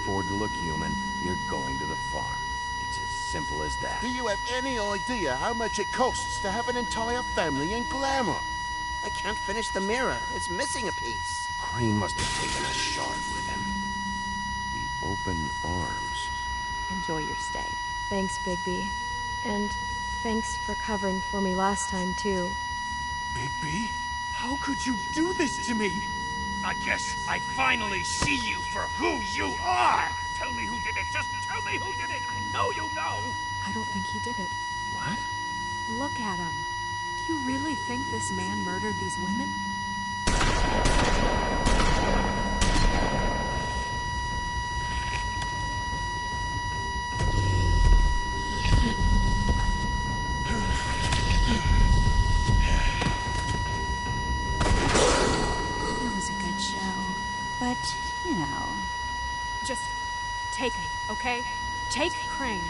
afford to look human, you're going to the farm. It's as simple as that. Do you have any idea how much it costs to have an entire family in glamour? I can't finish the mirror. It's missing a piece. Crane must have taken a shard with him. The open arms. Enjoy your stay. Thanks, Bigby. And thanks for covering for me last time, too. Bigby? How could you do this to me? I guess I finally see you for who you are! Tell me who did it! Just tell me who did it! I know you know! I don't think he did it. What? Look at him. Do you really think this man murdered these women? It was a good show. But, you know... Just take me, okay? Take Crane.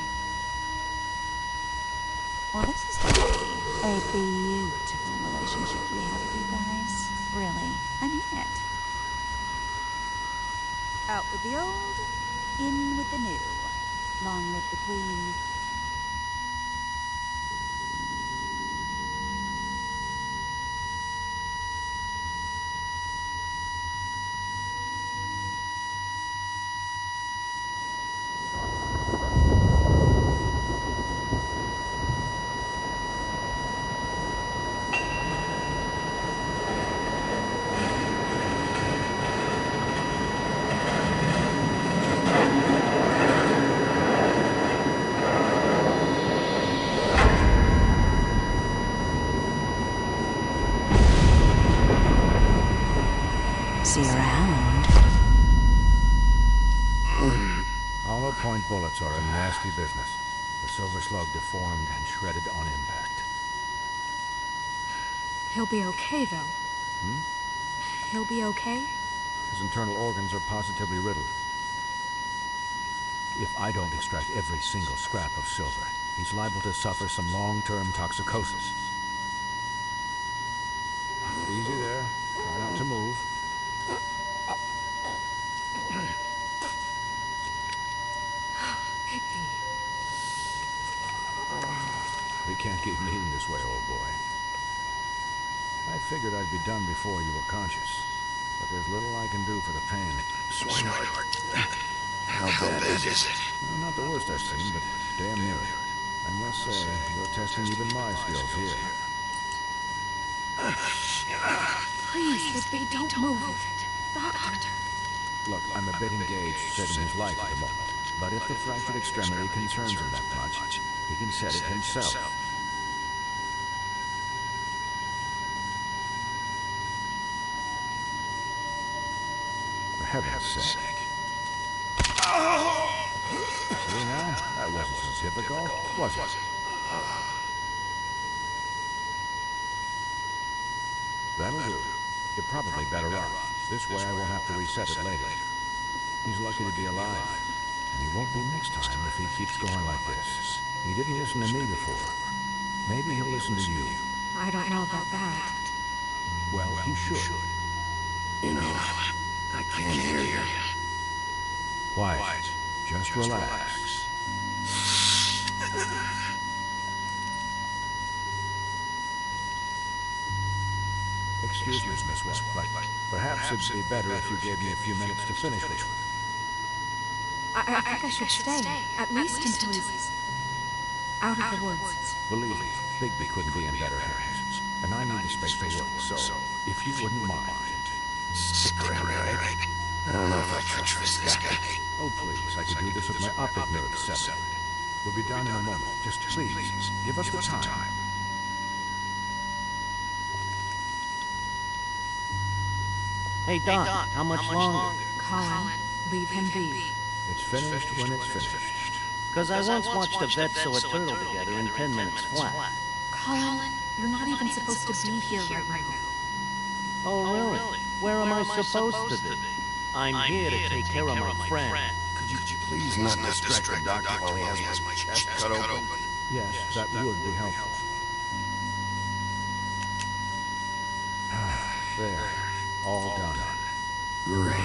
Well, this is really a beautiful relationship we have with you guys. Really. I mean it. Out with the old, in with the new. Long live the Queen. See you around. Hollow point bullets are a nasty business. The Silver Slug deformed and shredded on impact. He'll be okay, though. He'll be okay? His internal organs are positively riddled. If I don't extract every single scrap of silver, he's liable to suffer some long-term toxicosis. Easy there. Try not to move. We can't keep meeting this way, old boy. I figured I'd be done before you were conscious, but there's little I can do for the pain. Swinehart, how bad is it? Well, not the worst I've seen, but damn near it. I must say, you're testing even my skills here. Please, Bigby, don't move it. Doctor. Look, I'm a bit engaged saving his life at the moment, but if the fractured extremity concerns him that much, he can set it himself. For heaven's sake. See now? That wasn't so typical, was it? That'll do. You're probably better off. This way I won't have to reset it later. He's lucky to be alive. And he won't be next time if he keeps going like this. He didn't listen to me before. Maybe he'll listen to you. I don't know about that. Well, he should. You know, I can't hear you. Quiet. Just relax. Excuse me, Miss West, but perhaps it'd be better if you gave me a few minutes to finish with you. I think I should stay. At least until he's out of the woods. Believe me, Bigby couldn't be in better hands. And I need the space for work, so if you wouldn't mind. Stick around, right? I don't know if I can trust this guy. Oh, please, I could do this with my optic nerve severed. We'll be done in a moment. Just please, give us the time. Hey, Doc, how much longer? Colin, leave him be. It's finished when it's finished. Because I once watched a vet sew a turtle together in 10 minutes flat. Colin, you're not even supposed to be here right now. Oh, really? Where am I supposed to be? I'm here to take care of my friend. Could you please not distract the doctor while he has my chest cut open? Yes, that would be helpful. There. All done. Great.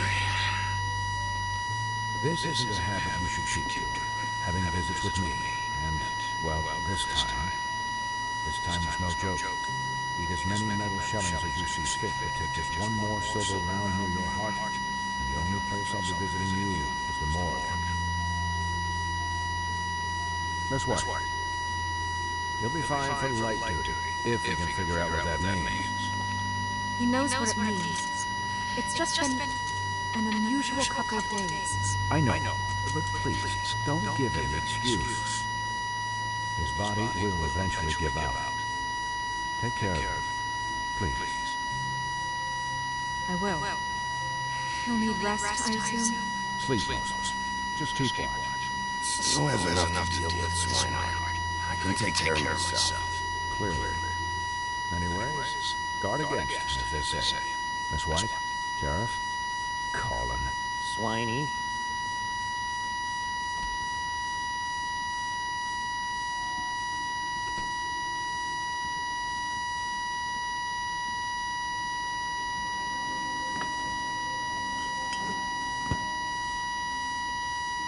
This isn't a habit you should keep to. Having visits with me, and, well, this time was no joke. Eat as many metal shellings as you see fit, but take just one more silver round near your heart, and the only place I'll be visiting you is the morgue. Miss White, you'll be fine for light duty, if we can figure out what that means. He knows what it means. It's just been an unusual couple of days. I know, but please, don't give him an excuse. His body will eventually give out. Take care of him, please. I will. He'll need rest, I assume? Sleep most. Just keep watch. Snow has enough to deal with, Swinehart. I can take care of myself. Clearly. Anyways, guard against, as they say. Miss White, Sheriff, Colin. Swiney.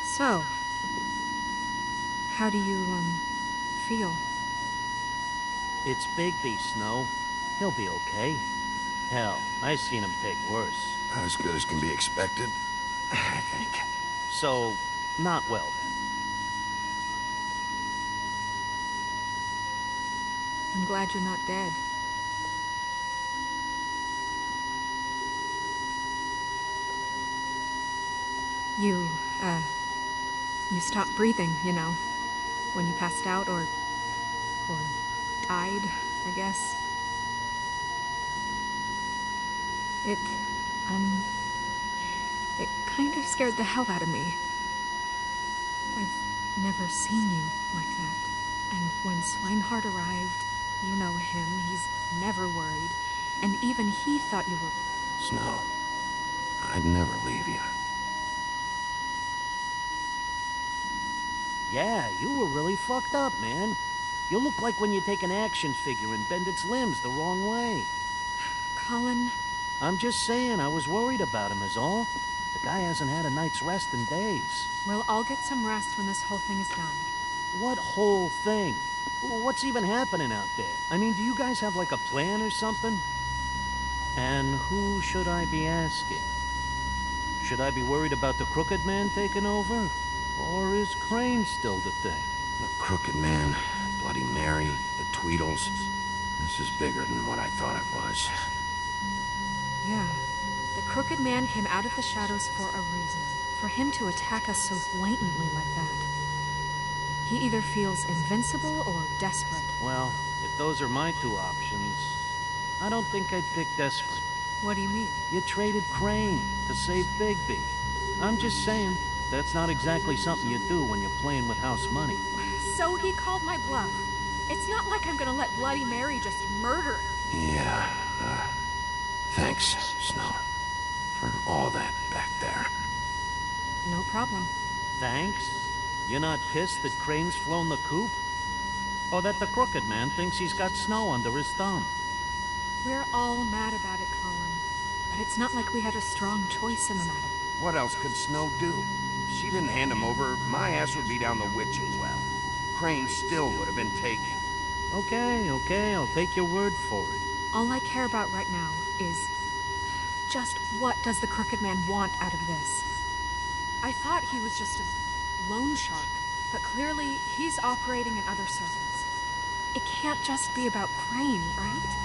So, how do you, feel? It's Bigby, Snow. He'll be okay. Hell, I've seen him take worse. As good as can be expected, I think. So, not well then. I'm glad you're not dead. You stopped breathing, you know, when you passed out or died, I guess. It kind of scared the hell out of me. I've never seen you like that. And when Swinehart arrived, you know him, he's never worried. And even he thought you were... Snow, I'd never leave you. Yeah, you were really fucked up, man. You look like when you take an action figure and bend its limbs the wrong way. Colin... I'm just saying, I was worried about him is all. The guy hasn't had a night's rest in days. Well, I'll get some rest when this whole thing is done. What whole thing? What's even happening out there? I mean, do you guys have like a plan or something? And who should I be asking? Should I be worried about the Crooked Man taking over? Or is Crane still the thing? The Crooked Man, Bloody Mary, the Tweedles. This is bigger than what I thought it was. Yeah. The Crooked Man came out of the shadows for a reason. For him to attack us so blatantly like that. He either feels invincible or desperate. Well, if those are my two options, I don't think I'd pick desperate. What do you mean? You traded Crane to save Bigby. I'm just saying, that's not exactly something you do when you're playing with house money. So he called my bluff. It's not like I'm gonna let Bloody Mary just murder him. Yeah, thanks, Snow, for all that back there. No problem. Thanks? You're not pissed that Crane's flown the coop? Or that the Crooked Man thinks he's got Snow under his thumb? We're all mad about it, Colin. But it's not like we had a strong choice in the matter. What else could Snow do? If she didn't hand him over, my ass would be down the witching well. Crane still would have been taken. Okay, I'll take your word for it. All I care about right now is... just what does the Crooked Man want out of this? I thought he was just a loan shark, but clearly he's operating in other circles. It can't just be about Crane, right?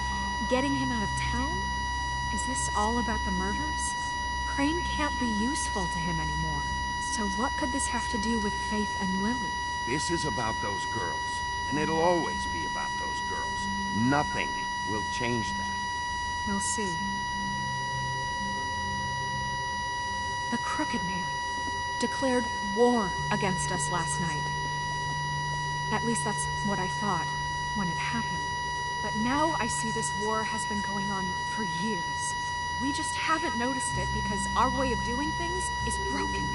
Getting him out of town? Is this all about the murders? Crane can't be useful to him anymore. So what could this have to do with Faith and Lily? This is about those girls, and it'll always be about those girls. Nothing will change that. We'll see. The Crooked Man declared war against us last night. At least that's what I thought when it happened. But now I see this war has been going on for years. We just haven't noticed it because our way of doing things is broken.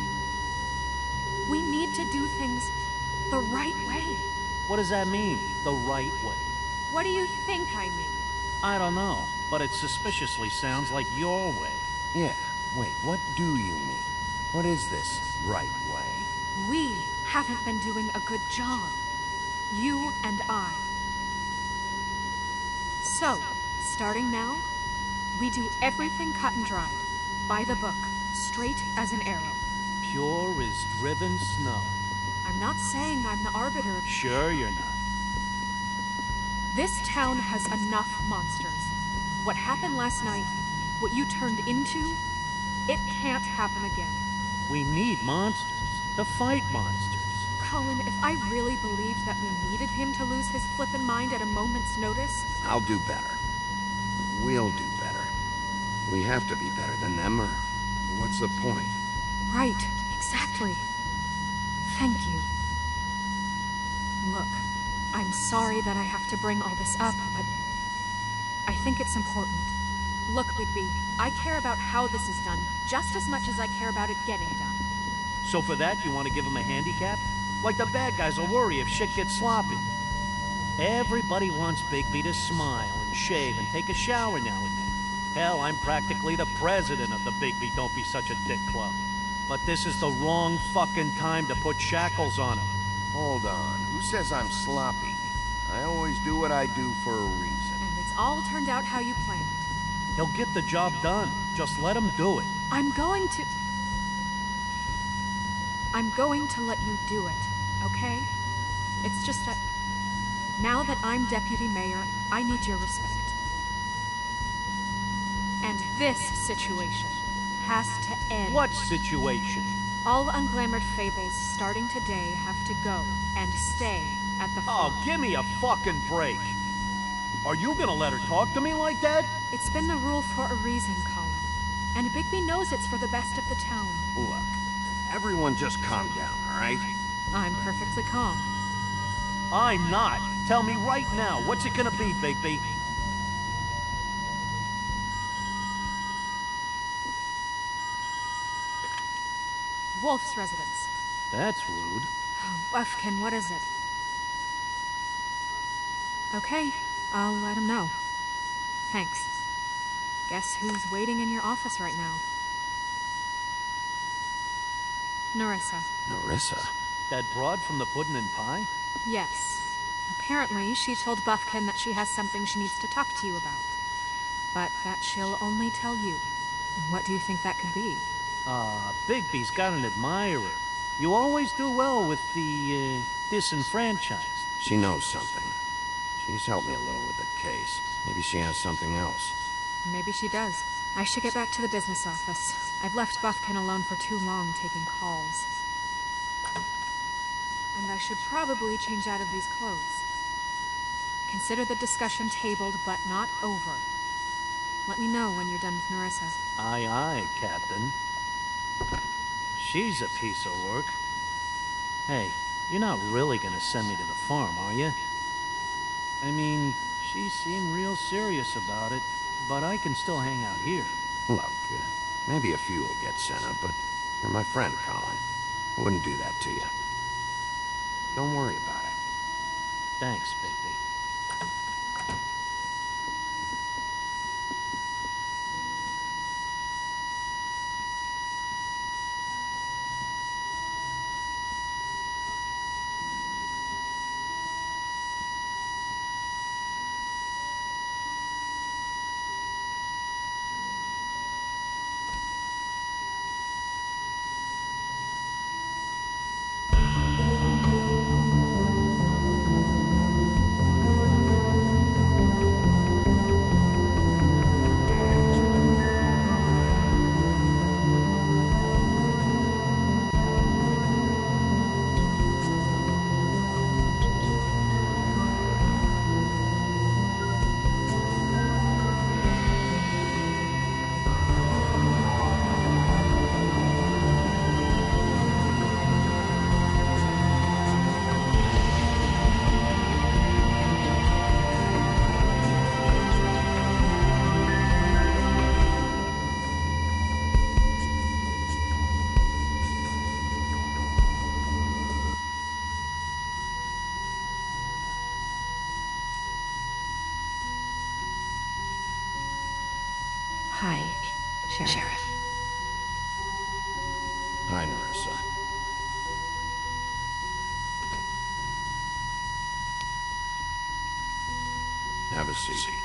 We need to do things the right way. What does that mean, the right way? What do you think I mean? I don't know, but it suspiciously sounds like your way. Yeah, wait, what do you mean? What is this right way? We haven't been doing a good job. You and I. So, starting now, we do everything cut and dried. By the book. Straight as an arrow. Pure as driven snow. I'm not saying I'm the arbiter of... Sure you're not. This town has enough monsters. What happened last night, what you turned into, it can't happen again. We need monsters. To fight monsters. Colin, if I really believed that we needed him to lose his flippin' mind at a moment's notice... I'll do better. We'll do better. We have to be better than them, or what's the point? Right, exactly. Thank you. Look, I'm sorry that I have to bring all this up, but I think it's important. Look, Bigby, I care about how this is done just as much as I care about it getting done. So for that, you want to give him a handicap? Like the bad guys will worry if shit gets sloppy. Everybody wants Bigby to smile and shave and take a shower now and then. Hell, I'm practically the president of the Bigby Don't Be Such a Dick Club. But this is the wrong fucking time to put shackles on him. Hold on. Who says I'm sloppy? I always do what I do for a reason. And it's all turned out how you planned. He'll get the job done. Just let him do it. I'm going to let you do it, okay? It's just that now that I'm deputy mayor, I need your respect. And this situation has to end. What situation? All unglamored fables starting today have to go and stay at the front. Oh, give me a fucking break. Are you gonna let her talk to me like that? It's been the rule for a reason, Colin. And Bigby knows it's for the best of the town. Look, everyone just calm down, all right? I'm perfectly calm. I'm not. Tell me right now, what's it gonna be, Bigby? Wolf's residence. That's rude. Oh, Buffkin, what is it? Okay, I'll let him know. Thanks. Guess who's waiting in your office right now? Narissa. Narissa? That broad from the puddin' and pie? Yes. Apparently, she told Buffkin that she has something she needs to talk to you about. But that she'll only tell you. What do you think that could be? Bigby's got an admirer. You always do well with the, disenfranchised. She knows something. She's helped me a little with the case. Maybe she has something else. Maybe she does. I should get back to the business office. I've left Buffkin alone for too long taking calls. And I should probably change out of these clothes. Consider the discussion tabled, but not over. Let me know when you're done with Narissa. Aye, aye, Captain. She's a piece of work. Hey, you're not really gonna send me to the farm, are you? I mean, she seemed real serious about it, but I can still hang out here. Look, maybe a few will get sent up, but you're my friend, Colin. I wouldn't do that to you. Don't worry about it. Thanks, Bigby. Hi, Sheriff. Hi, Nerissa. Have a seat.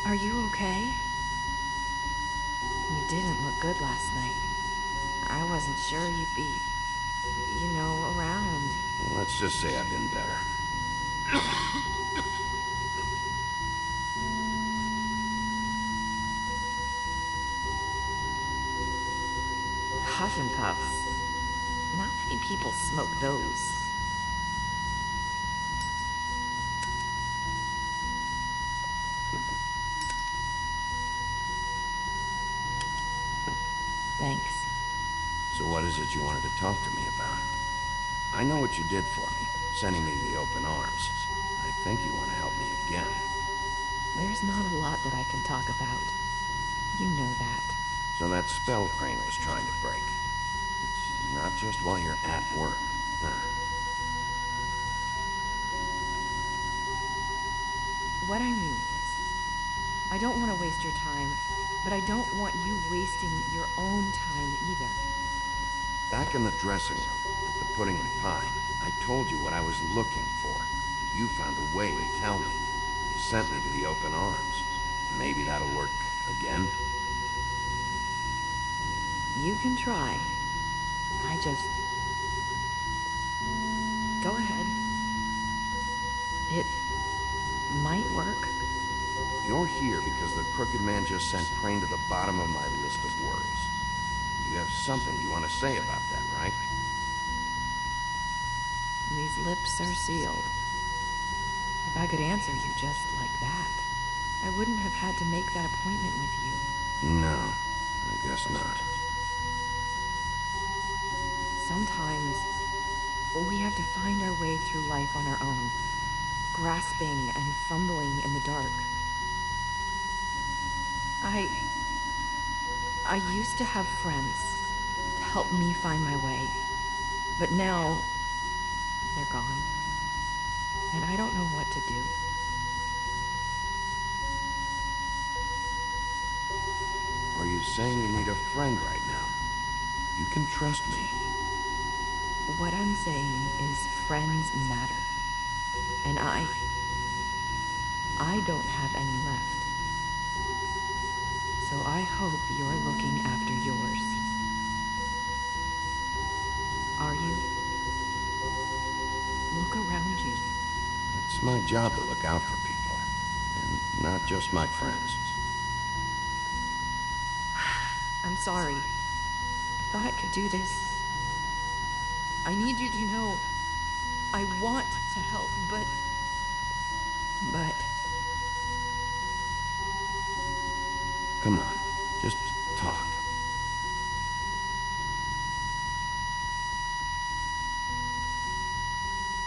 Are you okay? You didn't look good last night. I wasn't sure you'd be, around. Let's just say I've been better. Huff and puffs. Not many people smoke those. Thanks. So what is it you wanted to talk to me about? I know what you did for me, sending me to the open arms. I think you want to help me again. There's not a lot that I can talk about. You know that. So that spell Crane was trying to break. It's not just while you're at work. Huh. What I mean is, I don't want to waste your time, but I don't want you wasting your own time either. Back in the dressing room, at the Pudding and Pie, I told you what I was looking for. You found a way to tell me. You sent me to the open arms. Maybe that'll work again? You can try. I just... Go ahead. It might work. You're here because the Crooked Man just sent Crane to the bottom of my list of worries. You have something you want to say about that, right? These lips are sealed. If I could answer you just like that, I wouldn't have had to make that appointment with you. No, I guess not. Sometimes, we have to find our way through life on our own, grasping and fumbling in the dark. I used to have friends to help me find my way, but now they're gone, and I don't know what to do. Are you saying you need a friend right now? You can trust me. What I'm saying is friends matter, and I don't have any left. So I hope you're looking after yours. Are you? Look around you. It's my job to look out for people, and not just my friends. I'm sorry. I thought I could do this. I need you to know I want to help, but... Come on, just talk.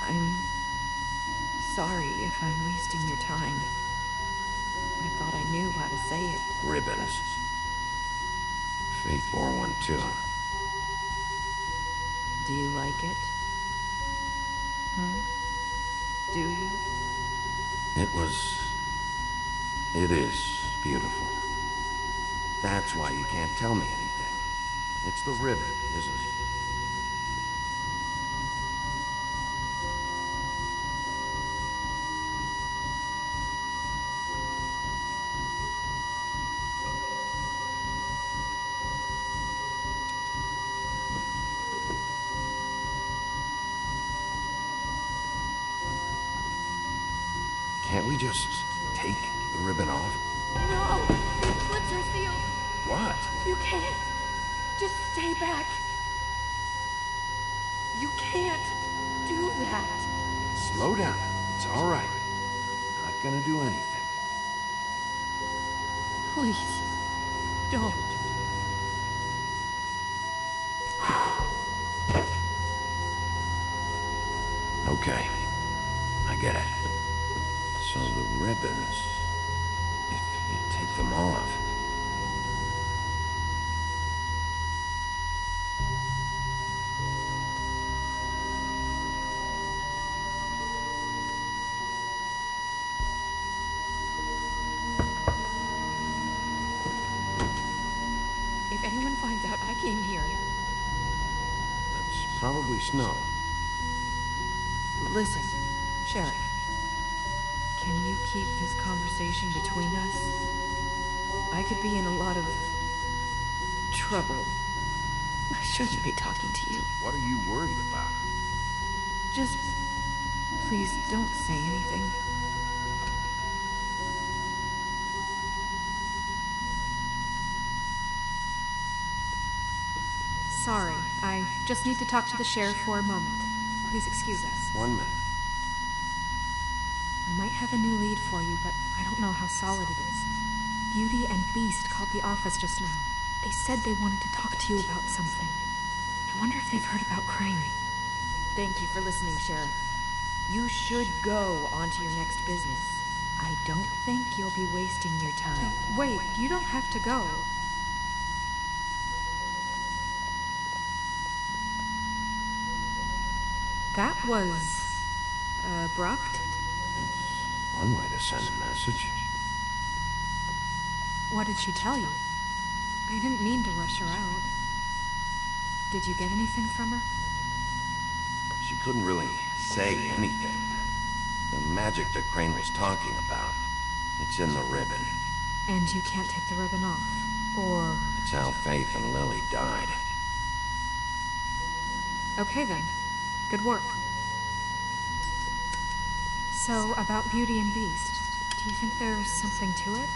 I'm sorry if I'm wasting your time. I thought I knew how to say it. Ribbons. Faith 412. Do you like it? Do you? It is beautiful. That's why you can't tell me anything. It's the ribbon, isn't it? Can't we just take the ribbon off? No! These lips are sealed! What? You can't! Just stay back! You can't do that! Slow down. It's all right. Not gonna do anything. Please, don't. Okay. I get it. So the ribbons, if you take them off, probably snow. Listen, Sheriff. Can you keep this conversation between us? I could be in a lot of trouble. I shouldn't be talking to you. What are you worried about? Just please don't say anything. Sorry, I just need to talk to the sheriff for a moment. Please excuse us. 1 minute. I might have a new lead for you, but I don't know how solid it is. Beauty and Beast called the office just now. They said they wanted to talk to you about something. I wonder if they've heard about Crane. Thank you for listening, Sheriff. You should go on to your next business. I don't think you'll be wasting your time. Wait, you don't have to go. That was abrupt. One way to send a message. What did she tell you? I didn't mean to rush her out. Did you get anything from her? She couldn't really say anything. The magic that Crane was talking about, it's in the ribbon. And you can't take the ribbon off, or... It's how Faith and Lily died. Okay then. Good work. So, about Beauty and Beast, do you think there's something to it?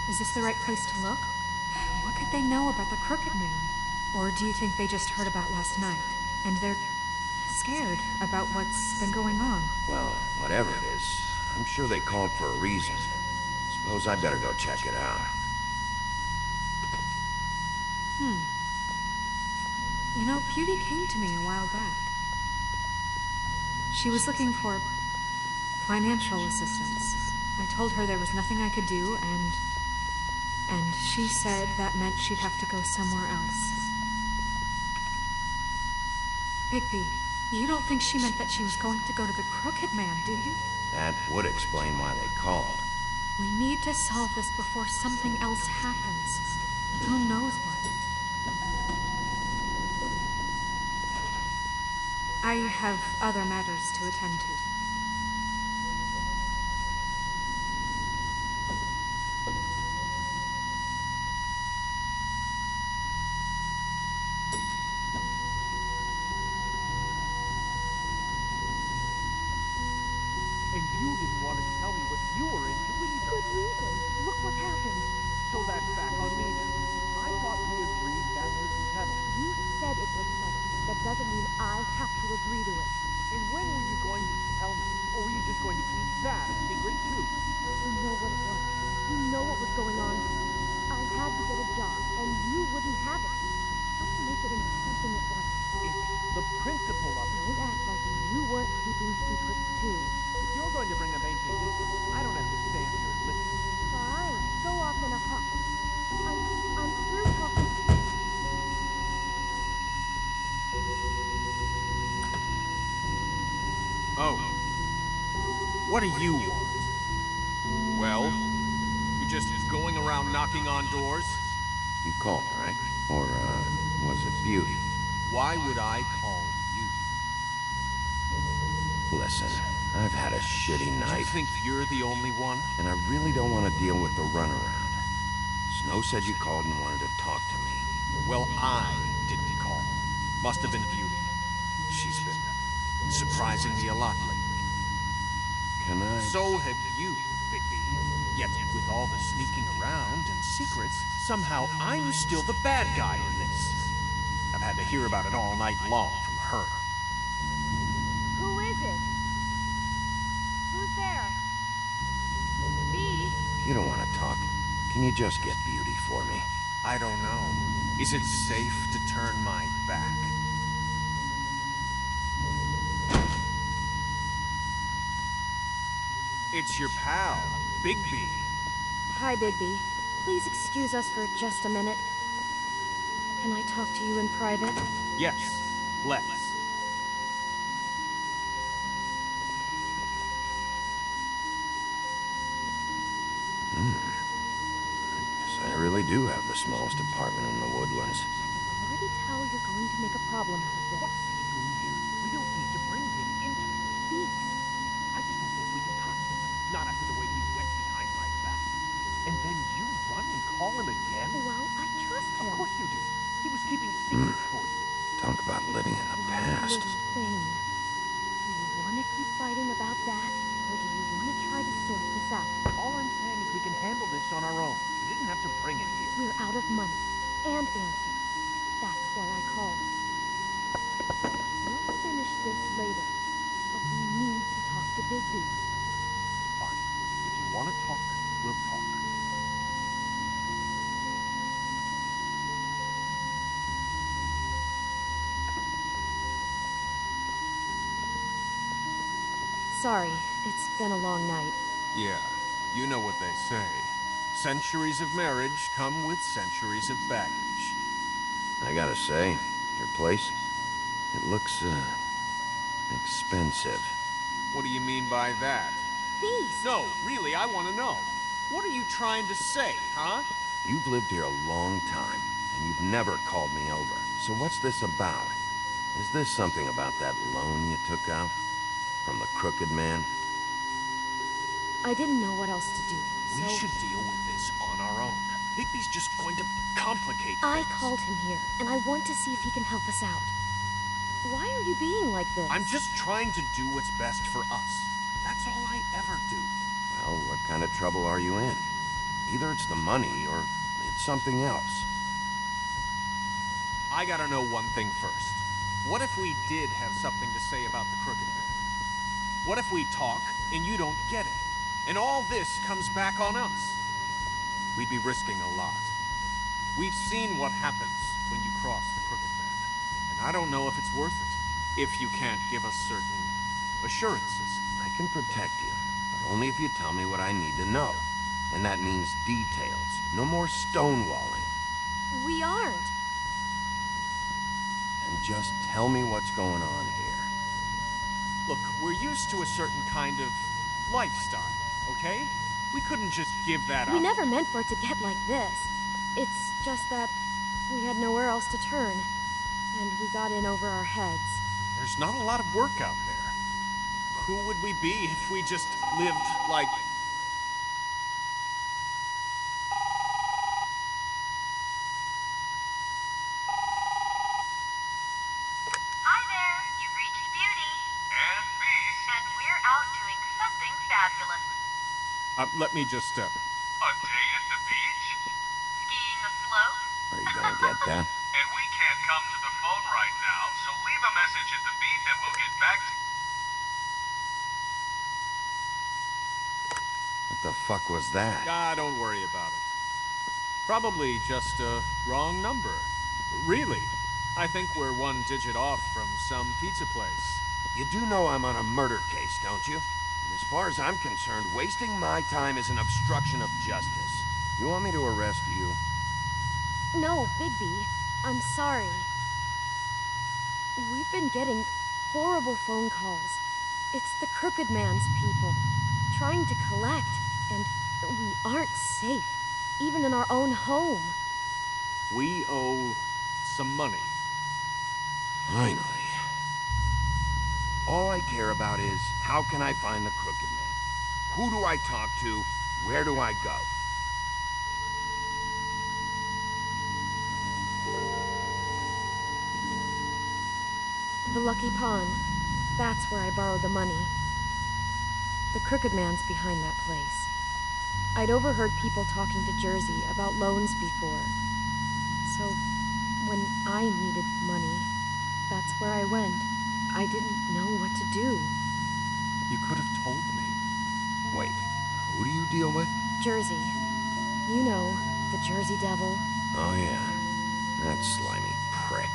Is this the right place to look? What could they know about the Crooked Man? Or do you think they just heard about last night, and they're scared about what's been going on? Well, whatever it is, I'm sure they called for a reason. Suppose I better go check it out. You know, Beauty came to me a while back. She was looking for financial assistance. I told her there was nothing I could do, and she said that meant she'd have to go somewhere else. Bigby, you don't think she meant that she was going to go to the Crooked Man, do you? That would explain why they called. We need to solve this before something else happens. Who knows what? I have other matters to attend to. And you didn't want to tell me what you were into either. Good reason. Look what happened. So that's back on me now. I thought we agreed that was settled. You said it was settled. That doesn't mean I have to agree to it. And when were you going to tell me? Or were you just going to keep that a secret too? You know what it was. You know what was going on. I had to get a job, and you wouldn't have it. Don't make it into something it wasn't. It's the principle of it. Don't act like you weren't keeping secrets too. If you're going to bring up ancient history, I don't have to stand here and listen. Fine. Go off in a huff. I'm through talking. Oh. What do you want? Well, you're just going around knocking on doors? You called, right? Or, was it Beauty? Why would I call you? Listen, I've had a shitty night. You think you're the only one? And I really don't want to deal with the runaround. Snow said you called and wanted to talk to me. Well, I didn't call. Must have been Beauty. She's been surprising me a lot lately. Can I... So have you, Bigby. Yet, with all the sneaking around and secrets, somehow I'm still the bad guy in this. I've had to hear about it all night long from her. Who is it? Who's there? B? You don't want to talk. Can you just get Beauty for me? I don't know. Is it safe to turn my back? It's your pal, Bigby. Hi, Bigby. Please excuse us for just a minute. Can I talk to you in private? Yes, let's. I guess I really do have the smallest apartment in the woodlands. I can already tell you're going to make a problem out of this. What's he doing here? you do. He was keeping secrets for you. Talk about living in the past. Little thing. Do you want to keep fighting about that, or do you want to try to sort this out? All I'm saying is we can handle this on our own. You didn't have to bring him here. We're out of money and answers. That's why I called. We'll finish this later, but we need to talk to Bigby. Fine. If you want to talk, we'll talk. Sorry, it's been a long night. Yeah, you know what they say. Centuries of marriage come with centuries of baggage. I gotta say, your place, it looks, expensive. What do you mean by that? Beast! No, really, I want to know. What are you trying to say, huh? You've lived here a long time, and you've never called me over. So what's this about? Is this something about that loan you took out? From the crooked man? I didn't know what else to do, We so should deal with this on our own. Bigby's just going to complicate I things. called him here, and I want to see if he can help us out. Why are you being like this? I'm just trying to do what's best for us. That's all I ever do. Well, what kind of trouble are you in? Either it's the money, or it's something else. I gotta know one thing first. What if we did have something to say about the crooked man? What if we talk, and you don't get it? And all this comes back on us? We'd be risking a lot. We've seen what happens when you cross the crooked man. And I don't know if it's worth it, if you can't give us certain assurances. I can protect you, but only if you tell me what I need to know. And that means details. No more stonewalling. We aren't. And just tell me what's going on here. Look, we're used to a certain kind of lifestyle, okay? We couldn't just give that up. We never meant for it to get like this. It's just that we had nowhere else to turn, and we got in over our heads. There's not a lot of work out there. Who would we be if we just lived like... Hi there, you've reached Beauty. And Beast. And we're out doing something fabulous. let me just, A day at the beach? Skiing a slope? Are you gonna get that? And we can't come to the phone right now, so leave a message at the beep and we'll get back to... What the fuck was that? Ah, don't worry about it. Probably just a wrong number. Really, I think we're one digit off from some pizza place. You do know I'm on a murder case, don't you? And as far as I'm concerned, wasting my time is an obstruction of justice. You want me to arrest you? No, Bigby, I'm sorry. We've been getting horrible phone calls. It's the Crooked Man's people, trying to collect, and we aren't safe, even in our own home. We owe some money. Finally. All I care about is, how can I find the Crooked Man? Who do I talk to? Where do I go? The Lucky Pond. That's where I borrowed the money. The Crooked Man's behind that place. I'd overheard people talking to Jersey about loans before. So, when I needed money, that's where I went. I didn't know what to do. You could have told me. Wait, who do you deal with? Jersey. You know, the Jersey Devil. Oh yeah, that slimy prick.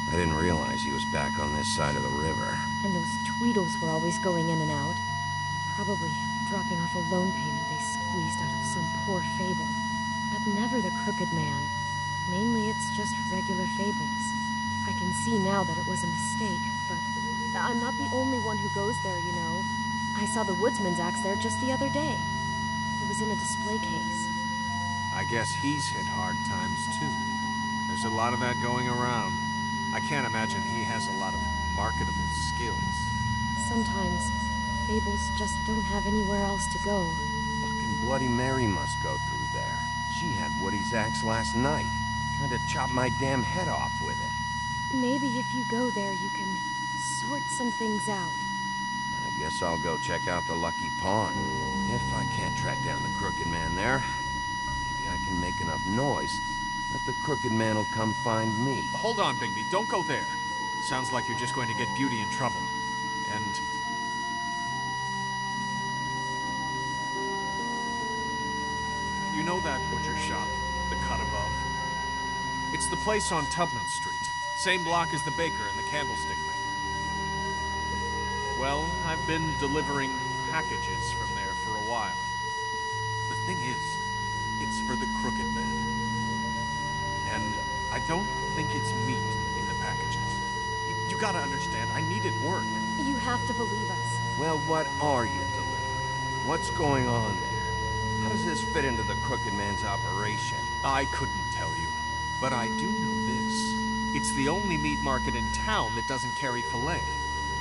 I didn't realize he was back on this side of the river. And those Tweedles were always going in and out. Probably dropping off a loan payment they squeezed out of some poor fable. But never the Crooked Man. Mainly it's just regular fables. I can see now that it was a mistake, but I'm not the only one who goes there, you know. I saw the woodsman's axe there just the other day. It was in a display case. I guess he's hit hard times too. There's a lot of that going around. I can't imagine he has a lot of marketable skills. Sometimes, fables just don't have anywhere else to go. Fucking Bloody Mary must go through there. She had Woody's axe last night. Trying to chop my damn head off with it. Maybe if you go there, you can sort some things out. I guess I'll go check out the Lucky Pawn. If I can't track down the Crooked Man there, maybe I can make enough noise that the Crooked Man will come find me. Hold on, Bigby. Don't go there. Sounds like you're just going to get Beauty in trouble. And... you know that butcher shop, the cut above? It's the place on Tubman Street. Same block as the baker and the candlestick maker. Well, I've been delivering packages from there for a while. The thing is, it's for the Crooked Man. And I don't think it's meat in the packages. You gotta understand, I needed work. You have to believe us. Well, what are you delivering? What's going on there? How does this fit into the Crooked Man's operation? I couldn't tell you, but I do know this. It's the only meat market in town that doesn't carry filet.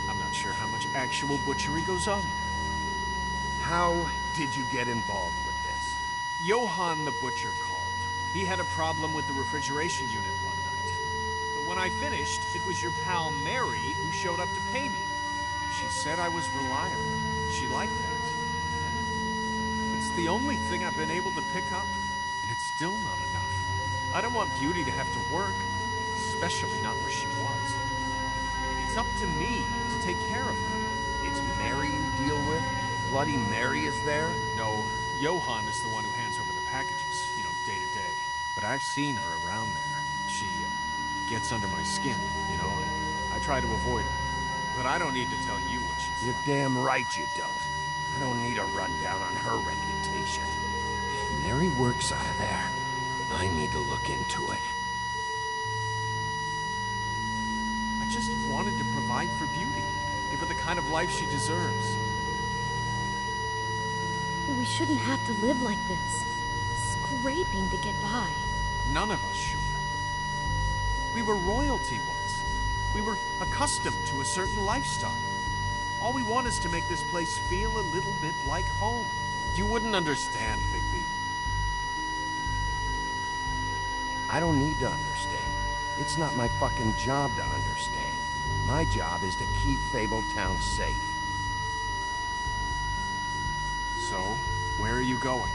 I'm not sure how much actual butchery goes on there. How did you get involved with this? Johann the butcher called. He had a problem with the refrigeration unit one night. But when I finished, it was your pal Mary who showed up to pay me. She said I was reliable. She liked that. And it's the only thing I've been able to pick up, and it's still not enough. I don't want Beauty to have to work, especially not where she was. It's up to me to take care of her. It's Mary you deal with? Bloody Mary is there? No, Johann is the one who hands over the packages, you know, day to day. But I've seen her around there. She gets under my skin, you know, and I try to avoid her. But I don't need to tell you what she's You're like. damn right you don't. I don't need a rundown on her reputation. If Mary works out of there, I need to look into it. I just wanted to provide for Beauty. Give her the kind of life she deserves. We shouldn't have to live like this. Scraping to get by. None of us should. We were royalty once. We were accustomed to a certain lifestyle. All we want is to make this place feel a little bit like home. You wouldn't understand, Bigby. I don't need to understand. It's not my fucking job to understand. My job is to keep Fabletown safe. So, where are you going?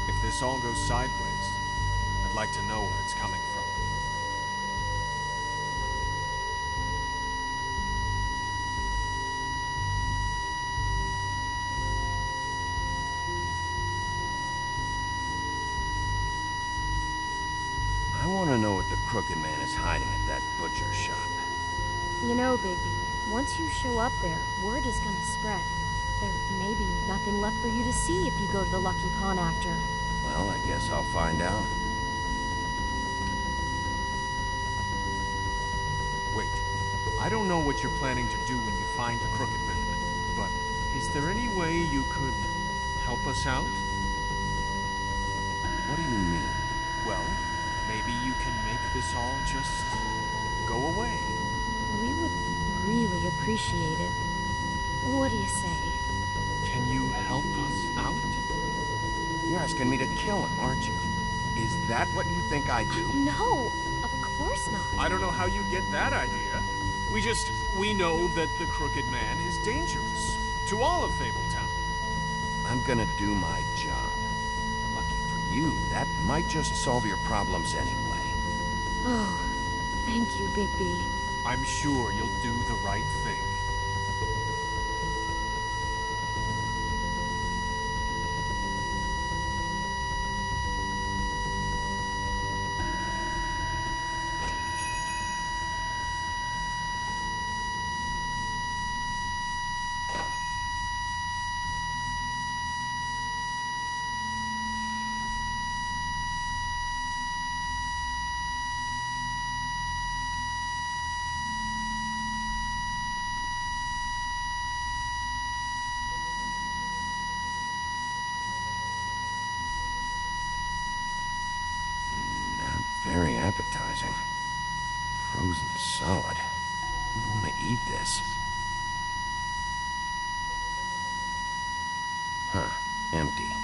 If this all goes sideways, I'd like to know where it's coming from. I want to know what the Crooked Man is hiding at that butcher shop. You know, Bigby, once you show up there, word is gonna spread. There may be nothing left for you to see if you go to the Lucky Pawn after. Well, I guess I'll find out. Wait, I don't know what you're planning to do when you find the Crooked Man, but is there any way you could help us out? What do you mean? Well, maybe you can make this all just go away. We would really appreciate it. What do you say? Can you help us out? You're asking me to kill him, aren't you? Is that what you think I do? No, of course not. I don't know how you get that idea. We know that the Crooked Man is dangerous to all of Fabletown. I'm gonna do my job. Lucky for you, that might just solve your problems anyway. Oh, thank you, Bigby. I'm sure you'll do the right thing. Very appetizing. Frozen solid. I want to eat this. Huh. Empty.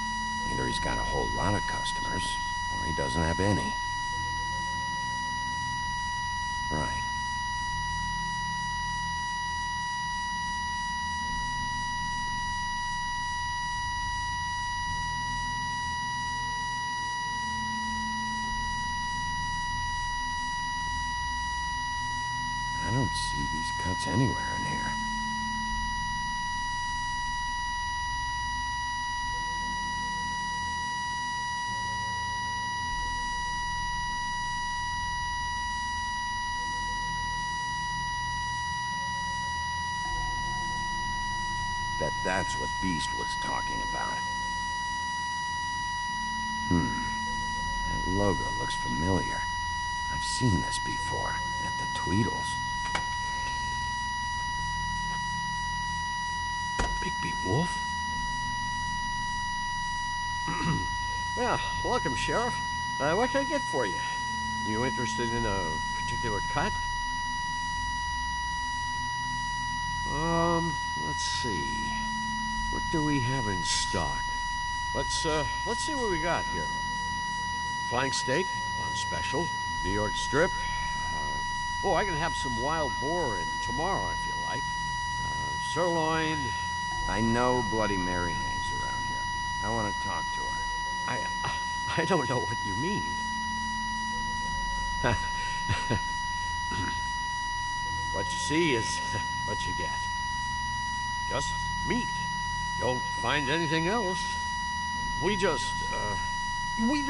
Either he's got a whole lot of customers, or he doesn't have any. Right. I don't see these cuts anywhere in here. Bet that's what Beast was talking about. That logo looks familiar. I've seen this before, at the Tweedles. Bigby Wolf? Well, welcome, Sheriff. What can I get for you? You interested in a particular cut? Let's see. What do we have in stock? Let's see what we got here. Flank steak on special. New York strip. I can have some wild boar in tomorrow if you like. Sirloin. I know Bloody Mary hangs around here. I want to talk to her. I don't know what you mean. What you see is what you get. Just meat. Don't find anything else. We do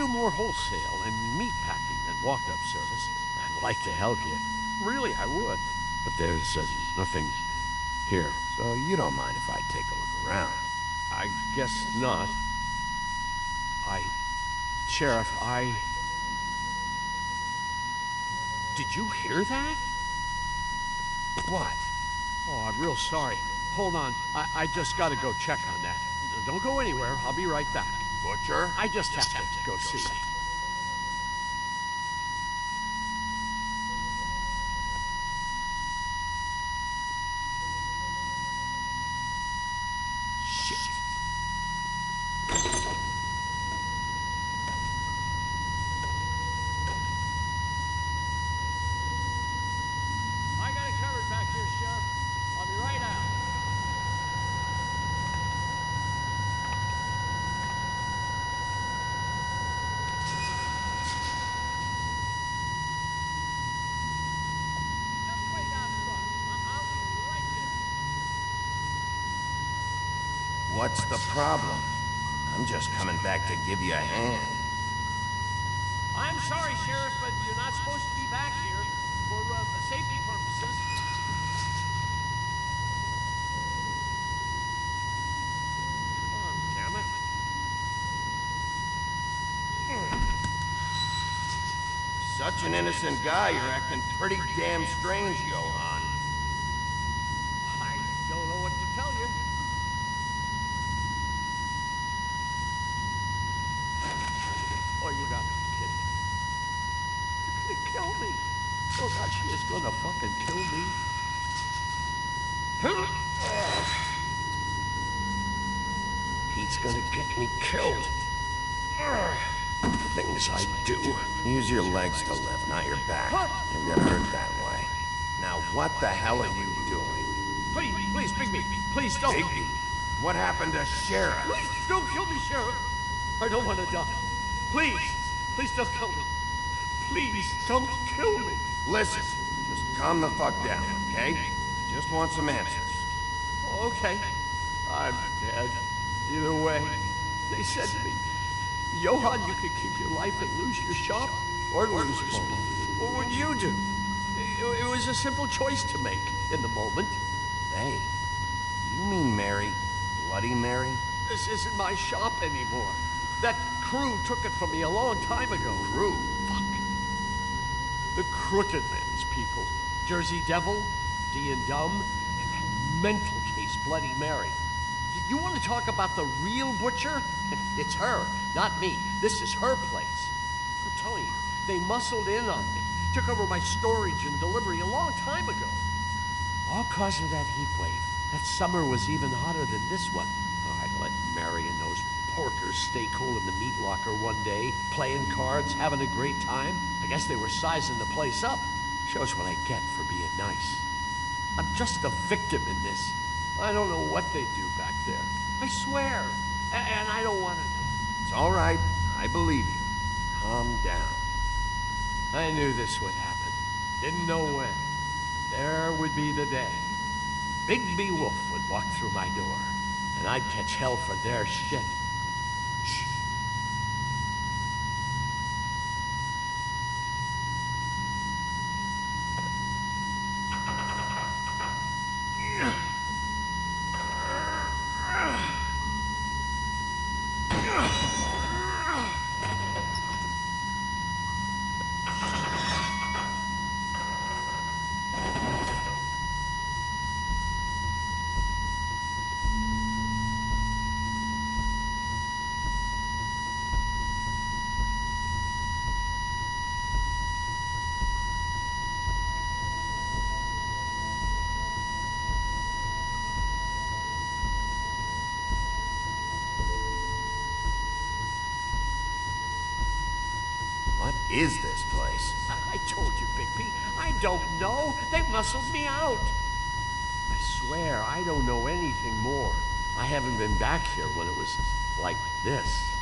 more wholesale and meat packing than walk-up service. I'd like to help you. Really, I would. But there's nothing here. So you don't mind if I take a look around? I guess not. Sheriff, Did you hear that? What? Oh, I'm real sorry. Hold on. I just gotta go check on that. Don't go anywhere. I'll be right back. Butcher? I just have to go see. Shit. I got it covered back here, Sheriff. I'll be right out. Just wait out front. I'll be right there. What's the problem? I'm just coming back to give you a hand. I'm sorry, Sheriff, but you're not supposed to be back here for safety purposes. Come on, damn it. Such an innocent guy, you're acting pretty damn strange, Johan. I don't know what to tell you. Oh, you gotta be kidding. You're gonna kill me. Oh, God, she is gonna fucking kill me. He's gonna get me killed. Things I do. Use your legs to lift, not your back. You'll get hurt that way. Now, what the hell are you doing? Please, Bigby. Please don't. Bigby? What happened to Sheriff? Please don't kill me, Sheriff. I don't want to die. Please don't kill me. Please don't kill me. Listen, just calm the fuck down, okay? I just want some answers. Okay. I'm dead. Either way, they said to me, Johan, you could keep your life and lose your shop, or lose both. What would you do? It was a simple choice to make in the moment. Hey, you mean Mary? Bloody Mary? This isn't my shop anymore. That crew took it from me a long time ago. Crew? Fuck. The Crooked Man's people. Jersey Devil, D and Dumb, and that mental case, Bloody Mary. You want to talk about the real butcher? It's her, not me. This is her place. I'm telling you, they muscled in on me. Took over my storage and delivery a long time ago. All cause of that heat wave. That summer was even hotter than this one. Oh, I let Mary and those porkers stay cool in the meat locker one day, playing cards, having a great time. I guess they were sizing the place up. Shows what I get for being nice. I'm just a victim in this. I don't know what they do back there. I swear. And I don't want to know. It's all right. I believe you. Calm down. I knew this would happen. Didn't know when. There would be the day. Bigby Wolf would walk through my door, and I'd catch hell for their shit. Shh. What is this place? I told you, Bigby. I don't know. They muscled me out. I swear, I don't know anything more. I haven't been back here when it was like this.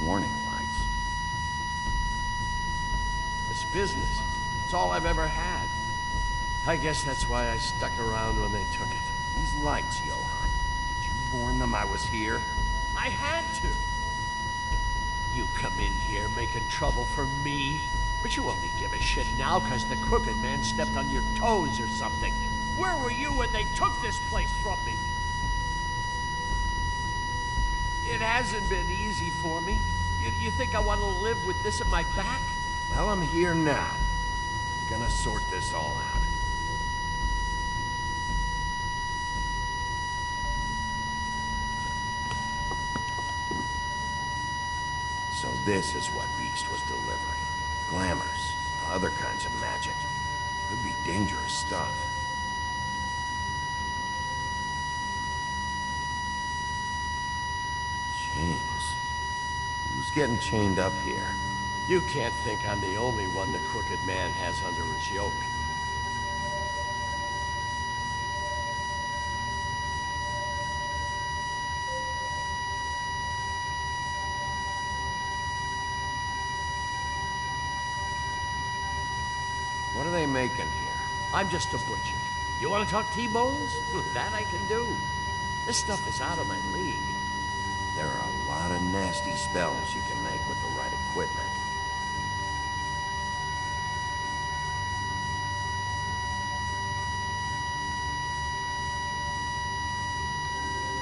Warning lights. It's business. It's all I've ever had. I guess that's why I stuck around when they took it. These lights, Johann. Did you warn them I was here? I had to. You come in here making trouble for me, but you only give a shit now because the Crooked Man stepped on your toes or something. Where were you when they took this place from me? It hasn't been easy for me. You think I want to live with this at my back? Well, I'm here now. I'm gonna sort this all out. So this is what Beast was delivering. Glamours, other kinds of magic. Could be dangerous stuff. Chains. Who's getting chained up here? You can't think I'm the only one the Crooked Man has under his yoke. What are they making here? I'm just a butcher. You want to talk T-bones? That I can do. This stuff is out of my league. There are a lot of nasty spells you can make with the right equipment.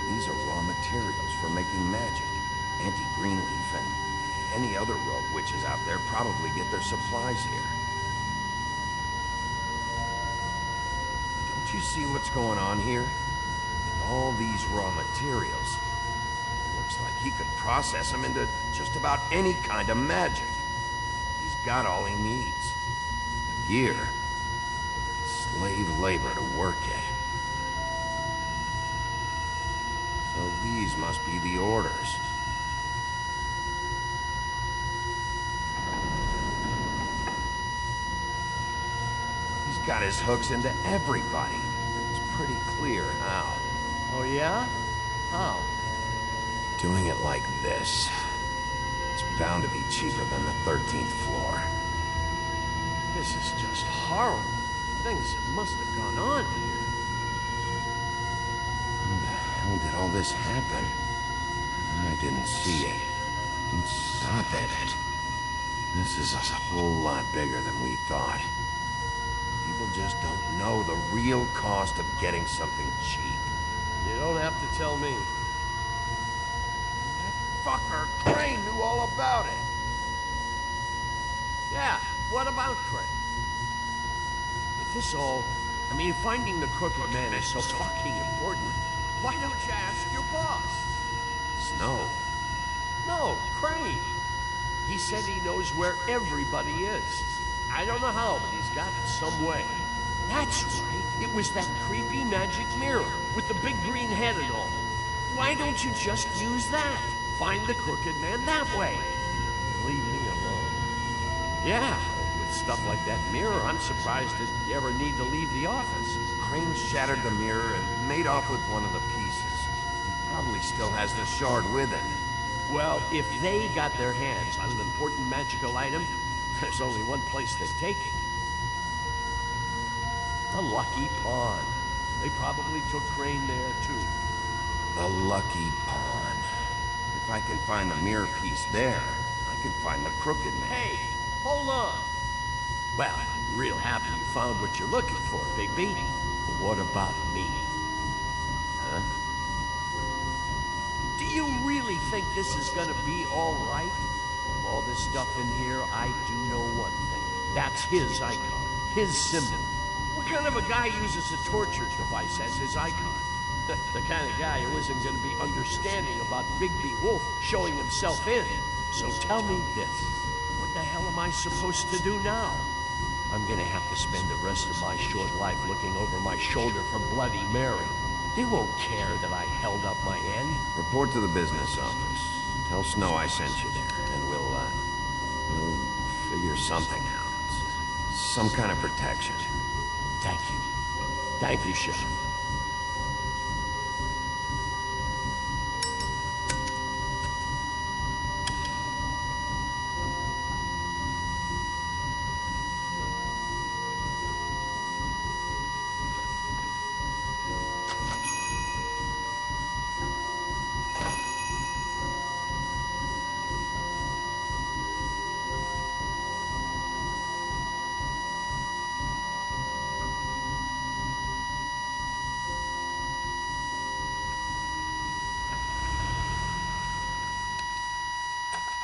These are raw materials for making magic. Auntie Greenleaf and any other rogue witches out there probably get their supplies here. Don't you see what's going on here? With all these raw materials, it looks like he could process them into just about any kind of magic. He's got all he needs. The gear. Slave labor to work it. So these must be the orders. He's got his hooks into everybody. It's pretty clear how. Oh yeah? How? Doing it like this. It's bound to be cheaper than the 13th floor. This is just horrible. Things must have gone on here. How the hell did all this happen? I didn't see it. Stop it. This is a whole lot bigger than we thought. People just don't know the real cost of getting something cheap. You don't have to tell me. That fucker Crane knew all about it. Yeah, what about Crane? If this all... I mean, finding the Crooked Man is so fucking important. Why don't you ask your boss? Snow. No, Crane. He said he knows where everybody is. I don't know how, but he's got it some way. That's right. It was that creepy magic mirror with the big green head and all. Why don't you just use that? Find the Crooked Man that way. Leave me alone. Yeah, with stuff like that mirror, I'm surprised that you ever need to leave the office. Crane shattered the mirror and made off with one of the pieces. Probably still has the shard with him. Well, if they got their hands on an important magical item, there's only one place they'd take it. The Lucky Pawn. They probably took Crane there, too. The Lucky Pawn. If I can find the mirror piece there, I can find the Crooked Man. Hey, hold on. Well, I'm real happy you found what you're looking for, Bigby. But what about me? Huh? Do you really think this is gonna be all right? All this stuff in here, I do know one thing. That's his icon, his symbol. What kind of a guy uses a torture device as his icon? The kind of guy who isn't going to be understanding about Bigby Wolf showing himself in. So tell me this. What the hell am I supposed to do now? I'm going to have to spend the rest of my short life looking over my shoulder for Bloody Mary. They won't care that I held up my end. Report to the business office. Tell Snow I sent you there, and we'll figure something out. Some kind of protection. Thank you. Thank you, Sheriff.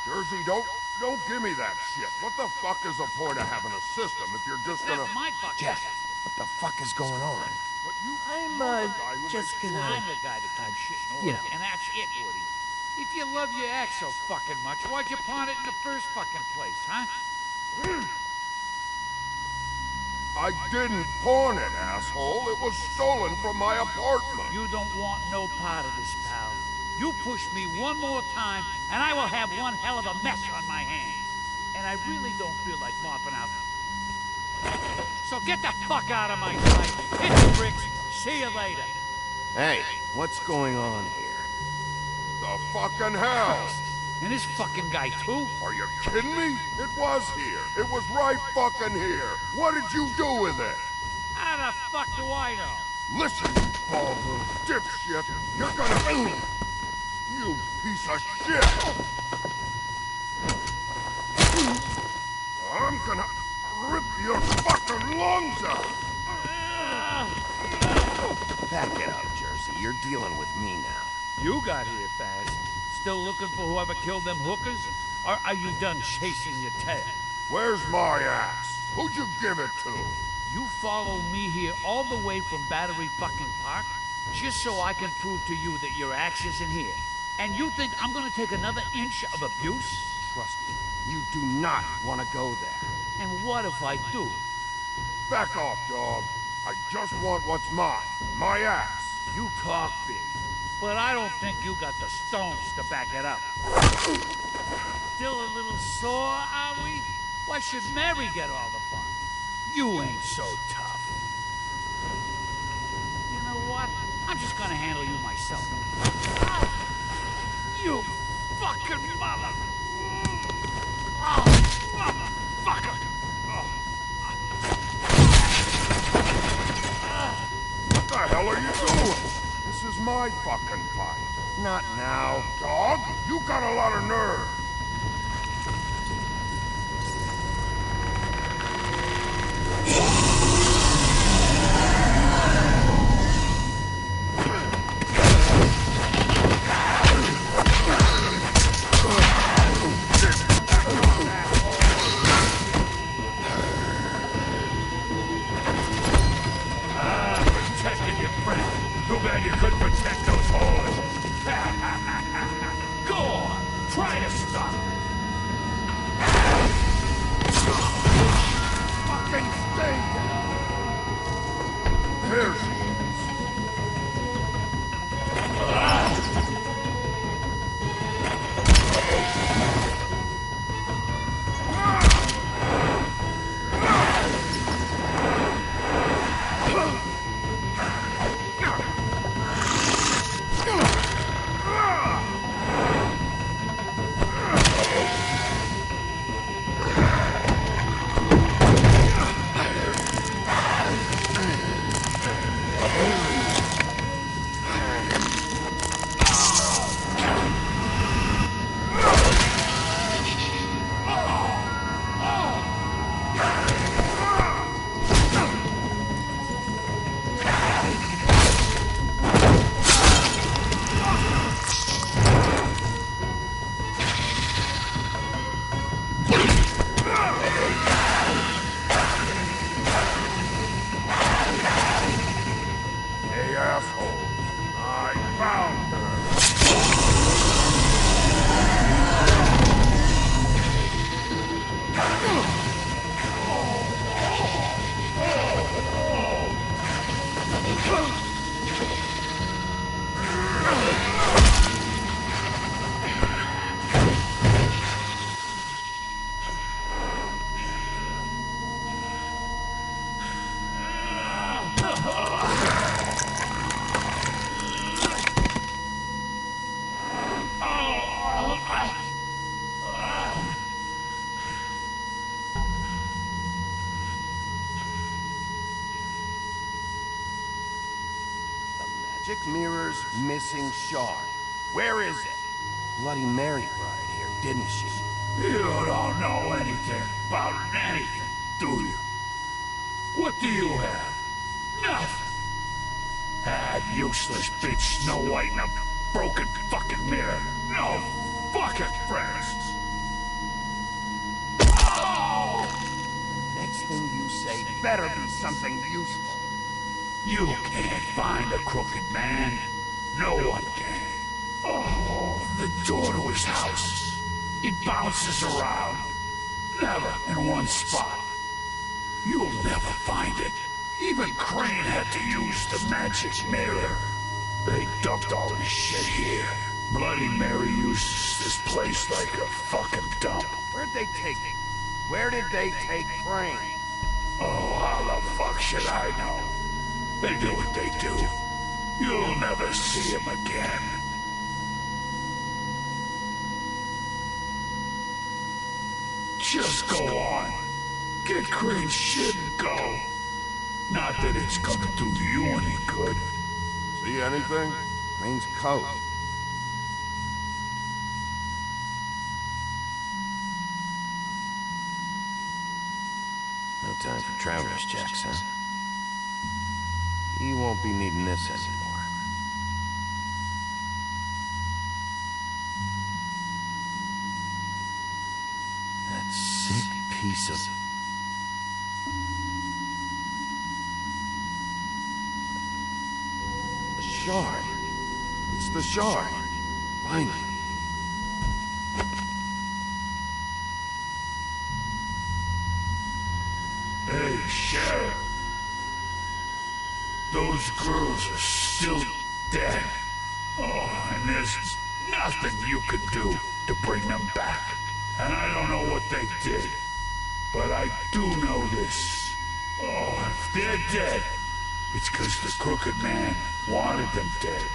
Jersey, don't give me that shit. What the fuck is the point of having a system if you're just gonna... That's my fucking Jeff, what the fuck is going on? But you... I'm, just gonna... I'm the guy that comes shit in order, you know. and that's it, Woody. If you love your ex so fucking much, why'd you pawn it in the first fucking place, huh? I didn't pawn it, asshole. It was stolen from my apartment. You don't want no part of this, pal. You push me one more time, and I will have one hell of a mess on my hands. And I really don't feel like mopping out. So get the fuck out of my sight. Hit the bricks. See you later. Hey, what's going on here? The fucking hell! And this fucking guy, too? Are you kidding me? It was here. It was right fucking here. What did you do with it? How the fuck do I know? Listen, bald little dipshit. You're gonna... You piece of shit! I'm gonna rip your fucking lungs out! Back it up, Jersey. You're dealing with me now. You got here fast. Still looking for whoever killed them hookers? Or are you done chasing your tail? Where's my axe? Who'd you give it to? You follow me here all the way from Battery fucking Park just so I can prove to you that your axe isn't here. And you think I'm gonna take another inch of abuse? Trust me, you do not want to go there. And what if I do? Back off, dog. I just want what's mine. My axe. You talk big, but I don't think you got the stones to back it up. Still a little sore, are we? Why should Mary get all the fun? You ain't so tough. You know what? I'm just gonna handle you myself. You fucking mother! Oh, motherfucker! What the hell are you doing? This is my fucking fight. Not now. Dog, you got a lot of nerve. Magic mirror's missing shard. Where is it? Bloody Mary brought it here, didn't she? You don't know anything about anything, do you? What do you have? Nothing. That useless bitch Snow White and a broken fucking mirror. No fucking friends. Oh! Next thing you say better be something useful. You can't find a crooked man. No one can. Oh, the door to his house. It bounces around. Never in one spot. You'll never find it. Even Crane had to use the magic mirror. They dumped all this shit here. Bloody Mary uses this place like a fucking dump. Where'd they take it? Where did they take Crane? Oh, how the fuck should I know? They do what they do. You'll never see him again. Just go on. Get Crane's shit and go. Not that it's gonna do you any good. See anything? Crane's coat. No time for traveler's checks, huh? You won't be needing this anymore. That sick piece of... The shard. It's the shard. Finally. Hey, Sheriff. Those girls are still dead. Oh, and there's nothing you can do to bring them back. And I don't know what they did, but I do know this. Oh, if they're dead, it's because the Crooked Man wanted them dead.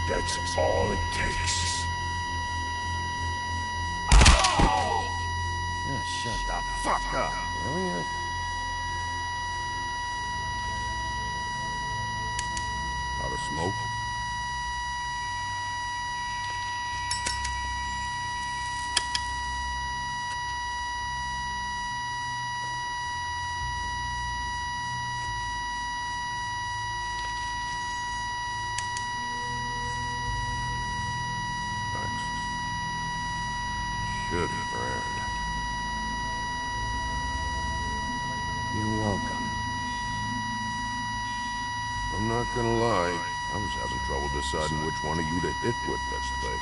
That's all it takes. Oh! Yeah, shut the fuck up, will you? Out of smoke? Thanks. Should have earned. You're welcome. I'm not gonna lie, I was having trouble deciding which one of you to hit with this thing.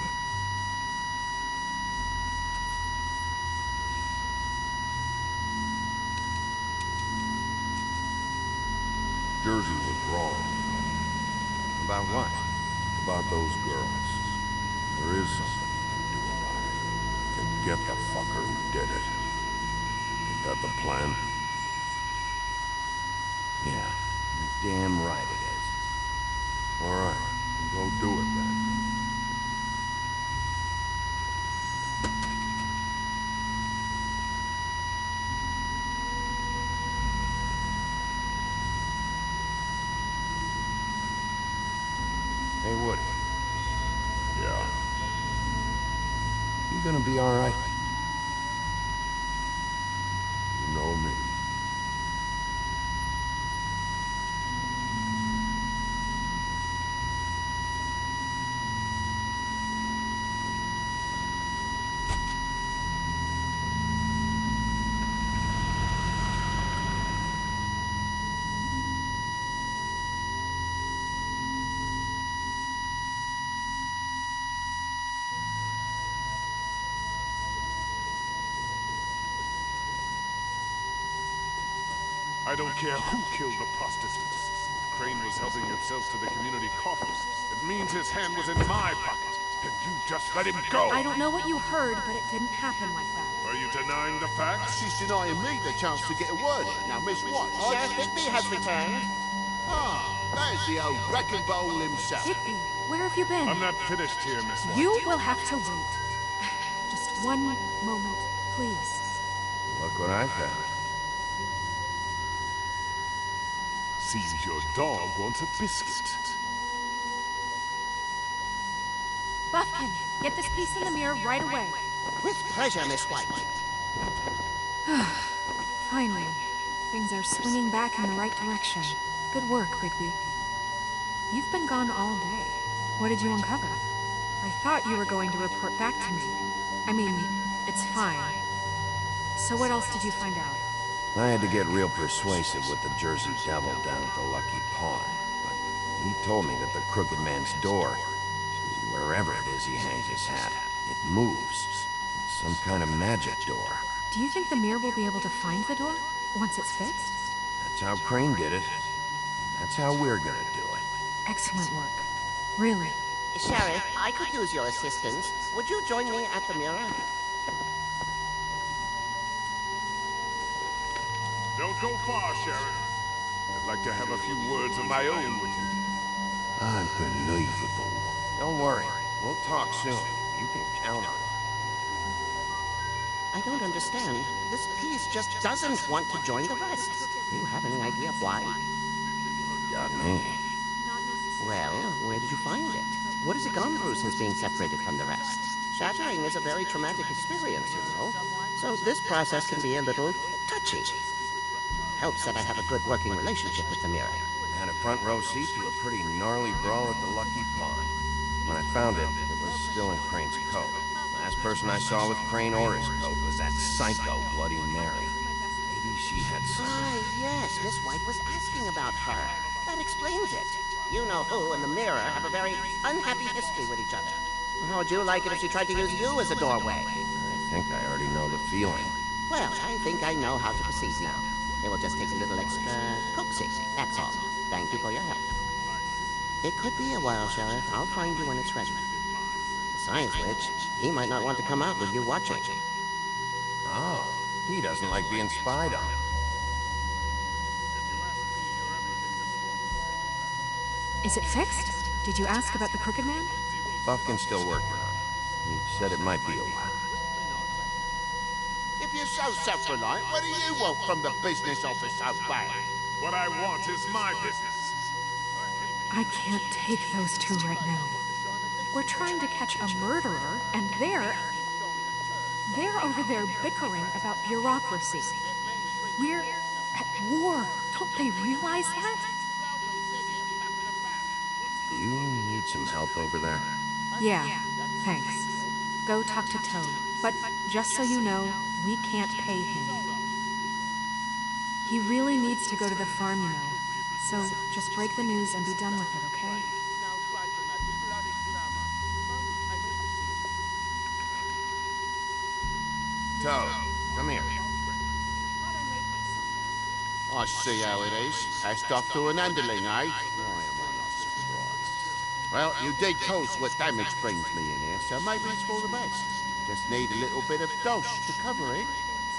Jersey was wrong. About what? About those girls. There is something you can do about it. You can get the fucker who did it. Ain't that the plan? Yeah, you're damn right it is. All right, go do it then. Hey, Woody. Yeah. You gonna be all right? You know me. I don't care who killed the prostitutes. If Crane was helping himself to the community coffers, it means his hand was in my pocket, and you just let him go! I don't know what you heard, but it didn't happen like that. Are you denying the facts? She's denying me the chance to get a word in. Now, Miss Watts. Sheriff Higby has returned. Ah, there's the old wrecking bowl himself. Higby, where have you been? I'm not finished here, Miss Watts. You will have to wait. Just one moment, please. Look what I found. Seems your dog wants a biscuit. Buffkin, get this piece in the mirror right away. With pleasure, Miss White. Finally, things are swinging back in the right direction. Good work, Bigby. You've been gone all day. What did you uncover? I thought you were going to report back to me. I mean, it's fine. So what else did you find out? I had to get real persuasive with the Jersey Devil down at the Lucky Pawn, but he told me that the Crooked Man's door, wherever it is he hangs his hat, it moves. It's some kind of magic door. Do you think the mirror will be able to find the door once it's fixed? That's how Crane did it. That's how we're gonna do it. Excellent work. Really. Sheriff, I could use your assistance. Would you join me at the mirror? Don't go far, Sheriff. I'd like to have a few words of my own with you. Unbelievable. Don't worry. We'll talk soon. You can count on it. I don't understand. This piece just doesn't want to join the rest. Do you have any idea why? Got me. Well, where did you find it? What has it gone through since being separated from the rest? Shattering is a very traumatic experience, you know. So this process can be a little touchy. Helps that I have a good working relationship with the mirror. Had a front row seat to a pretty gnarly brawl at the Lucky Pawn. When I found it, it was still in Crane's coat. Last person I saw with Crane or his coat was that psycho Bloody Mary. Maybe she had some... Ah, yes, Miss White was asking about her. That explains it. You know who and the mirror have a very unhappy history with each other. How would you like it if she tried to use you as a doorway? I think I already know the feeling. Well, I think I know how to proceed now. It will just take a little extra coaxing, that's all. Thank you for your help. It could be a while, Sheriff. I'll find you when it's ready. Besides which, he might not want to come out with you watching. Oh, he doesn't like being spied on. Is it fixed? Did you ask about the Crooked Man? Buffkin's still working on it. He said it might be a while. If you're so self-reliant, what do you want from the business office so bad? What I want is my business. I can't take those two right now. We're trying to catch a murderer, and they're over there bickering about bureaucracy. We're at war. Don't they realize that? You need some help over there? Yeah, thanks. Go talk to Toad. But just so you know, we can't pay him. He really needs to go to the farm, you know. So just break the news and be done with it, okay? Toad, come here. I see how it is. Passed off to an underling, eh? Why am I not surprised? Well, you did cause what damage brings me in here, so maybe it's for the best. Just need a little bit of dosh to cover it.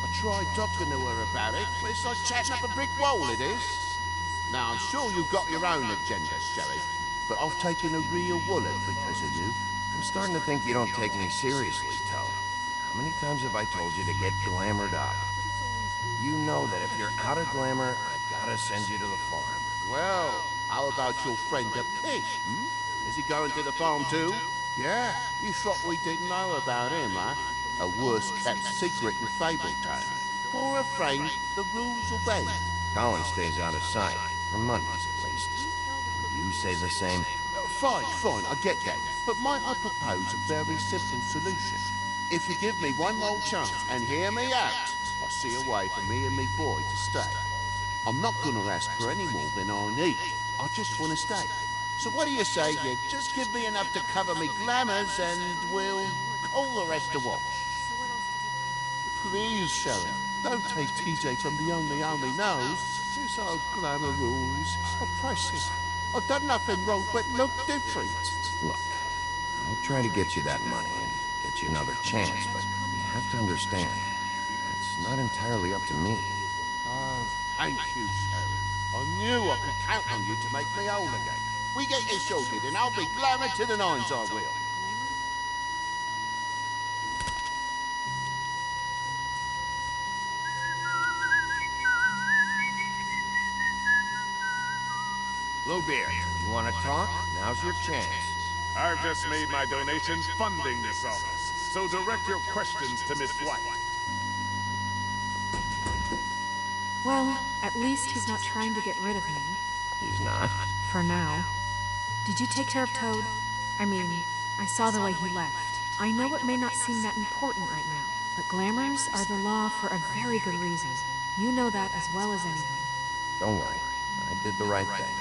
I tried talking to her about it, but it's like chatting up a brick wall, it is. Now, I'm sure you've got your own agenda, Sheriff, but I've taken a real wallet because of you. I'm starting to think you don't take me seriously, Toad. How many times have I told you to get glamored up? You know that if you're out of glamour, I gotta send you to the farm. Well, how about your friend the pig, Is he going to the farm too? Yeah, you thought we didn't know about him, huh? A worst-kept secret in Fabletown. For a friend, the rules obeyed. Colin stays out of sight, for Mondays at least. You say the same? Fine, I get that. But might I propose a very simple solution? If you give me one more chance and hear me out, I'll see a way for me and me boy to stay. I'm not gonna ask for any more than I need. I just want to stay. So what do you say you just give me enough to cover me glamours and we'll call the rest a wash? Please, Sheriff, don't take TJ from the only knows. This old glamour rule is oppressive. I've done nothing wrong but look different. Look, I'll try to get you that money and get you another chance, but you have to understand, it's not entirely up to me. Oh, thank you, Sheriff. I knew I could count on you to make me whole again. We get you sorted, and I'll be glamour to the nines, I will. Bluebeard, you want to talk? Now's your chance. I've just made my donation funding this office, so direct your questions to Miss White. Well, at least he's not trying to get rid of me. He's not? For now. Did you take care of Toad? I mean, I saw the way he left. I know it may not seem that important right now, but glamours are the law for a very good reason. You know that as well as anyone. Don't worry. I did the right thing.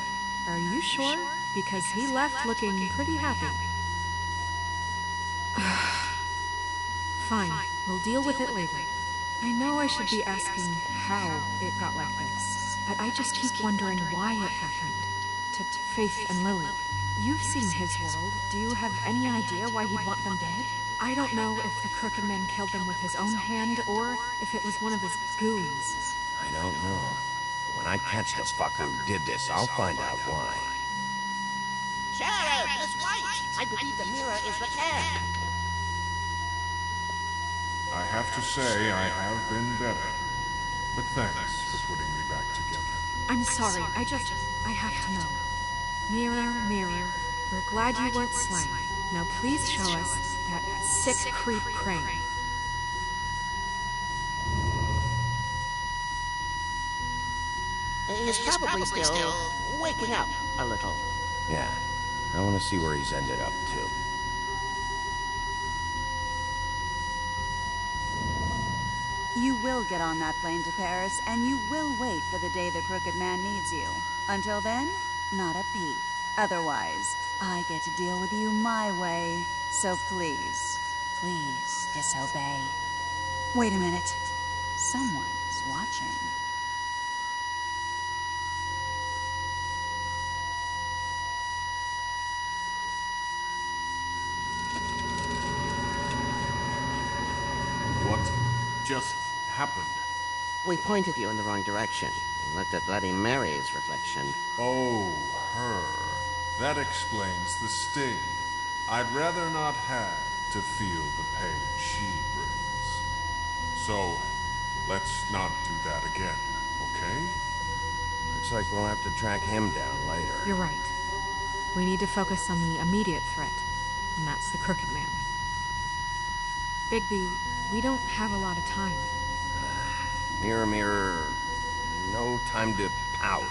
Are you sure? Because he left looking pretty happy. Fine, we'll deal with it later. I know I should be asking how it got like this, but I just keep wondering why it happened. To Faith and Lily. You've seen his world. Do you have any idea why he'd want them dead? I don't know if the Crooked Man killed them with his own hand, or if it was one of his goons. I don't know. But when I catch the fucker who did this, I'll find out why. Sheriff, Miss White! I believe the mirror is returned. I have to say I have been better. But thanks for putting me back together. I'm sorry, I have to know. Mirror, mirror, we're glad you weren't slain. Now please show us that sick creep Crane. He's probably still waking up a little. Yeah. I want to see where he's ended up, too. You will get on that plane to Paris, and you will wait for the day the Crooked Man needs you. Until then, not a peep. Otherwise, I get to deal with you my way. So please, please disobey. Wait a minute. Someone's watching. What just happened? We pointed you in the wrong direction. We looked at Bloody Mary's reflection. Oh, her. That explains the sting. I'd rather not have to feel the pain she brings. So, let's not do that again, okay? Looks like we'll have to track him down later. You're right. We need to focus on the immediate threat, and that's the Crooked Man. Bigby, we don't have a lot of time. Mirror, mirror, no time to pout.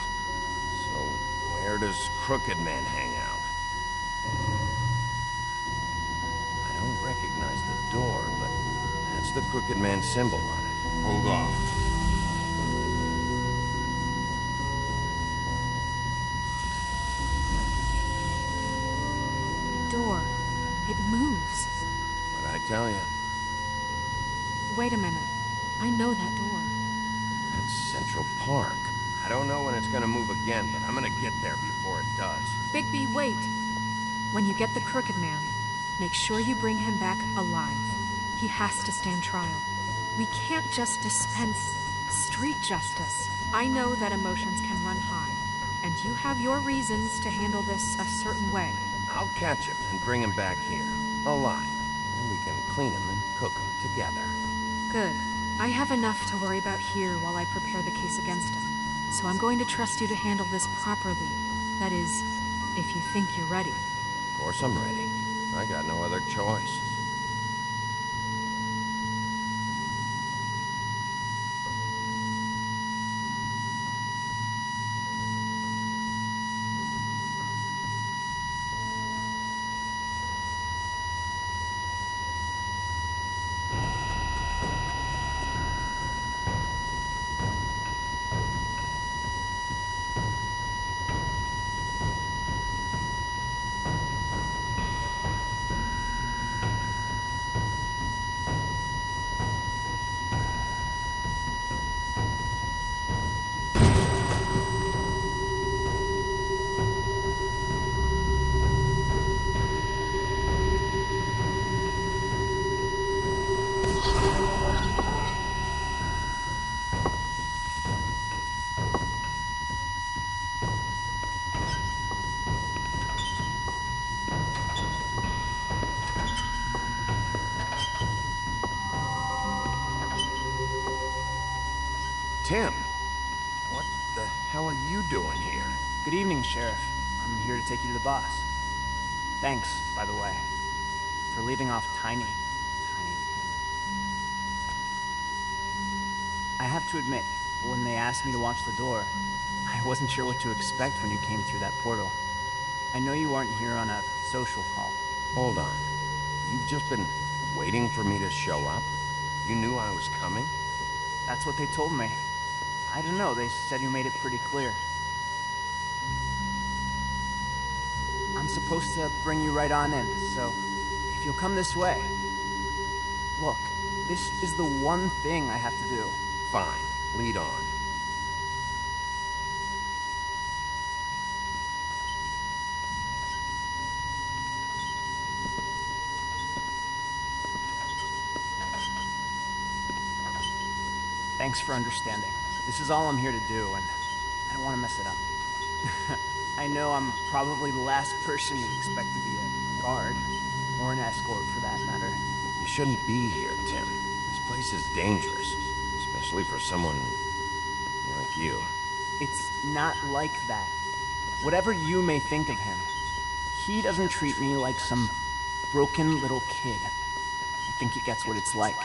So, where does Crooked Man hang out? I don't recognize the door, but that's the Crooked Man symbol on it. Hold on. Door. It moves. What'd I tell you? Wait a minute. I know that door. That's Central Park. I don't know when it's gonna move again, but I'm gonna get there before it does. Bigby, wait. When you get the Crooked Man, make sure you bring him back alive. He has to stand trial. We can't just dispense street justice. I know that emotions can run high, and you have your reasons to handle this a certain way. I'll catch him and bring him back here, alive. And we can clean him and cook him together. Good. I have enough to worry about here while I prepare the case against him. So I'm going to trust you to handle this properly. That is, if you think you're ready. Of course I'm ready. I got no other choice. Tim, what the hell are you doing here? Good evening, Sheriff. I'm here to take you to the boss. Thanks, by the way, for leaving off Tiny Tim. I have to admit, when they asked me to watch the door, I wasn't sure what to expect when you came through that portal. I know you aren't here on a social call. Hold on. You've just been waiting for me to show up? You knew I was coming? That's what they told me. I don't know, they said you made it pretty clear. I'm supposed to bring you right on in, so if you'll come this way. Look, this is the one thing I have to do. Fine, lead on. Thanks for understanding. This is all I'm here to do, and I don't want to mess it up. I know I'm probably the last person you'd expect to be a guard, or an escort for that matter. You shouldn't be here, Tim. This place is dangerous, especially for someone like you. It's not like that. Whatever you may think of him, he doesn't treat me like some broken little kid. I think he gets what it's like.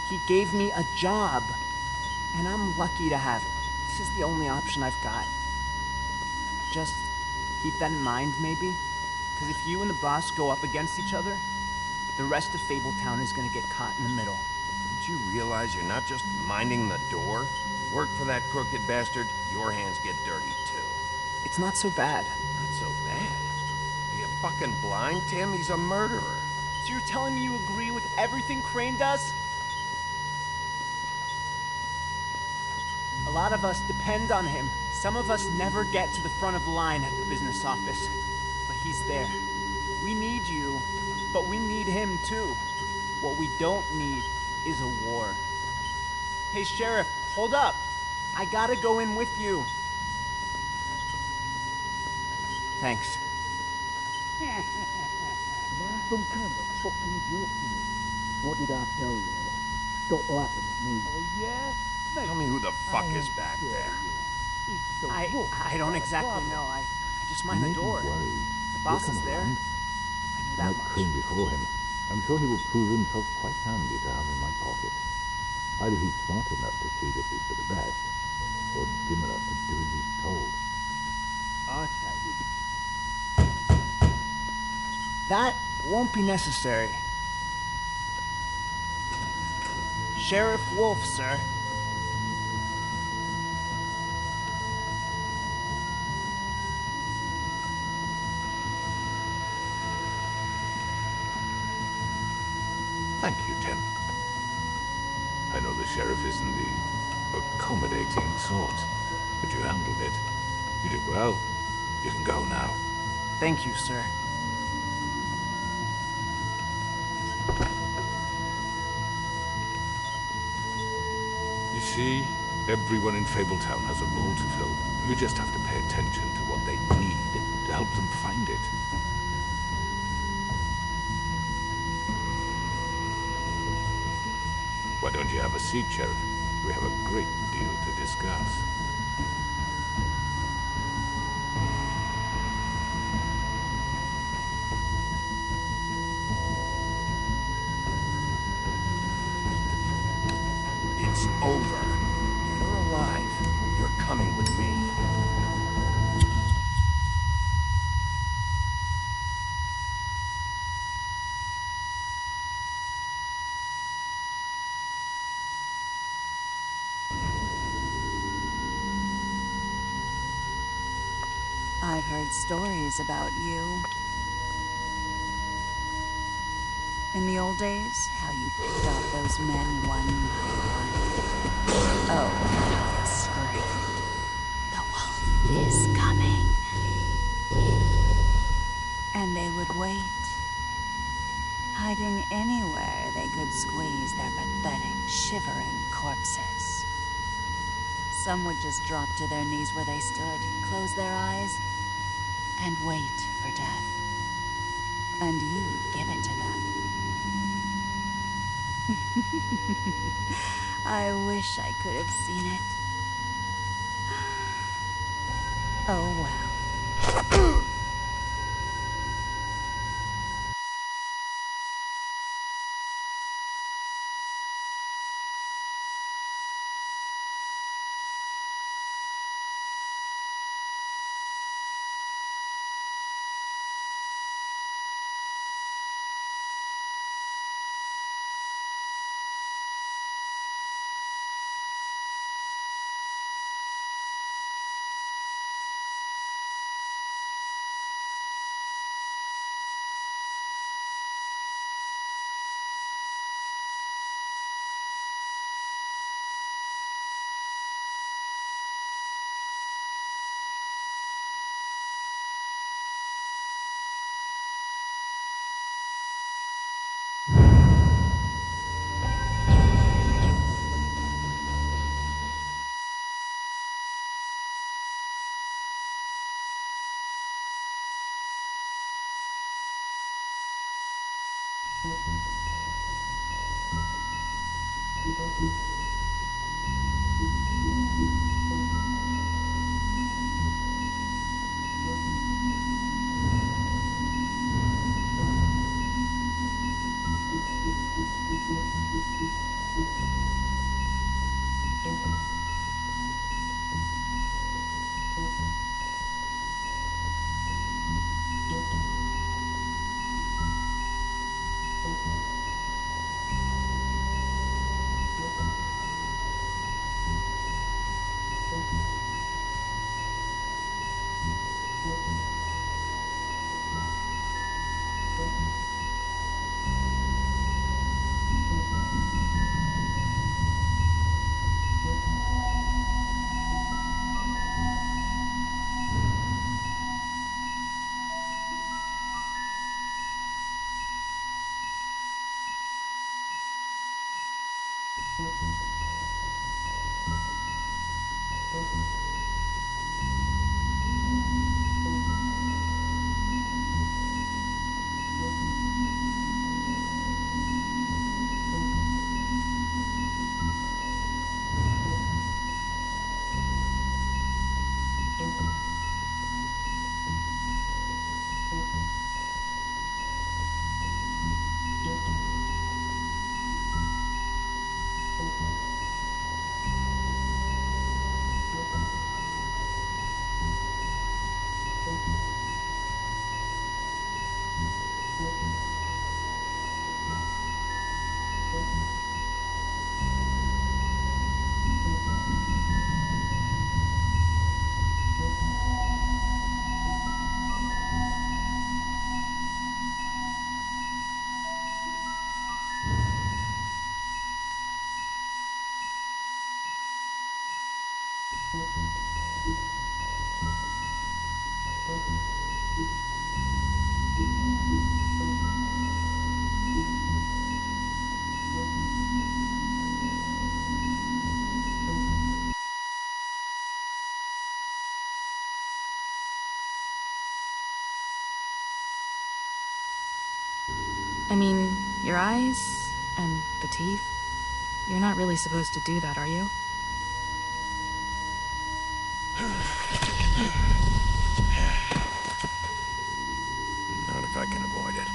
He gave me a job, and I'm lucky to have it. This is the only option I've got. Just keep that in mind, maybe? Because if you and the boss go up against each other, the rest of Fabletown is gonna get caught in the middle. Don't you realize you're not just minding the door? You work for that crooked bastard, your hands get dirty too. It's not so bad. Not so bad? Are you fucking blind, Tim? He's a murderer. So you're telling me you agree with everything Crane does? A lot of us depend on him. Some of us never get to the front of the line at the business office. But he's there. We need you, but we need him too. What we don't need is a war. Hey, Sheriff, hold up. I gotta go in with you. Thanks. Some kind of fucking joke to me. What did I tell you? Stop laughing at me. Oh, yeah? Tell me who the fuck is back there. I don't exactly know. I just mind the door. The boss is there. I know that Like much. Crane before him, I'm sure he will prove himself quite handy to have in my pocket. Either he's smart enough to see this is for the best, or dim enough to do as he's told. I'll chat with you. That won't be necessary. Sheriff Wolf, sir. Thank you, Tim. I know the sheriff isn't the accommodating sort, but you handled it. You did well. You can go now. Thank you, sir. You see, everyone in Fabletown has a role to fill. You just have to pay attention to what they need to help them find it. Why don't you have a seat, Sheriff? We have a great deal to discuss. It's over. You're alive. You're coming with me. I've heard stories about you. In the old days, how you picked off those men one by one. Oh, how they screamed. The wolf is coming. And they would wait, hiding anywhere they could squeeze their pathetic, shivering corpses. Some would just drop to their knees where they stood, close their eyes, and wait for death. And you'd give it to them. I wish I could have seen it. Oh well. I mean, your eyes and the teeth. You're not really supposed to do that, are you? Not if I can avoid it.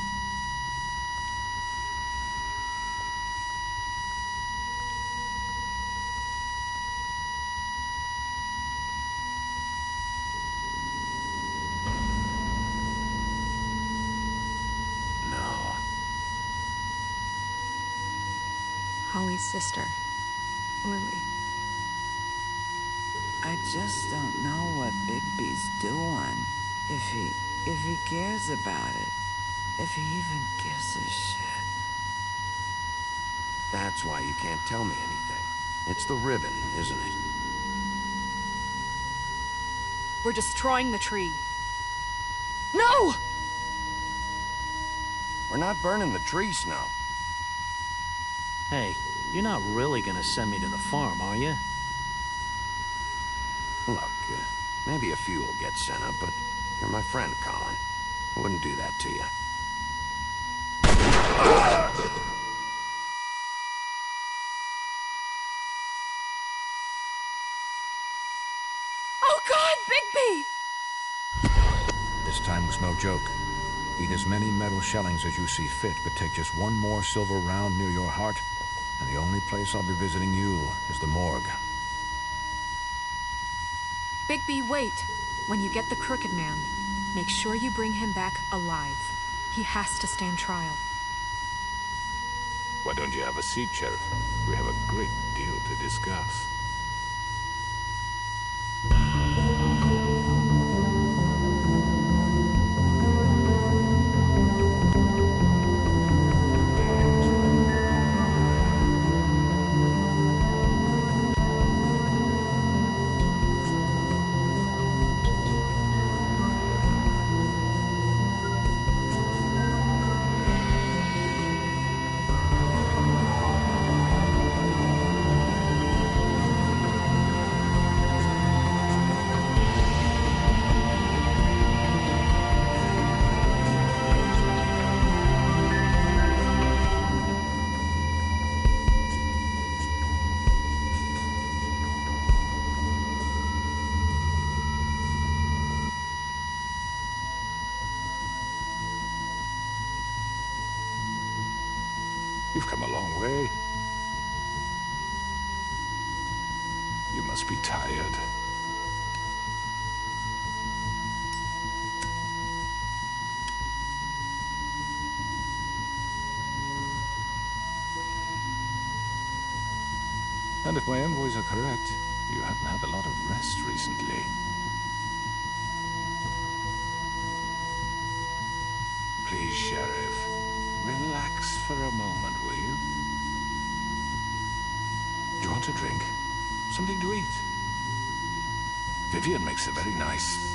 No. Holly's sister, Lily. I just don't know what Bigby's doing. If he cares about it. If he even gives a shit. That's why you can't tell me anything. It's the ribbon, isn't it? We're destroying the tree. No! We're not burning the tree, Snow. Hey, you're not really gonna send me to the farm, are you? Look, maybe a few will get sent up, but you're my friend, Colin. I wouldn't do that to you. Oh God, Bigby! This time was no joke. Eat as many metal shellings as you see fit, but take just one more silver round near your heart, and the only place I'll be visiting you is the morgue. Bigby, wait. When you get the Crooked Man, make sure you bring him back alive. He has to stand trial. Why don't you have a seat, Sheriff? We have a great deal to discuss. You've come a long way. You must be tired. And if my envoys are correct, you haven't had a lot of rest recently. Please, Sheriff, relax for a moment, will you? Do you want a drink? Something to eat? Vivian makes a very nice...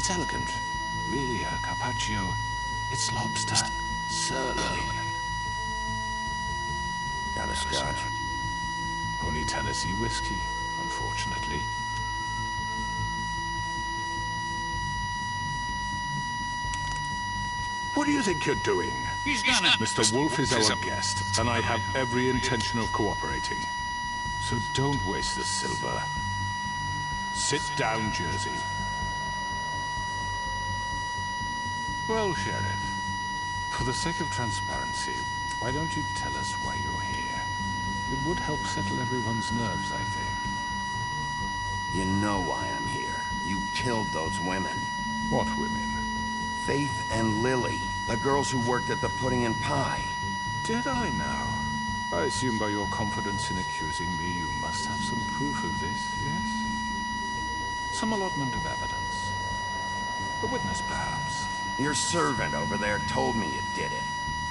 It's elegant. Really a carpaccio. It's lobster. Sirloin. Got a scotch? Only Tennessee whiskey, unfortunately. What do you think you're doing? He's gonna... Mr. Wolf is our guest, and I have every intention of cooperating. So don't waste the silver. Sit down, Jersey. Well, Sheriff, for the sake of transparency, why don't you tell us why you're here? It would help settle everyone's nerves, I think. You know why I'm here. You killed those women. What women? Faith and Lily, the girls who worked at the Pudding and Pie. Did I now? I assume by your confidence in accusing me, you must have some proof of this, yes? Some allotment of evidence. A witness, perhaps. Your servant over there told me you did it.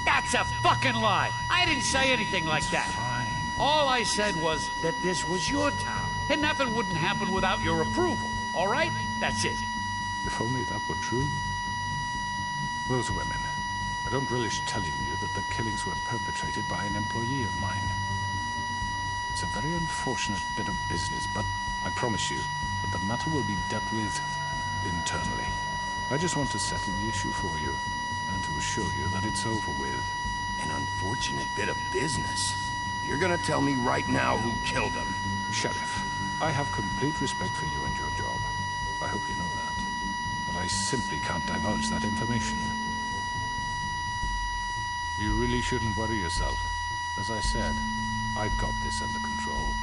That's a fucking lie. I didn't say anything like that. Fine. All I said was that this was your town, and nothing wouldn't happen without your approval. All right? That's it. If only that were true. Those women. I don't relish telling you that the killings were perpetrated by an employee of mine. It's a very unfortunate bit of business, but I promise you that the matter will be dealt with internally. I just want to settle the issue for you, and to assure you that it's over with. An unfortunate bit of business? You're gonna tell me right now who killed him? Sheriff, I have complete respect for you and your job. I hope you know that. But I simply can't divulge that information. You really shouldn't worry yourself. As I said, I've got this under control.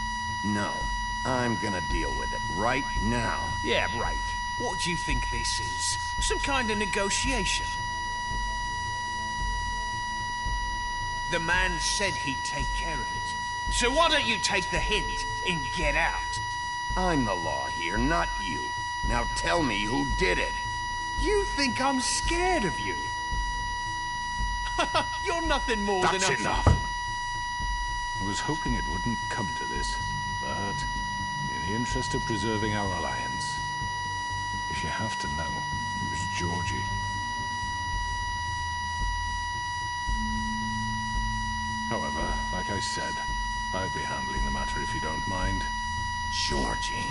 No, I'm gonna deal with it right now. Yeah, right. What do you think this is? Some kind of negotiation? The man said he'd take care of it. So why don't you take the hint and get out? I'm the law here, not you. Now tell me who did it. You think I'm scared of you? You're nothing more than a... That's enough! I was hoping it wouldn't come to this, but in the interest of preserving our alliance, if you have to know, it was Georgie. However, like I said, I'd be handling the matter if you don't mind. Georgie.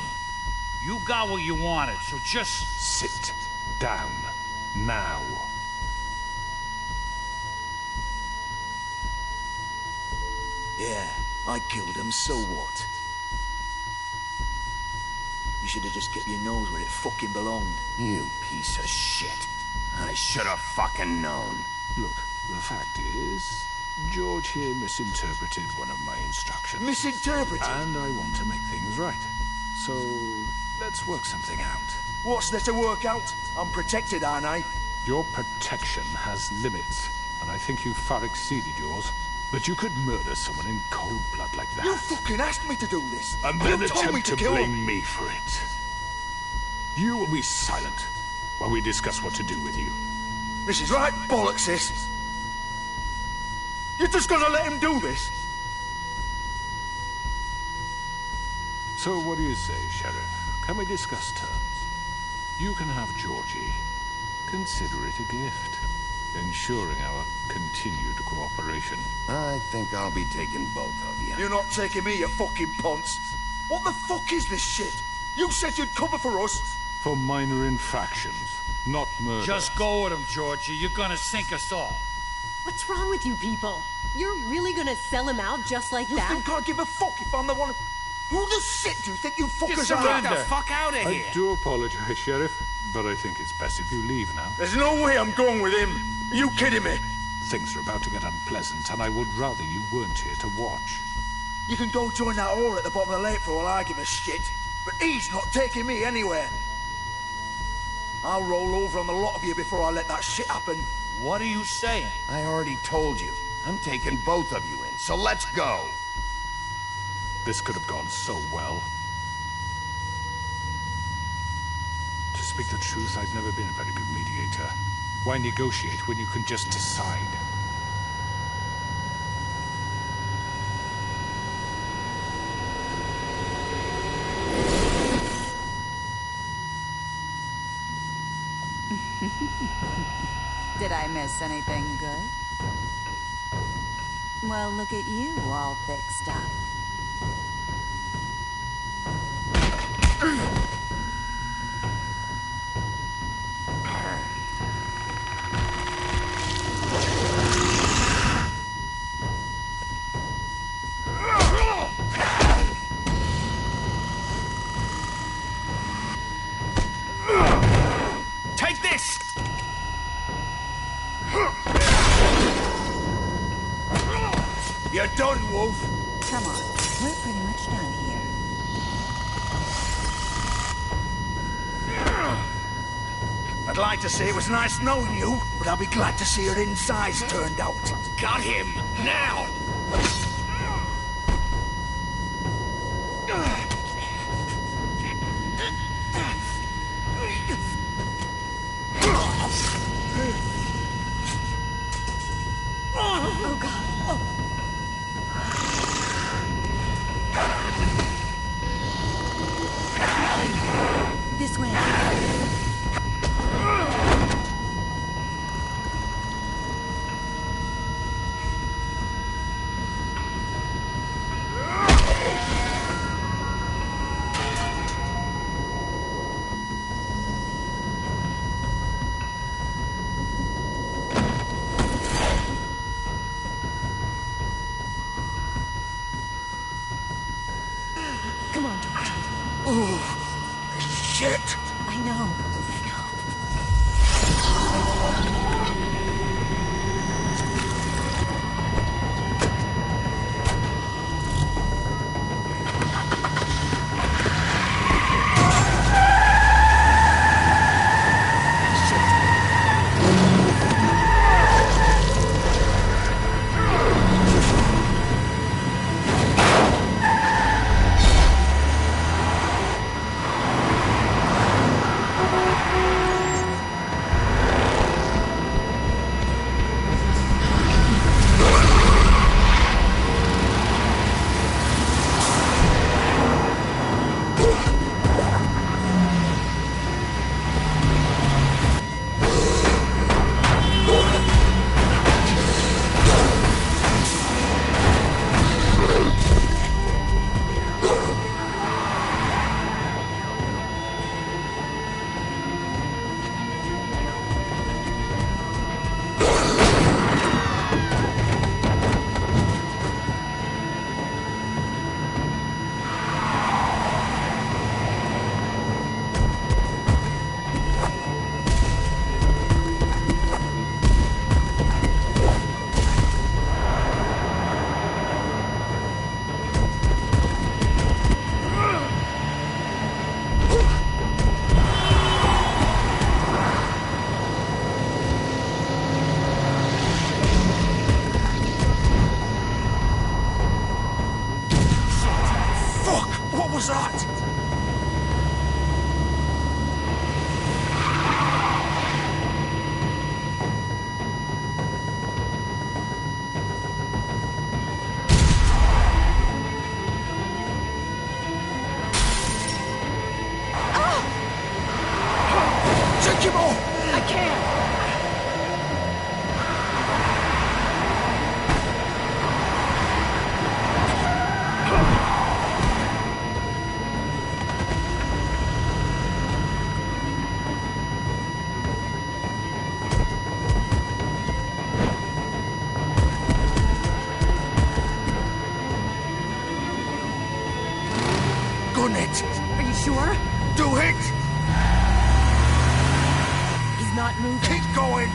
You got what you wanted, so just... Sit down. Now. Yeah, I killed him, so what? You should have just kept your nose where it fucking belonged. You piece of shit. I should have fucking known. Look, the fact is, George here misinterpreted one of my instructions. Misinterpreted? And I want to make things right. So, let's work something out. What's there to work out? I'm protected, aren't I? Your protection has limits, and I think you've far exceeded yours. But you could murder someone in cold blood like that. You fucking asked me to do this. And then attempt to blame me for it. You will be silent while we discuss what to do with you. This is right bollocks, sis. You're just gonna let him do this? So what do you say, Sheriff? Can we discuss terms? You can have Georgie. Consider it a gift, ensuring our continued cooperation. I think I'll be taking both of you. You're not taking me, you fucking ponce. What the fuck is this shit? You said you'd cover for us. For minor infractions, not murder. Just go with him, Georgie. You're gonna sink us all. What's wrong with you people? You're really gonna sell him out just like that? You think I give a fuck if I'm the one... Who the shit do you think you fuckers are? surrender. Get the fuck out of here! I do apologize, Sheriff, but I think it's best if you leave now. There's no way I'm going with him. Are you kidding me? Things are about to get unpleasant, and I would rather you weren't here to watch. You can go join that whore at the bottom of the lake for all I give a shit. But he's not taking me anywhere. I'll roll over on the lot of you before I let that shit happen. What are you saying? I already told you. I'm taking both of you in, so let's go. This could have gone so well. To speak the truth, I've never been a very good mediator. Why negotiate when you can just decide? Did I miss anything good? Well, look at you, all fixed up. Take this! You're done, Wolf. Come on, we're pretty much done here. I'd like to say it was nice knowing you, but I'll be glad to see your insides turned out. Got him! Now! Oh, God. Oh. This way. Come on. Oh, shit. I know. What was that? Take him off! I can't! Gun it! Are you sure? Do it! He's not moving. Keep going!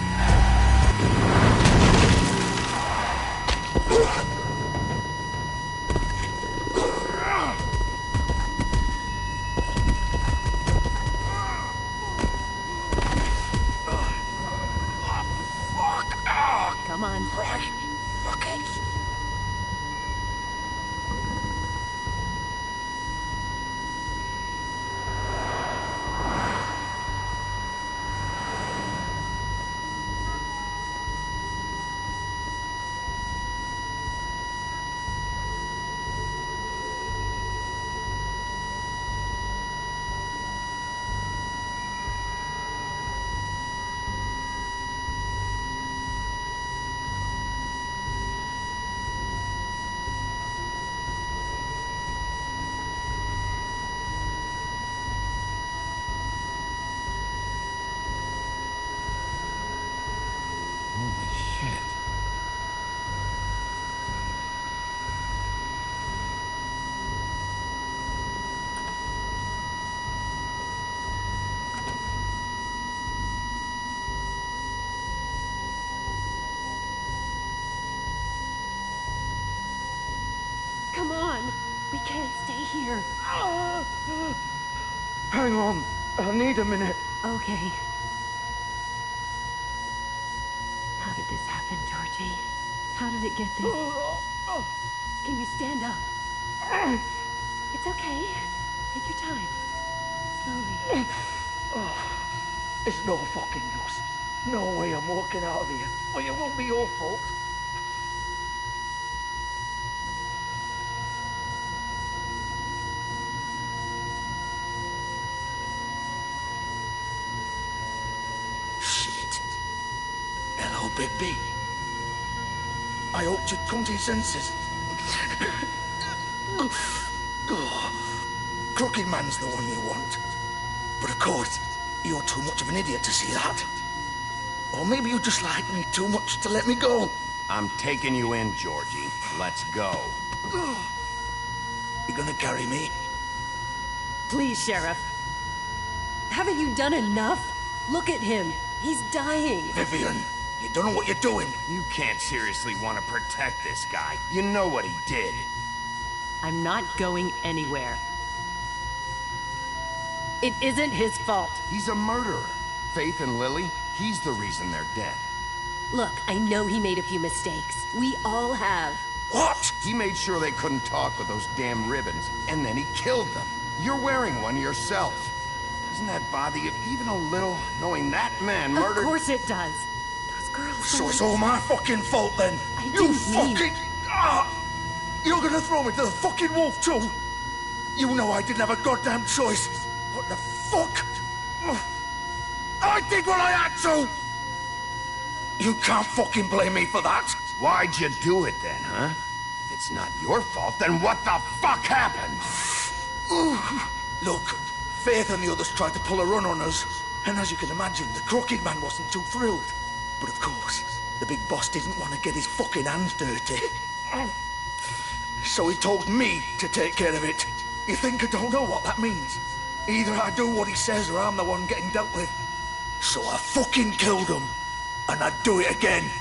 Come on. Right. Look it. here. Hang on. I need a minute. Okay. How did this happen, Georgie? How did it get this? Can you stand up? It's okay. Take your time. Slowly. It's no fucking use. No way I'm walking out of here. Well, it won't be your fault. Shit. Hello, Big B. I hoped you'd come to your senses. Crooked Man's the one you want. But of course, you're too much of an idiot to see that. Or maybe you just like me too much to let me go. I'm taking you in, Georgie. Let's go. You gonna carry me? Please, Sheriff. Haven't you done enough? Look at him. He's dying. Vivian, you don't know what you're doing. You can't seriously want to protect this guy. You know what he did. I'm not going anywhere. It isn't his fault. He's a murderer. Faith and Lily, he's the reason they're dead. Look, I know he made a few mistakes. We all have. What? He made sure they couldn't talk with those damn ribbons, and then he killed them. You're wearing one yourself. Doesn't that bother you even a little, knowing that man murdered... Of course it does. Those girls... So it's all my fucking fault then? I You didn't mean... fucking... You're gonna throw me to the fucking wolf too? You know I didn't have a goddamn choice. What the fuck? I did what I had to! You can't fucking blame me for that. Why'd you do it then, huh? If it's not your fault, then what the fuck happened? Look, Faith and the others tried to pull a run on us. And as you can imagine, the Crooked Man wasn't too thrilled. But of course, the big boss didn't want to get his fucking hands dirty. So he told me to take care of it. You think I don't know what that means? Either I do what he says or I'm the one getting dealt with. So I fucking killed him. And I'd do it again.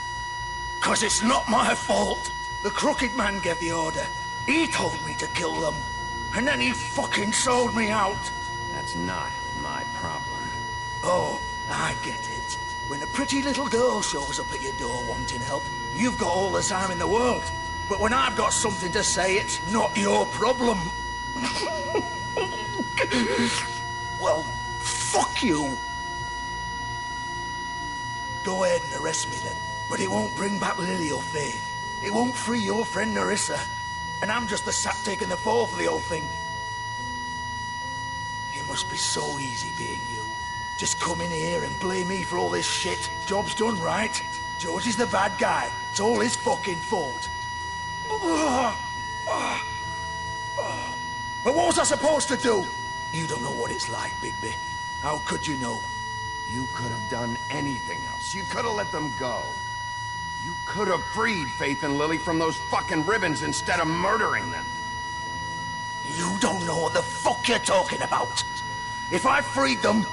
'Cause it's not my fault. The Crooked Man gave the order. He told me to kill them. And then he fucking sold me out. That's not my problem. Oh, I get it. When a pretty little girl shows up at your door wanting help, you've got all the time in the world. But when I've got something to say, it's not your problem. Well, fuck you. Go ahead and arrest me then. But it won't bring back Lily or Faith. It won't free your friend Nerissa. And I'm just the sap taking the fall for the whole thing. It must be so easy being you. Just come in here and blame me for all this shit. Job's done, right? George is the bad guy. It's all his fucking fault. But what was I supposed to do? You don't know what it's like, Bigby. How could you know? You could have done anything else. You could have let them go. You could have freed Faith and Lily from those fucking ribbons instead of murdering them. You don't know what the fuck you're talking about. If I freed them...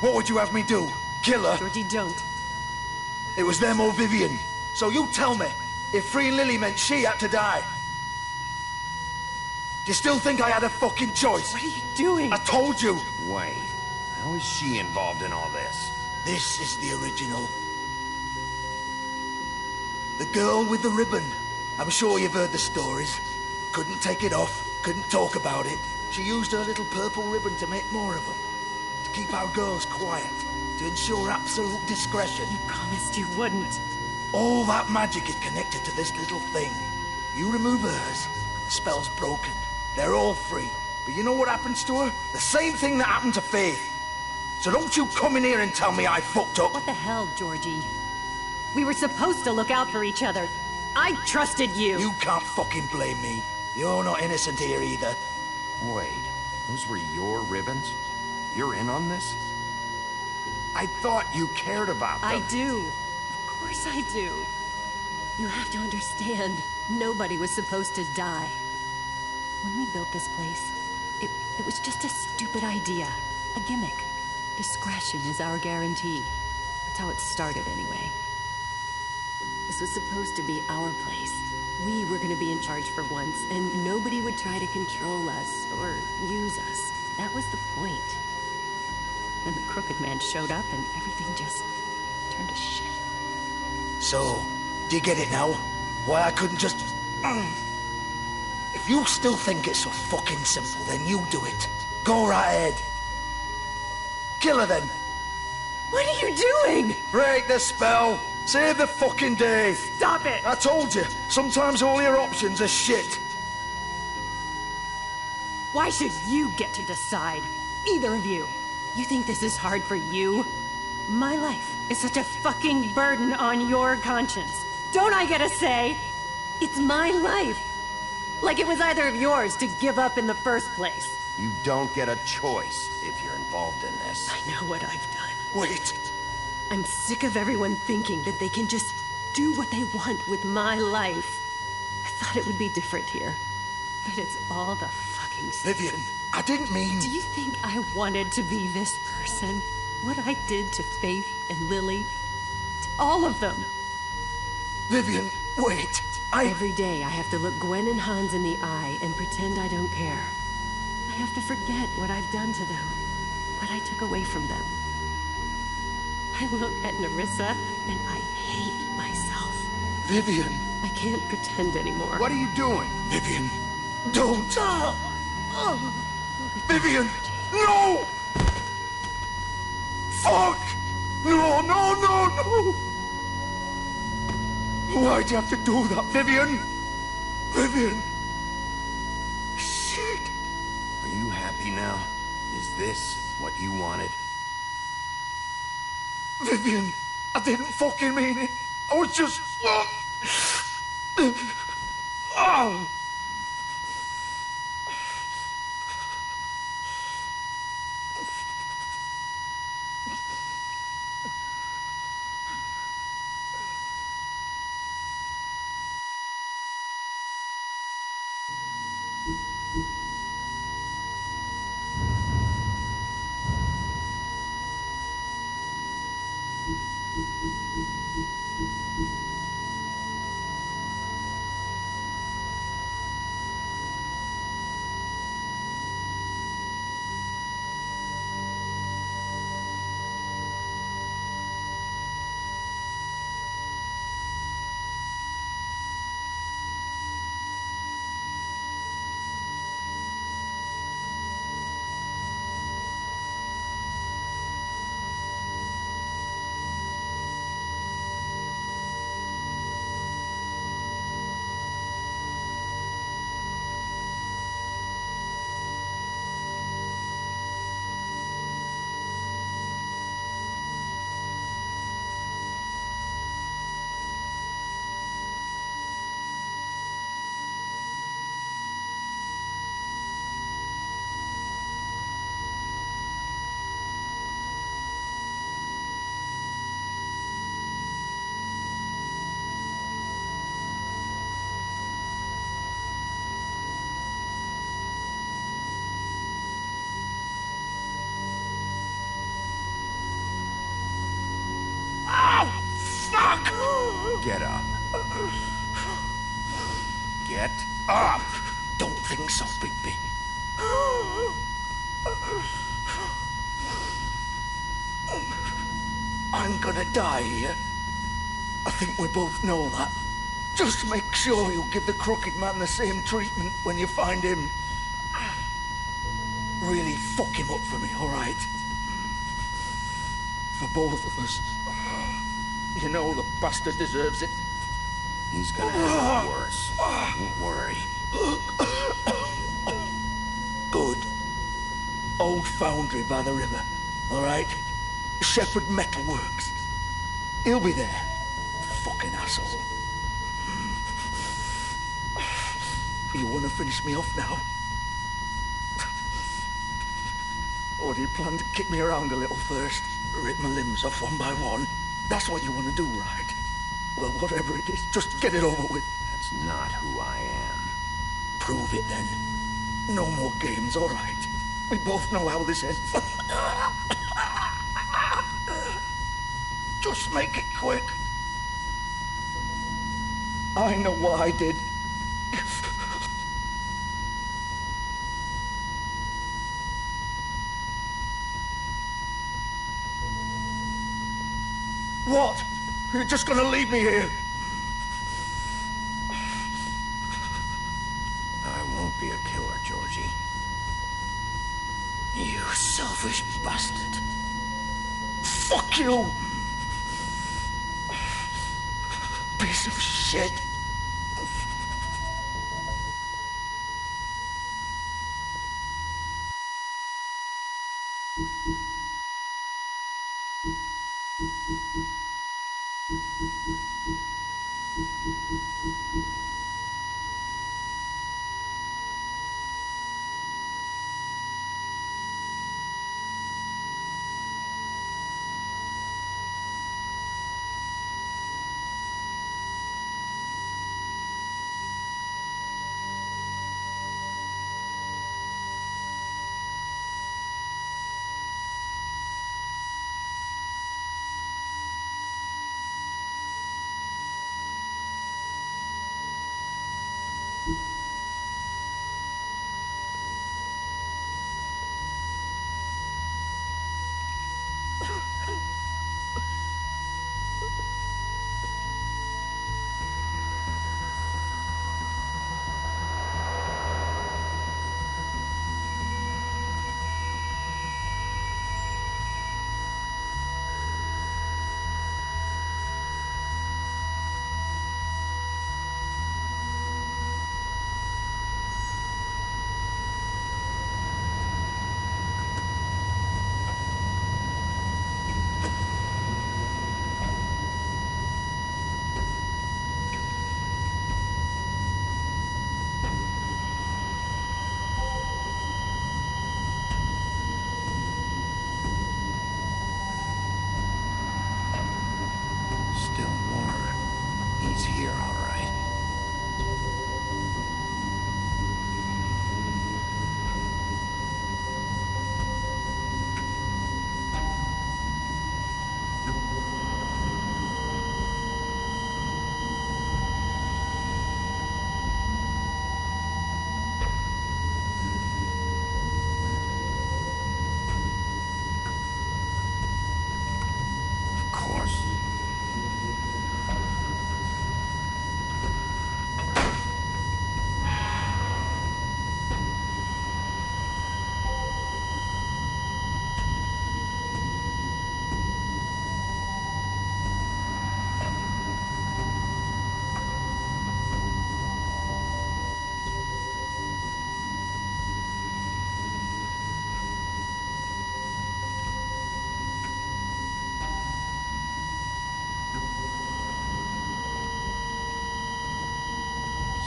What would you have me do? Kill her? Georgie, don't. It was them or Vivian. So you tell me, if freeing Lily meant she had to die, do you still think I had a fucking choice? What are you doing? I told you. Wait, how is she involved in all this? This is the original. The girl with the ribbon. I'm sure you've heard the stories. Couldn't take it off, couldn't talk about it. She used her little purple ribbon to make more of them. To keep our girls quiet. To ensure absolute discretion. You promised you wouldn't. All that magic is connected to this little thing. You remove hers, the spell's broken. They're all free. But you know what happens to her? The same thing that happened to Faith. So don't you come in here and tell me I fucked up. What the hell, Georgie? We were supposed to look out for each other. I trusted you. You can't fucking blame me. You're not innocent here either. Wait, those were your ribbons? You're in on this? I thought you cared about them. I do. Of course I do. You have to understand, nobody was supposed to die. When we built this place, it was just a stupid idea. A gimmick. Discretion is our guarantee. That's how it started, anyway. This was supposed to be our place. We were gonna be in charge for once, and nobody would try to control us or use us. That was the point. Then the Crooked Man showed up, and everything just turned to shit. So, do you get it now? Why I couldn't just... If you still think it's so fucking simple, then you do it. Go right ahead. Kill her then. What are you doing? Break the spell. Save the fucking day. Stop it. I told you, sometimes all your options are shit. Why should you get to decide? Either of you. You think this is hard for you? My life is such a fucking burden on your conscience. Don't I get a say? It's my life. Like it was either of yours to give up in the first place. You don't get a choice if you're involved in this. I know what I've done. Wait. I'm sick of everyone thinking that they can just do what they want with my life. I thought it would be different here. But it's all the fucking same. Vivian, I didn't mean... Do you think I wanted to be this person? What I did to Faith and Lily? To all of them? Vivian, wait. Every day I have to look Gwen and Hans in the eye and pretend I don't care. I have to forget what I've done to them. What I took away from them. I look at Nerissa and I hate myself. Vivian. I can't pretend anymore. What are you doing? Vivian, don't. Vivian, no! Fuck! No, no, no, no! Why'd you have to do that, Vivian? Vivian! Shit! Are you happy now? Is this what you wanted? Vivian, I didn't fucking mean it. I was just... Oh! Get up. Get up! Don't think so, Bigby. I'm gonna die here. I think we both know that. Just make sure you give the Crooked Man the same treatment when you find him. Really fuck him up for me, all right? For both of us. You know the bastard deserves it. He's gonna have it worse. Don't worry. Good. Old foundry by the river, all right? Shepherd Metal Works. He'll be there. Fucking asshole. You want to finish me off now? Or do you plan to kick me around a little first? Rip my limbs off one by one? That's what you want to do, right? Well, whatever it is, just get it over with. That's not who I am. Prove it, then. No more games, all right? We both know how this ends. Just make it quick. I know what I did. What? You're just gonna leave me here? I won't be a killer, Georgie. You selfish bastard. Fuck you! Piece of shit. Still more. He's here, all right. Of course.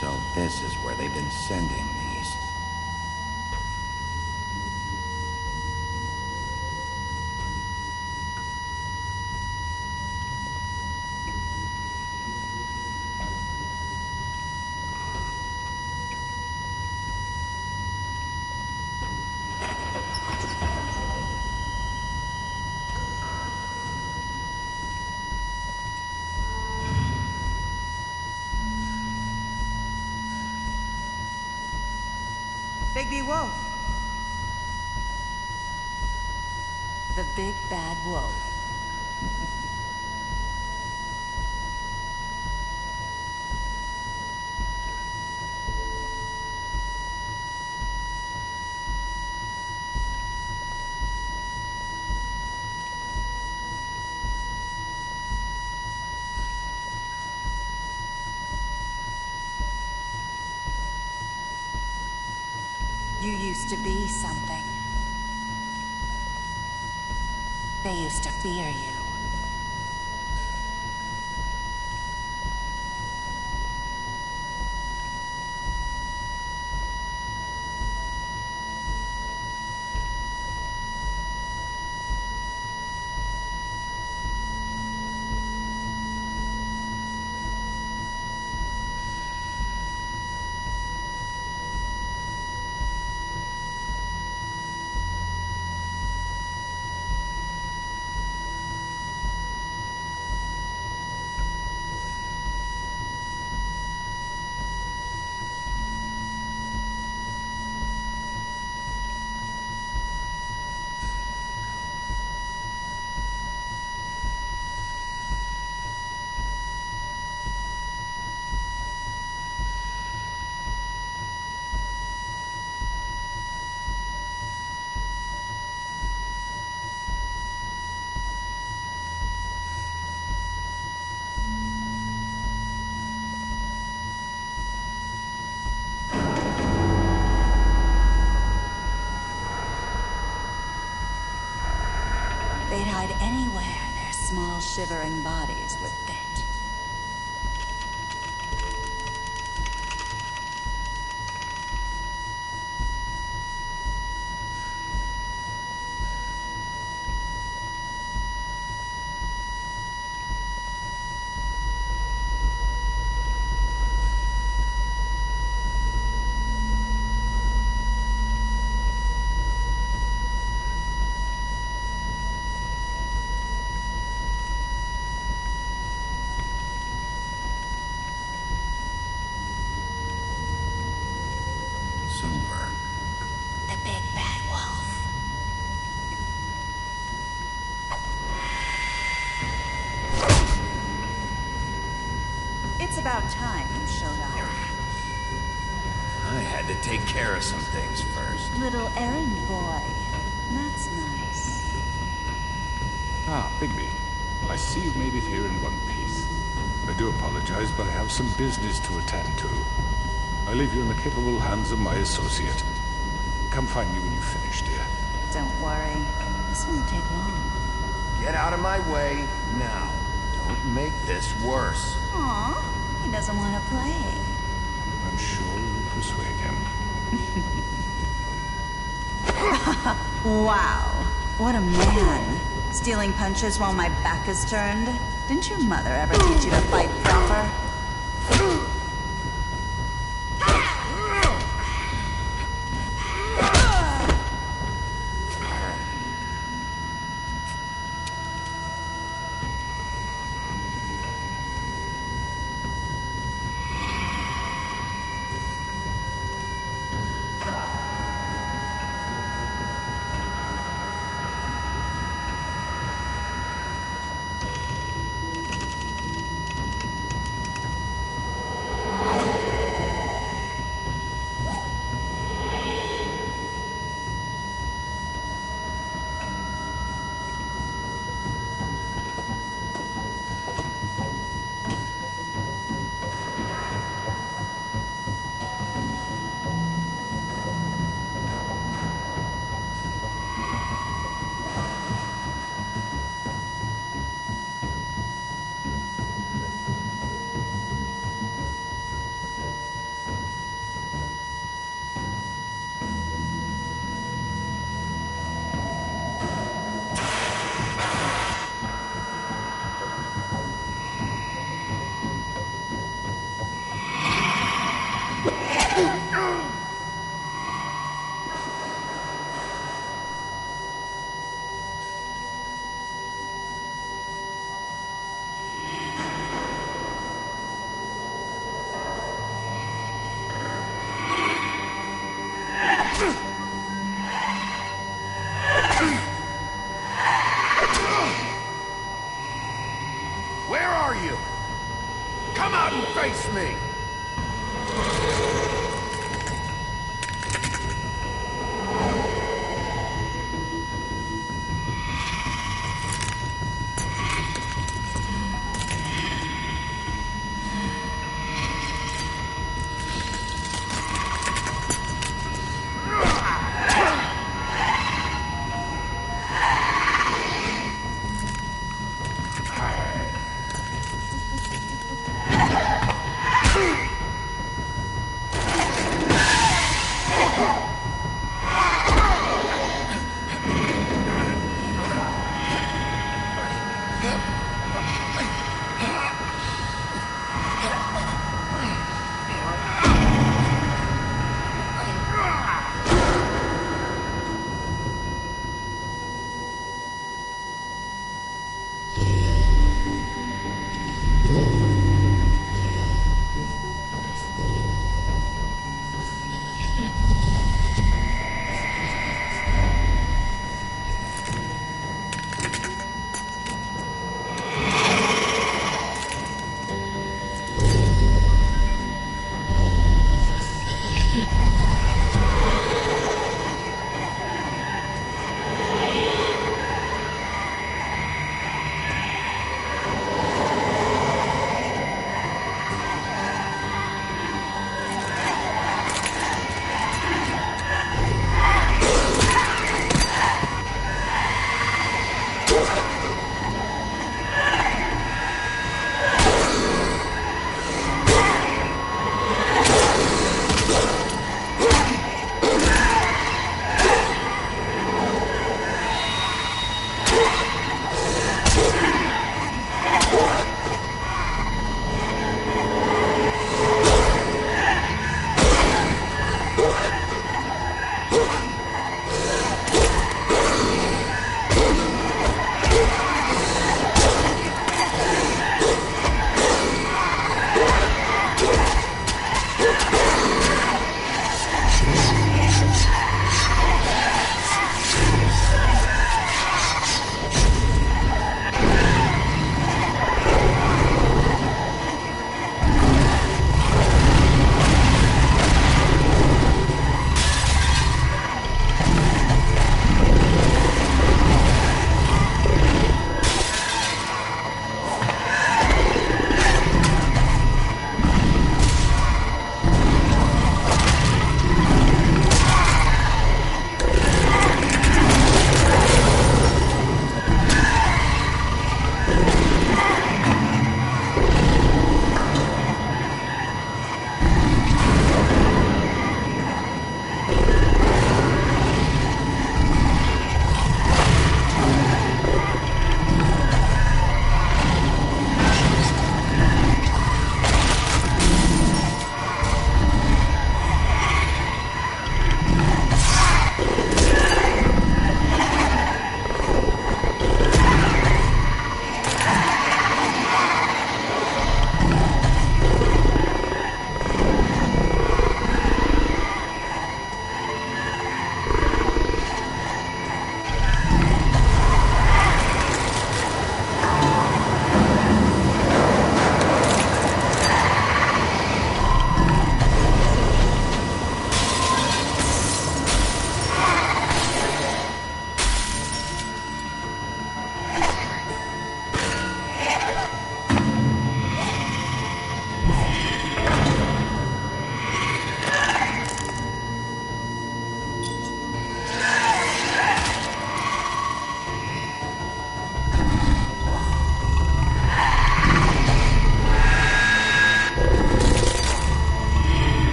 So this is where they've been sending these. Bigby Wolf. The big bad wolf. You used to be something. They used to fear you. they'd hide anywhere their small shivering bodies would fit. Silver. The big bad wolf. It's about time you showed up. I had to take care of some things first. Little errand boy. That's nice. Ah, Bigby. I see you made it here in one piece. I do apologize, but I have some business to attend to. I leave you in the capable hands of my associate. Come find me when you finish, dear. Don't worry. This won't take long. Get out of my way now. Don't make this worse. Aw, he doesn't want to play. I'm sure you'll persuade him. Wow, what a man. Stealing punches while my back is turned? Didn't your mother ever teach you to fight proper? Where are you? Come out and face me!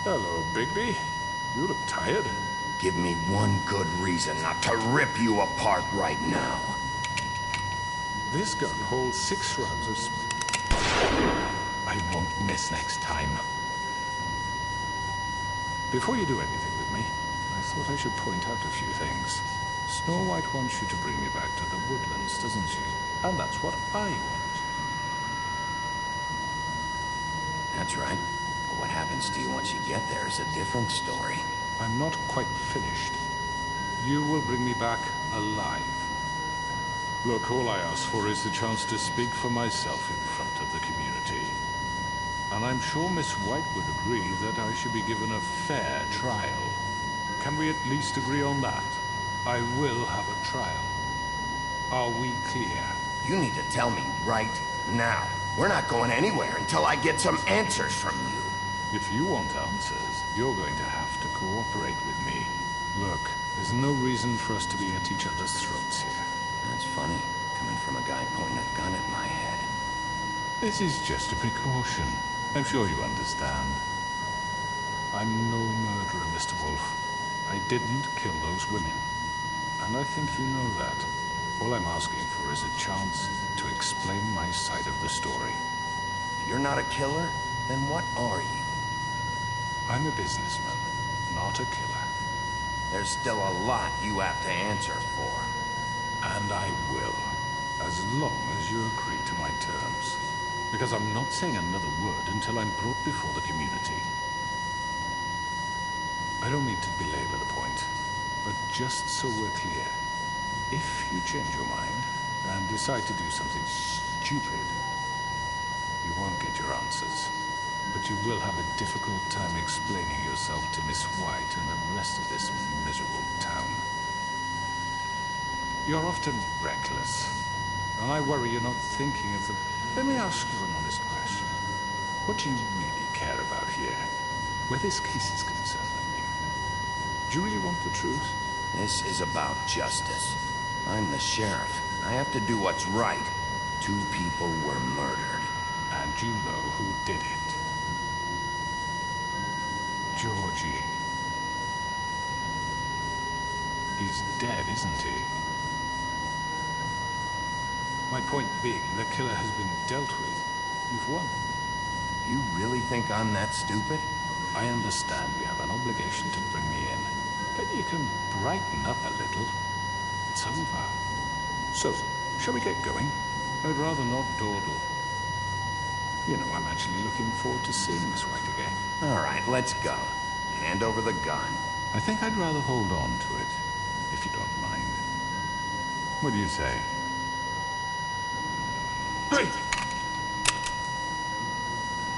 Hello, Bigby. You look tired. Give me one good reason not to rip you apart right now. This gun holds 6 rounds of I won't miss next time. Before you do anything with me, I thought I should point out a few things. Snow White wants you to bring me back to the woodlands, doesn't she? And that's what I want. That's right. But what happens to you once you get there is a different story. I'm not quite finished. You will bring me back alive. Look, all I ask for is the chance to speak for myself in front of the community. And I'm sure Miss White would agree that I should be given a fair trial. Can we at least agree on that? I will have a trial. Are we clear? You need to tell me right now. We're not going anywhere until I get some answers from you. If you want answers, you're going to have to cooperate with me. Look, there's no reason for us to be at each other's throats here. That's funny, coming from a guy pointing a gun at my head. This is just a precaution. I'm sure you understand. I'm no murderer, Mr. Wolf. I didn't kill those women. And I think you know that. All I'm asking for is a chance to explain my side of the story. If you're not a killer, then what are you? I'm a businessman, not a killer. There's still a lot you have to answer for. And I will, as long as you agree to my terms. Because I'm not saying another word until I'm brought before the community. I don't mean to belabor the point, but just so we're clear, if you change your mind and decide to do something stupid, you won't get your answers. But you will have a difficult time explaining yourself to Miss White and the rest of this miserable town. You're often reckless, and I worry you're not thinking of the... Let me ask you an honest question. What do you really care about here? Where this case is concerned, I mean. Do you really want the truth? This is about justice. I'm the sheriff. I have to do what's right. 2 people were murdered. And you know who did it. Georgie. He's dead, isn't he? My point being, the killer has been dealt with. You've won. You really think I'm that stupid? I understand you have an obligation to bring me in, but you can brighten up a little. It's over. So, shall we get going? I'd rather not dawdle. You know, I'm actually looking forward to seeing Miss White again. All right, let's go. Hand over the gun. I think I'd rather hold on to it, if you don't mind. What do you say? Hey!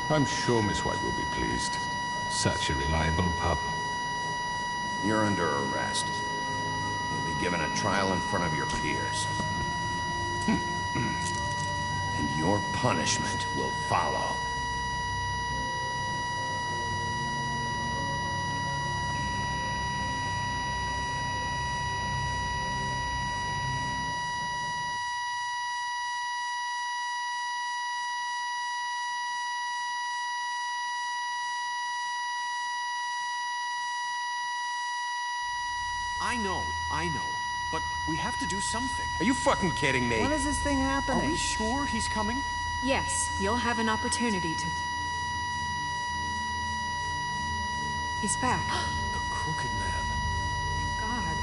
I'm sure Miss White will be pleased. Such a reliable pup. You're under arrest. You'll be given a trial in front of your peers. And your punishment will follow. I know. But we have to do something. Are you fucking kidding me? When is this thing happening? Are we sure he's coming? Yes, you'll have an opportunity to... He's back. The Crooked Man. God.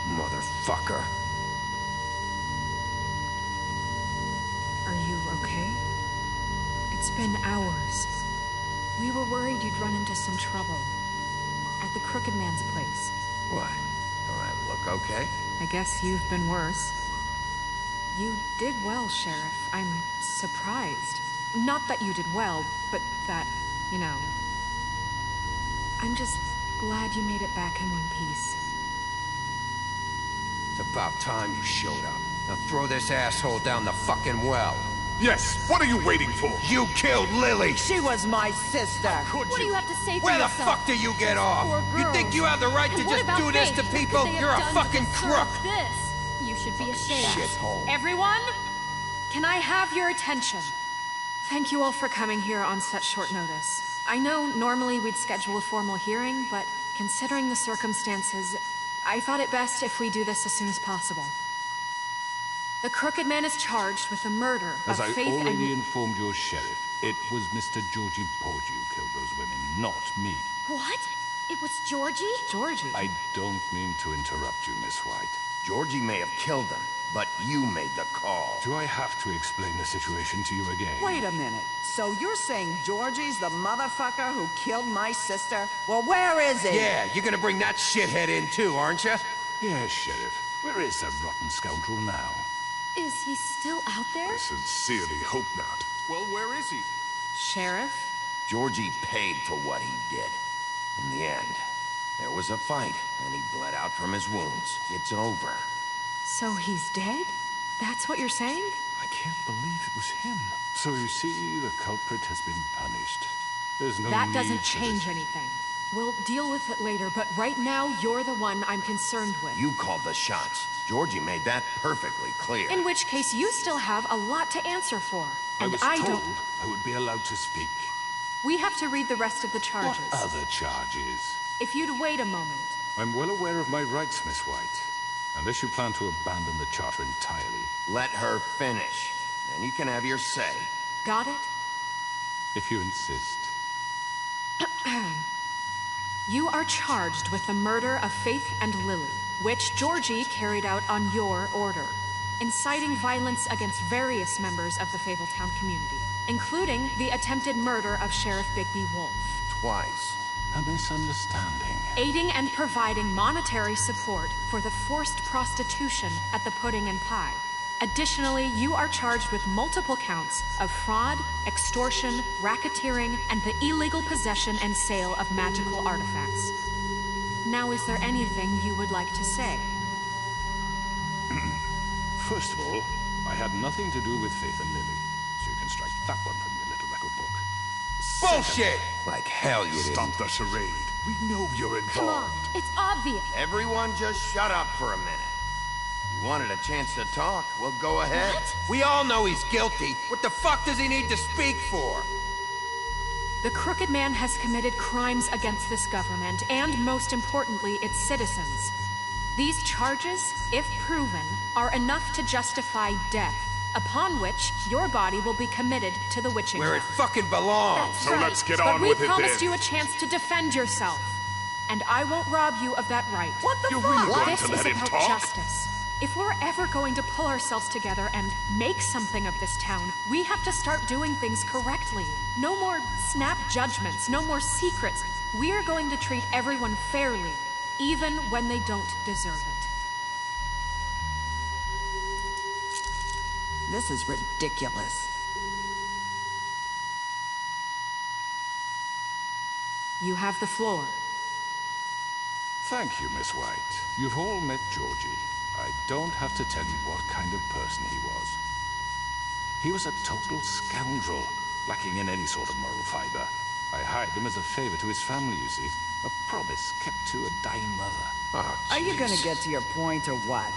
Motherfucker. Are you okay? It's been hours. We were worried you'd run into some trouble. At the Crooked Man's place. What? Don't I look okay? I guess you've been worse. You did well, Sheriff. I'm surprised. Not that you did well, but that, you know... I'm just glad you made it back in one piece. It's about time you showed up. Now throw this asshole down the fucking well. Yes, what are you waiting for? You killed Lily! She was my sister. What do you have to say for Where the yourself? fuck do you get off? Poor You girls. think you have the right to And what just about do this Faith? to What people? could they have You're a done to fucking deserve crook! This? You should be ashamed. Shithole. Everyone, can I have your attention? Thank you all for coming here on such short notice. I know normally we'd schedule a formal hearing, but considering the circumstances, I thought it best if we do this as soon as possible. The Crooked Man is charged with the murder As of I Faith already and... informed your sheriff, it was Mr. Georgie Porgy who killed those women, not me. What? It was Georgie? Georgie? I don't mean to interrupt you, Miss White. Georgie may have killed them, but you made the call. Do I have to explain the situation to you again? Wait a minute. So you're saying Georgie's the motherfucker who killed my sister? Well, where is he? Yeah, you're gonna bring that shithead in too, aren't you? Yes, Sheriff. Where is the rotten scoundrel now? Is he still out there? I sincerely hope not. Well, where is he? Sheriff? Georgie paid for what he did. In the end, there was a fight, and he bled out from his wounds. It's over. So he's dead? That's what you're saying? I can't believe it was him. So you see, the culprit has been punished. There's no That need doesn't for change anything. We'll deal with it later, but right now, you're the one I'm concerned with. You called the shots. Georgie made that perfectly clear. In which case, you still have a lot to answer for. I And was I told don't... I would be allowed to speak. We have to read the rest of the charges. What other charges? If you'd wait a moment. I'm well aware of my rights, Miss White. Unless you plan to abandon the charter entirely. Let her finish. Then you can have your say. Got it? If you insist. You are charged with the murder of Faith and Lily, which Georgie carried out on your order, inciting violence against various members of the Fabletown community, including the attempted murder of Sheriff Bigby Wolf. Twice. A misunderstanding. Aiding and providing monetary support for the forced prostitution at the Pudding and Pie. Additionally, you are charged with multiple counts of fraud, extortion, racketeering, and the illegal possession and sale of magical artifacts. Now, is there anything you would like to say? First of all, I had nothing to do with Faith and Lily, so you can strike that one from your little record book. Bullshit! Like hell you didn't. Stop the charade. We know you're Come on, involved. it's obvious. Everyone just shut up for a minute. You wanted a chance to talk? Well, go ahead. What? We all know he's guilty. What the fuck does he need to speak for? The Crooked Man has committed crimes against this government, and most importantly, its citizens. These charges, if proven, are enough to justify death, upon which your body will be committed to the witching Where it ground. fucking belongs. That's So right. let's get But on we with it promised then. you a chance to defend yourself, and I won't rob you of that right. What the You're fuck? really going This to is let him about talk? justice. If we're ever going to pull ourselves together and make something of this town, we have to start doing things correctly. No more snap judgments, no more secrets. We are going to treat everyone fairly, even when they don't deserve it. This is ridiculous. You have the floor. Thank you, Miss White. You've all met Georgie. I don't have to tell you what kind of person he was. He was a total scoundrel, lacking in any sort of moral fiber. I hired him as a favor to his family, you see. A promise kept to a dying mother. Oh, Are you gonna jeez. get to your point or what?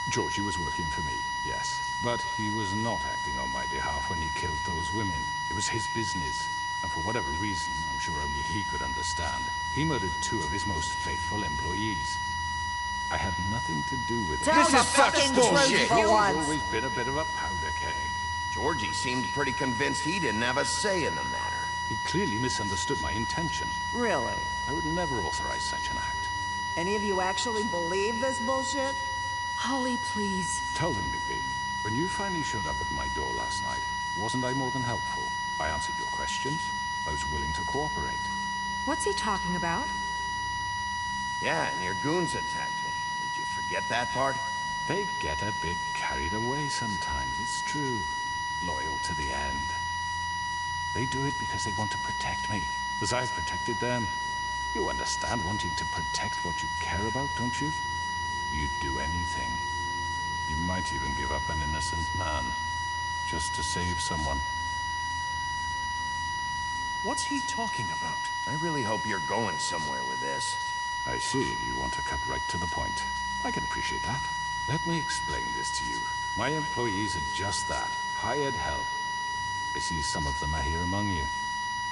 Georgie was working for me, yes. But he was not acting on my behalf when he killed those women. It was his business. And for whatever reason, I'm sure only he could understand, he murdered 2 of his most faithful employees. I had nothing to do with it. Tell the fucking truth for He's once. always been a bit of a powder keg. Georgie seemed pretty convinced he didn't have a say in the matter. He clearly misunderstood my intention. Really? I would never authorize such an act. Any of you actually believe this bullshit? Holly, please. Tell them, Bigby, when you finally showed up at my door last night, wasn't I more than helpful? I answered your questions. I was willing to cooperate. What's he talking about? Yeah, and your goons attacked me. Did you forget that part? They get a bit carried away sometimes, it's true. Loyal to the end. They do it because they want to protect me, as I've protected them. You understand wanting to protect what you care about, don't you? You'd do anything. You might even give up an innocent man, just to save someone. What's he talking about? I really hope you're going somewhere with this. I see, you want to cut right to the point. I can appreciate that. Let me explain this to you. My employees are just that, hired help. I see some of them are here among you.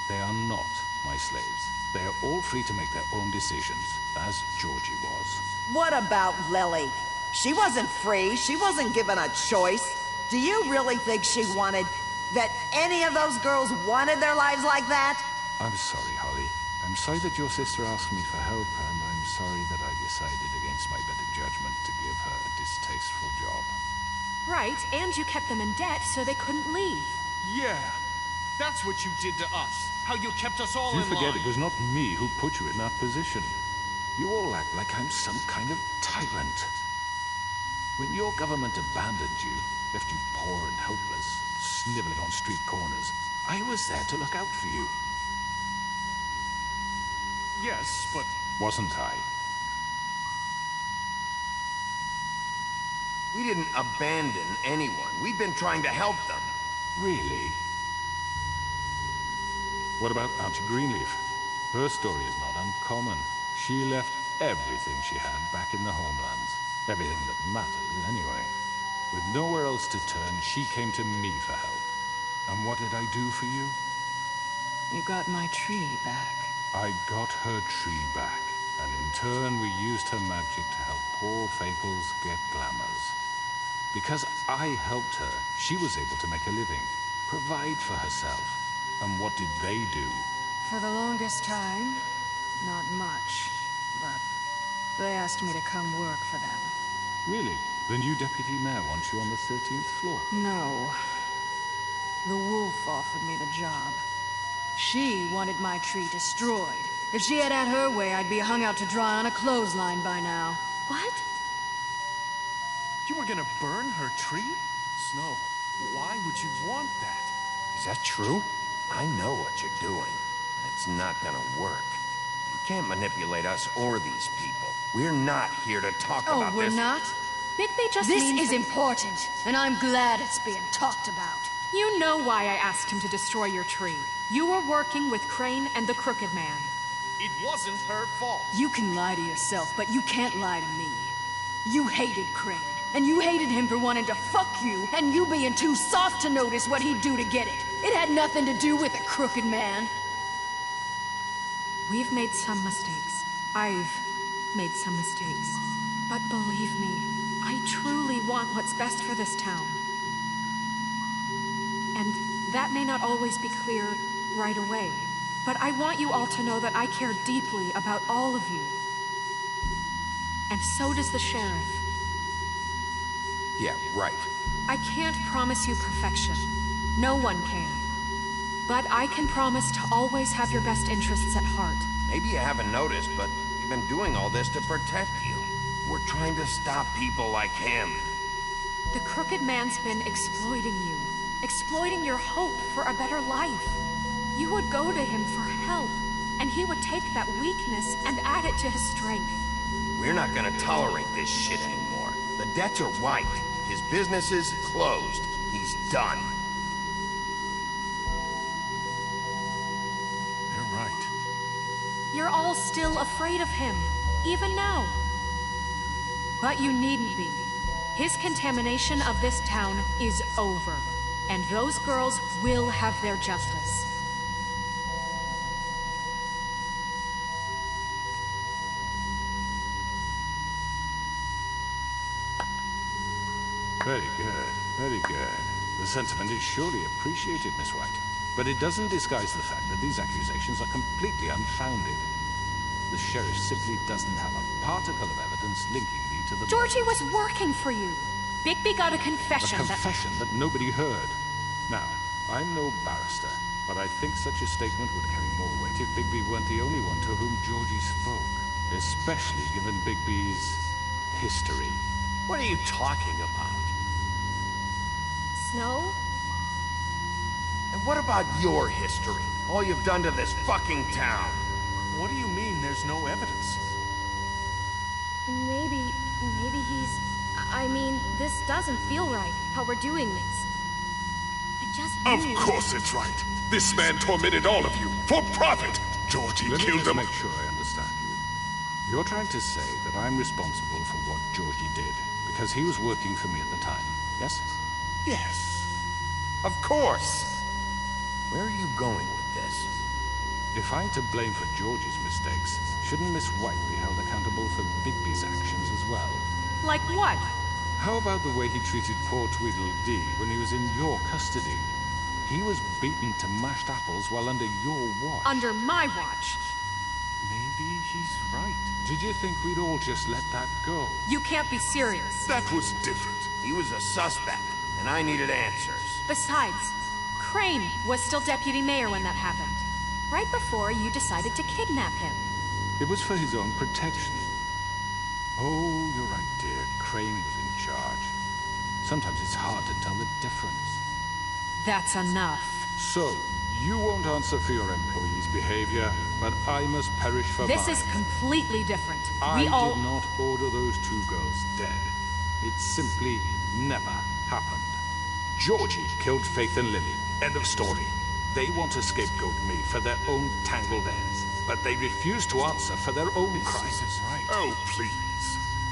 They are not my slaves. They are all free to make their own decisions, as Georgie was. What about Lily? She wasn't free. She wasn't given a choice. Do you really think she wanted... that any of those girls wanted their lives like that? I'm sorry, Holly. I'm sorry that your sister asked me for help, and I'm sorry that I decided against my better judgment to give her a distasteful job. Right, and you kept them in debt so they couldn't leave. Yeah, that's what you did to us. How you kept us all You in forget line. it was not me who put you in that position. You all act like I'm some kind of tyrant. When your government abandoned you, left you poor and helpless, sniveling on street corners, I was there to look out for you. Yes, but... Wasn't I? We didn't abandon anyone. We've been trying to help them. Really? What about Auntie Greenleaf? Her story is not uncommon. She left everything she had back in the homelands. Everything that matters, anyway. With nowhere else to turn, she came to me for help. And what did I do for you? You got my tree back. I got her tree back, and in turn we used her magic to help poor Faples get glamours. Because I helped her, she was able to make a living, provide for herself. And what did they do? For the longest time, not much, but they asked me to come work for them. Really? The new deputy mayor wants you on the 13th floor? No. The wolf offered me the job. She wanted my tree destroyed. If she had her way, I'd be hung out to dry on a clothesline by now. What? You were gonna burn her tree? Snow, why would you want that? Is that true? I know what you're doing, and it's not gonna work. You can't manipulate us or these people. We're not here to talk about we're this. not? Bigby just This means is that- important, and I'm glad it's being talked about. You know why I asked him to destroy your tree. You were working with Crane and the Crooked Man. It wasn't her fault. You can lie to yourself, but you can't lie to me. You hated Crane, and you hated him for wanting to fuck you, and you being too soft to notice what he'd do to get it. It had nothing to do with the Crooked Man. We've made some mistakes. I've made some mistakes. But believe me, I truly want what's best for this town. And that may not always be clear right away. But I want you all to know that I care deeply about all of you. And so does the sheriff. Yeah, right. I can't promise you perfection. No one can. But I can promise to always have your best interests at heart. Maybe you haven't noticed, but we've been doing all this to protect you. We're trying to stop people like him. The Crooked Man's been exploiting you. Exploiting your hope for a better life. You would go to him for help, and he would take that weakness and add it to his strength. We're not gonna tolerate this shit anymore. The debts are wiped. His business is closed. He's done. They're right. You're all still afraid of him, even now. But you needn't be. His contamination of this town is over, and those girls will have their justice. Very good, very good. The sentiment is surely appreciated, Miss White. But it doesn't disguise the fact that these accusations are completely unfounded. The sheriff simply doesn't have a particle of evidence linking me to the... Georgie was working for you. Bigby got a confession A confession that nobody heard. Now, I'm no barrister, but I think such a statement would carry more weight if Bigby weren't the only one to whom Georgie spoke. Especially given Bigby's history. What are you talking about? Snow? And what about your history? All you've done to this fucking town? What do you mean there's no evidence? Maybe he's... I mean, this doesn't feel right, how we're doing this. I just Of knew. course it's right. This man tormented all of you, for profit. Georgie killed them. Let me just make sure I understand you. You're trying to say that I'm responsible for what Georgie did, because he was working for me at the time, yes? Yes. Of course. Where are you going with this? If I'm to blame for Georgie's mistakes, shouldn't Miss White be held accountable for Bigby's actions as well? Like what? How about the way he treated poor Tweedledee when he was in your custody? He was beaten to mashed apples while under your watch. Under my watch. Maybe he's right. Did you think we'd all just let that go? You can't be serious. That was different. He was a suspect, and I needed answers. Besides, Crane was still deputy mayor when that happened. Right before you decided to kidnap him. It was for his own protection. Oh, you're right, dear. Crane was in charge. Sometimes it's hard to tell the difference. That's enough. So, you won't answer for your employees' behavior, but I must perish for This mine. is completely different. I We all... did not order those two girls dead. It simply never happened. Georgie killed Faith and Lily. End of story. They want to scapegoat me for their own tangled ends, but they refuse to answer for their own crimes. This isn't right. Oh, please.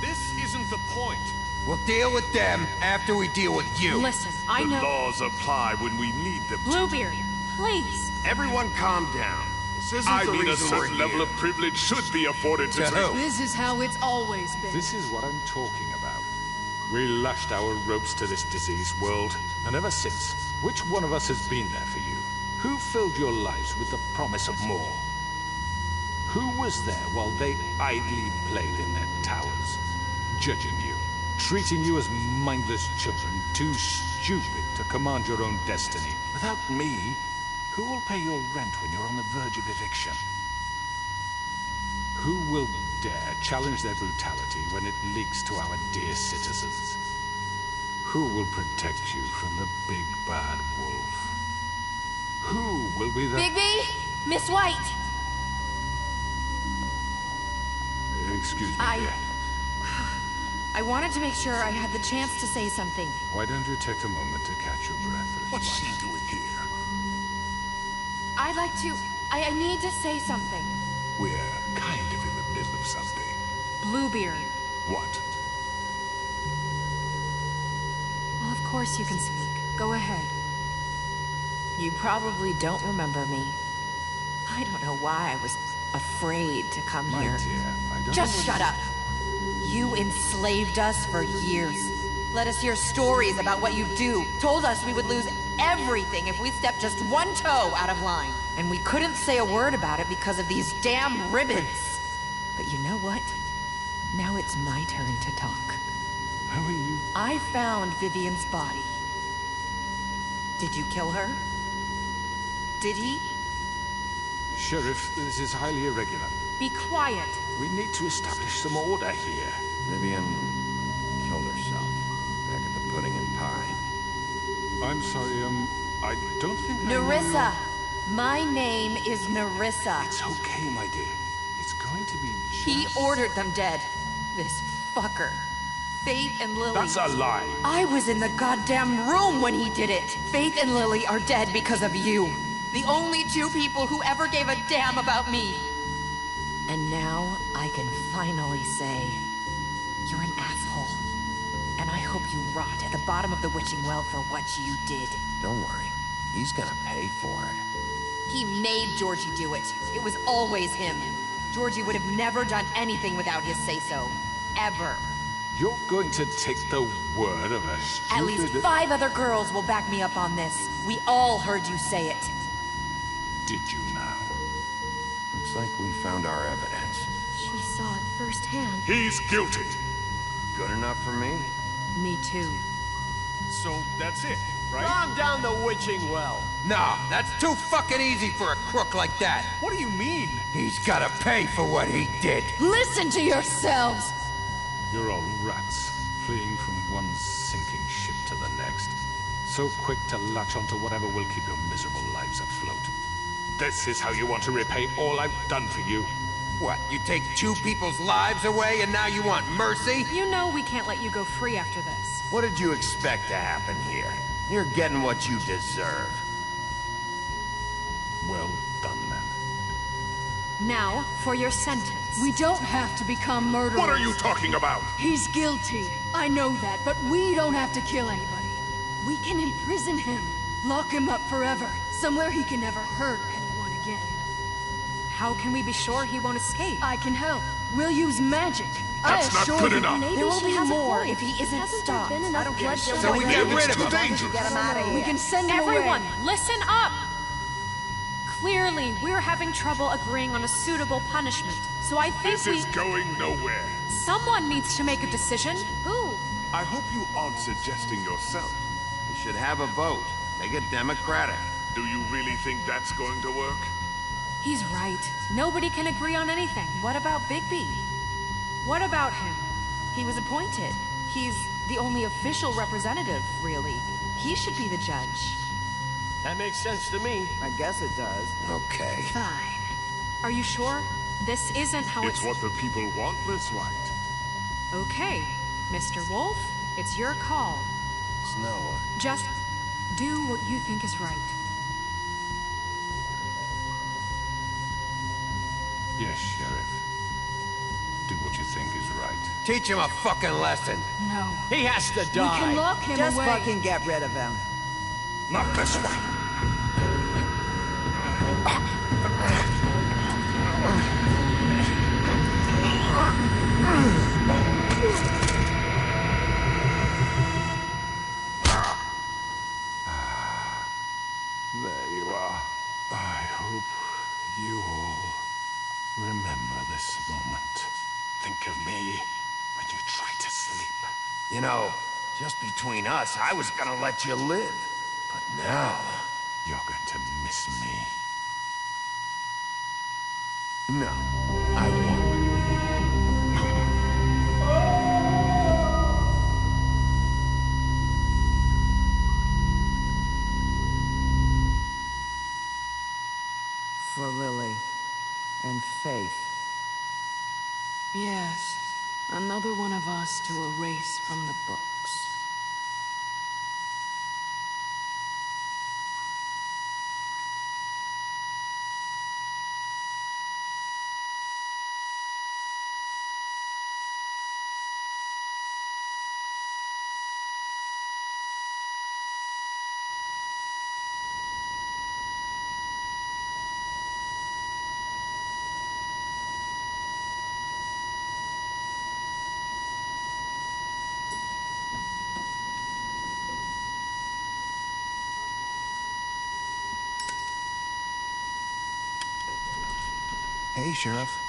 This isn't the point. We'll deal with them after we deal with you. Listen, I know... laws apply when we need them. Bluebeard, please. Everyone calm down. This isn't I the mean, a reason we're certain level here. of privilege should be afforded to... To who? This is how it's always been. This is what I'm talking about. We lashed our ropes to this diseased world, and ever since, which one of us has been there for you? Who filled your lives with the promise of more? Who was there while they idly played in their towers, judging you, treating you as mindless children, too stupid to command your own destiny? Without me, who will pay your rent when you're on the verge of eviction? Who will dare challenge their brutality when it leaks to our dear citizens? Who will protect you from the big bad wolf? Who will be the... Bigby! Miss White! Excuse me, dear. I wanted to make sure I had the chance to say something. Why don't you take a moment to catch your breath? What's she doing here? I'd like to... I need to say something. We're kind of in the middle of something. Bluebeard. What? Well, of course you can speak. Go ahead. You probably don't remember me. I don't know why I was afraid to come My here. dear, I don't... Just shut up. You enslaved us for years. Let us hear stories about what you do. Told us we would lose everything if we stepped just one toe out of line. And we couldn't say a word about it because of these damn ribbons. But you know what? Now it's my turn to talk. How are you? I found Vivian's body. Did you kill her? Did he? Sheriff, this is highly irregular. Be quiet. We need to establish some order here. Vivian killed herself back at the pudding and pie. I'm sorry, I don't think Nerissa! My name is Nerissa. It's okay, my dear. It's going to be just... He ordered them dead. This fucker. Faith and Lily... That's a lie. I was in the goddamn room when he did it. Faith and Lily are dead because of you. The only two people who ever gave a damn about me. And now I can finally say, you're an asshole. And I hope you rot at the bottom of the witching well for what you did. Don't worry. He's gonna pay for it. He made Georgie do it. It was always him. Georgie would have never done anything without his say-so. Ever. You're going to take the word of a stupid... At least 5 other girls will back me up on this. We all heard you say it. Did you now? Looks like we found our evidence. She saw it firsthand. He's guilty. Good enough for me? Me too. So that's it, right? Calm down the witching well. No, that's too fucking easy for a crook like that. What do you mean? He's gotta pay for what he did. Listen to yourselves! You're all rats, fleeing from one sinking ship to the next. So quick to latch onto whatever will keep your miserable lives afloat. This is how you want to repay all I've done for you. What, you take 2 people's lives away and now you want mercy? You know we can't let you go free after this. What did you expect to happen here? You're getting what you deserve. Well done, then. Now, for your sentence. We don't have to become murderers. What are you talking about? He's guilty. I know that, but we don't have to kill anybody. We can imprison him. Lock him up forever. Somewhere he can never hurt anyone again. How can we be sure he won't escape? I can help. We'll use magic. That's not good enough. There will be more if he isn't stopped. I don't care. So we get rid of him. Get him out of here. We can send him Everyone, away. listen up! Clearly, we're having trouble agreeing on a suitable punishment. So I think This is going nowhere. someone needs to make a decision. Who? I hope you aren't suggesting yourself. We should have a vote. Make it democratic. Do you really think that's going to work? He's right. Nobody can agree on anything. What about Bigby? What about him? He was appointed. He's the only official representative, really. He should be the judge. That makes sense to me. I guess it does. Okay. Fine. Are you sure? This isn't how It's what the people want, Miss White. Okay, Mr. Wolf, it's your call. Snow. Just do what you think is right. Yes, Sheriff. Do what you think is right. Teach him a fucking lesson. No. He has to We die. can lock him Just away. fucking get rid of him. Not this way. There you are. I hope you all remember this moment. Think of me when you try to sleep. You know, just between us, I was gonna let you live. But now... You're going to miss me. No, I won't. For Lily and Faith. Yes, another one of us to erase from the books. Hey, Sheriff.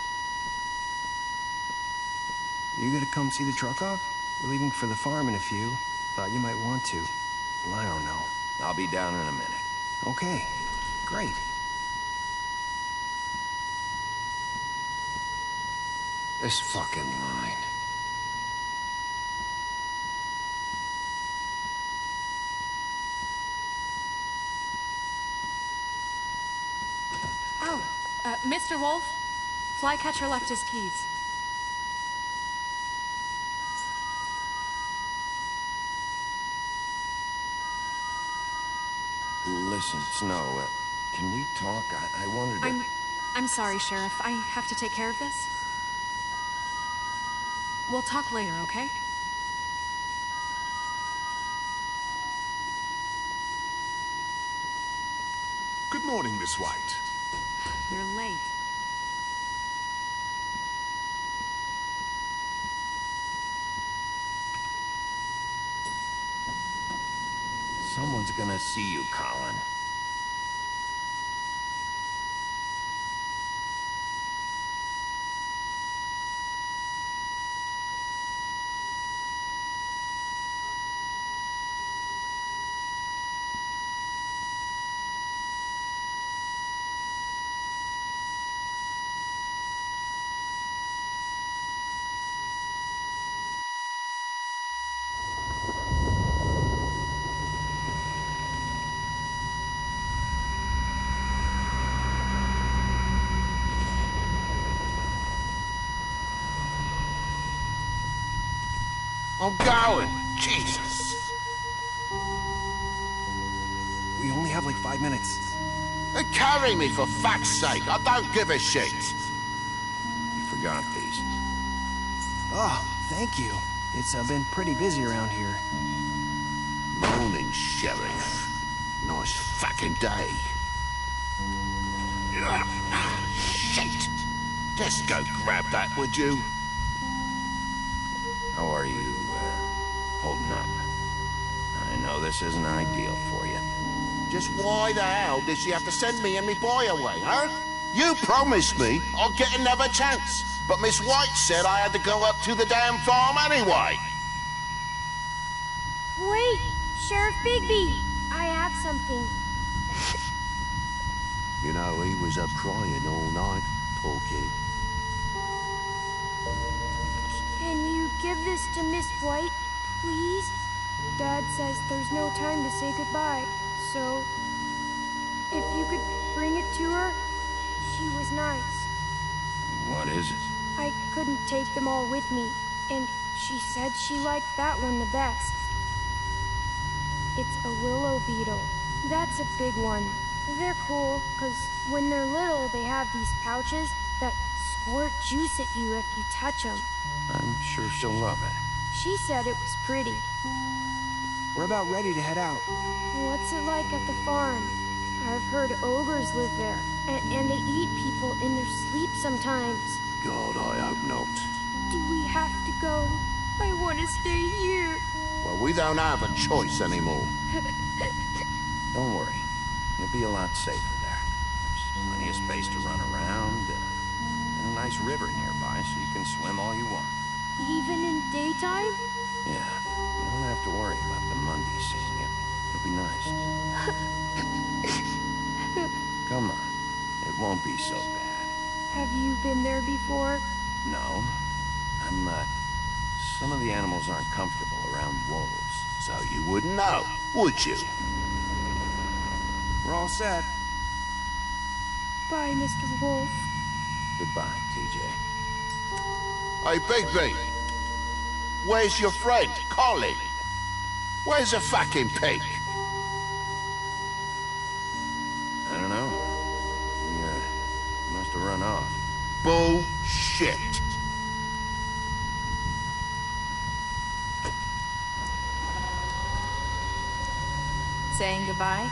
You gonna come see the truck off? We're leaving for the farm in a few. Thought you might want to. I don't know. I'll be down in a minute. Okay, great. This fucking line. Oh, Mr. Wolf, Flycatcher left his keys. Listen, Snow, can we talk? I wanted to... I'm sorry, Sheriff. I have to take care of this. We'll talk later, okay? Good morning, Miss White. You're late. Someone's gonna see you, Colin. I'm going. Jesus. We only have like 5 minutes. Then carry me for fuck's sake. I don't give a shit. You forgot these. Oh, thank you. It's been pretty busy around here. Morning, Sheriff. Nice fucking day. Shit. Just go grab that, would you? How are you, holding up? I know this isn't ideal for you. Just why the hell did she have to send me and me boy away, huh? You promised me I'd get another chance, but Miss White said I had to go up to the damn farm anyway. Wait, Sheriff Bigby, I have something. You know, he was up crying all night, poor kid. Can you give this to Miss White, please? Dad says there's no time to say goodbye, so if you could bring it to her, she was nice. What is it? I couldn't take them all with me, and she said she liked that one the best. It's a willow beetle. That's a big one. They're cool, because when they're little, they have these pouches that squirt juice at you if you touch them. I'm sure she'll love it. She said it was pretty. We're about ready to head out. What's it like at the farm? I've heard ogres live there, and they eat people in their sleep sometimes. God, I hope not. Do we have to go? I want to stay here. Well, we don't have a choice anymore. Don't worry. You'll be a lot safer there. There's plenty of space to run around, and a nice river nearby, so you can swim all you want. Even in daytime? Yeah, you don't have to worry about the Monday seeing you. It'll be nice. Come on. It won't be so bad. Have you been there before? No. Some of the animals aren't comfortable around wolves. So you wouldn't know, would you? We're all set. Bye, Mr. Wolf. Goodbye, TJ. Hey, Bigby. Where's your friend, Colin? Where's the fucking pig? I don't know. He must have run off. Bullshit. Saying goodbye?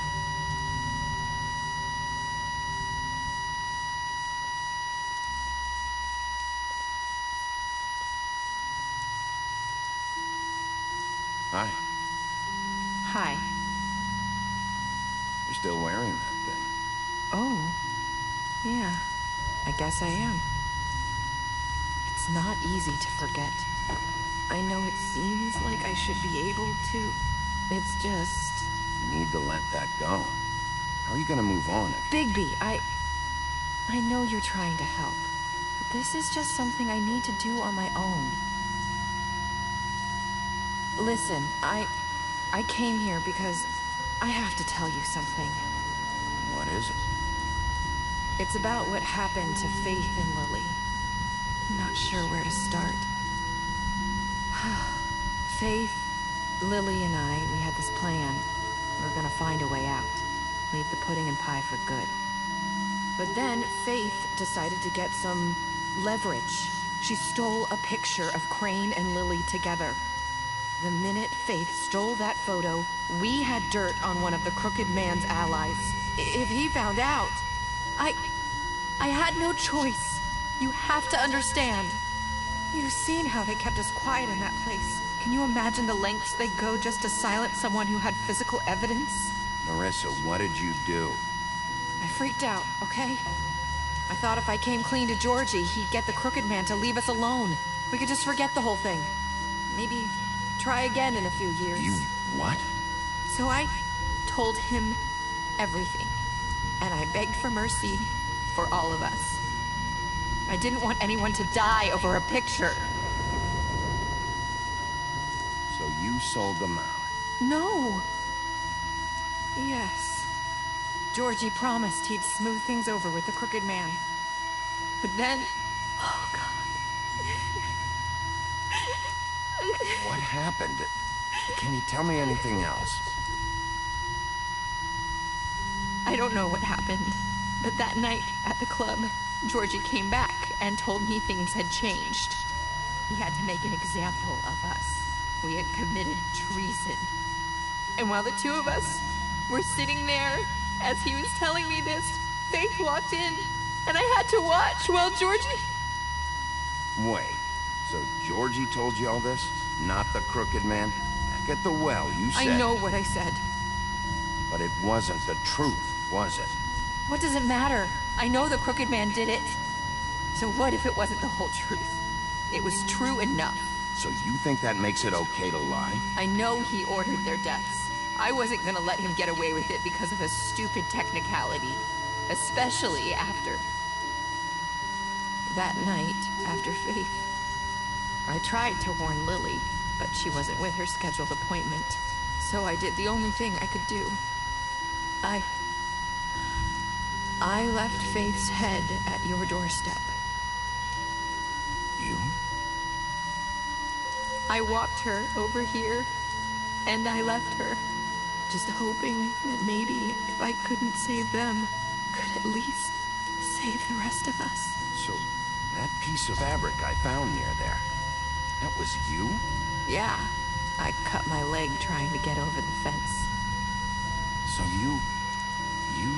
Hi. Hi. You're still wearing that thing. Oh. Yeah. I guess I am. It's not easy to forget. I know it seems like I should be able to. It's just... You need to let that go. How are you gonna move on if... Bigby, I know you're trying to help. But this is just something I need to do on my own. Listen, I came here because I have to tell you something. What is it? It's about what happened to Faith and Lily. I'm not sure where to start. Faith, Lily, and we had this plan. We were gonna find a way out. Leave the pudding and pie for good. But then Faith decided to get some leverage. She stole a picture of Crane and Lily together. The minute Faith stole that photo, we had dirt on one of the Crooked Man's allies. If he found out, I had no choice. You have to understand. You've seen how they kept us quiet in that place. Can you imagine the lengths they go just to silence someone who had physical evidence? Marissa, what did you do? I freaked out, okay? I thought if I came clean to Georgie, he'd get the Crooked Man to leave us alone. We could just forget the whole thing. Maybe try again in a few years. You what? So I told him everything. And I begged for mercy for all of us. I didn't want anyone to die over a picture. So you sold them out? No. Yes. Georgie promised he'd smooth things over with the Crooked Man. But then... Oh, God. What happened? Can you tell me anything else? I don't know what happened, but that night at the club, Georgie came back and told me things had changed. He had to make an example of us. We had committed treason. And while the two of us were sitting there, as he was telling me this, Faith walked in, and I had to watch while Georgie... Wait, so Georgie told you all this? Not the Crooked Man? Back at the well, you said... I know what I said. But it wasn't the truth, was it? What does it matter? I know the Crooked Man did it. So what if it wasn't the whole truth? It was true enough. So you think that makes it okay to lie? I know he ordered their deaths. I wasn't gonna let him get away with it because of a stupid technicality. Especially after... that night, after Faith. I tried to warn Lily, but she wasn't with her scheduled appointment. So I did the only thing I could do. I left Faith's head at your doorstep. You? I walked her over here, and I left her. Just hoping that maybe if I couldn't save them, could at least save the rest of us. So, that piece of fabric I found near there, that was you? Yeah, I cut my leg trying to get over the fence. So you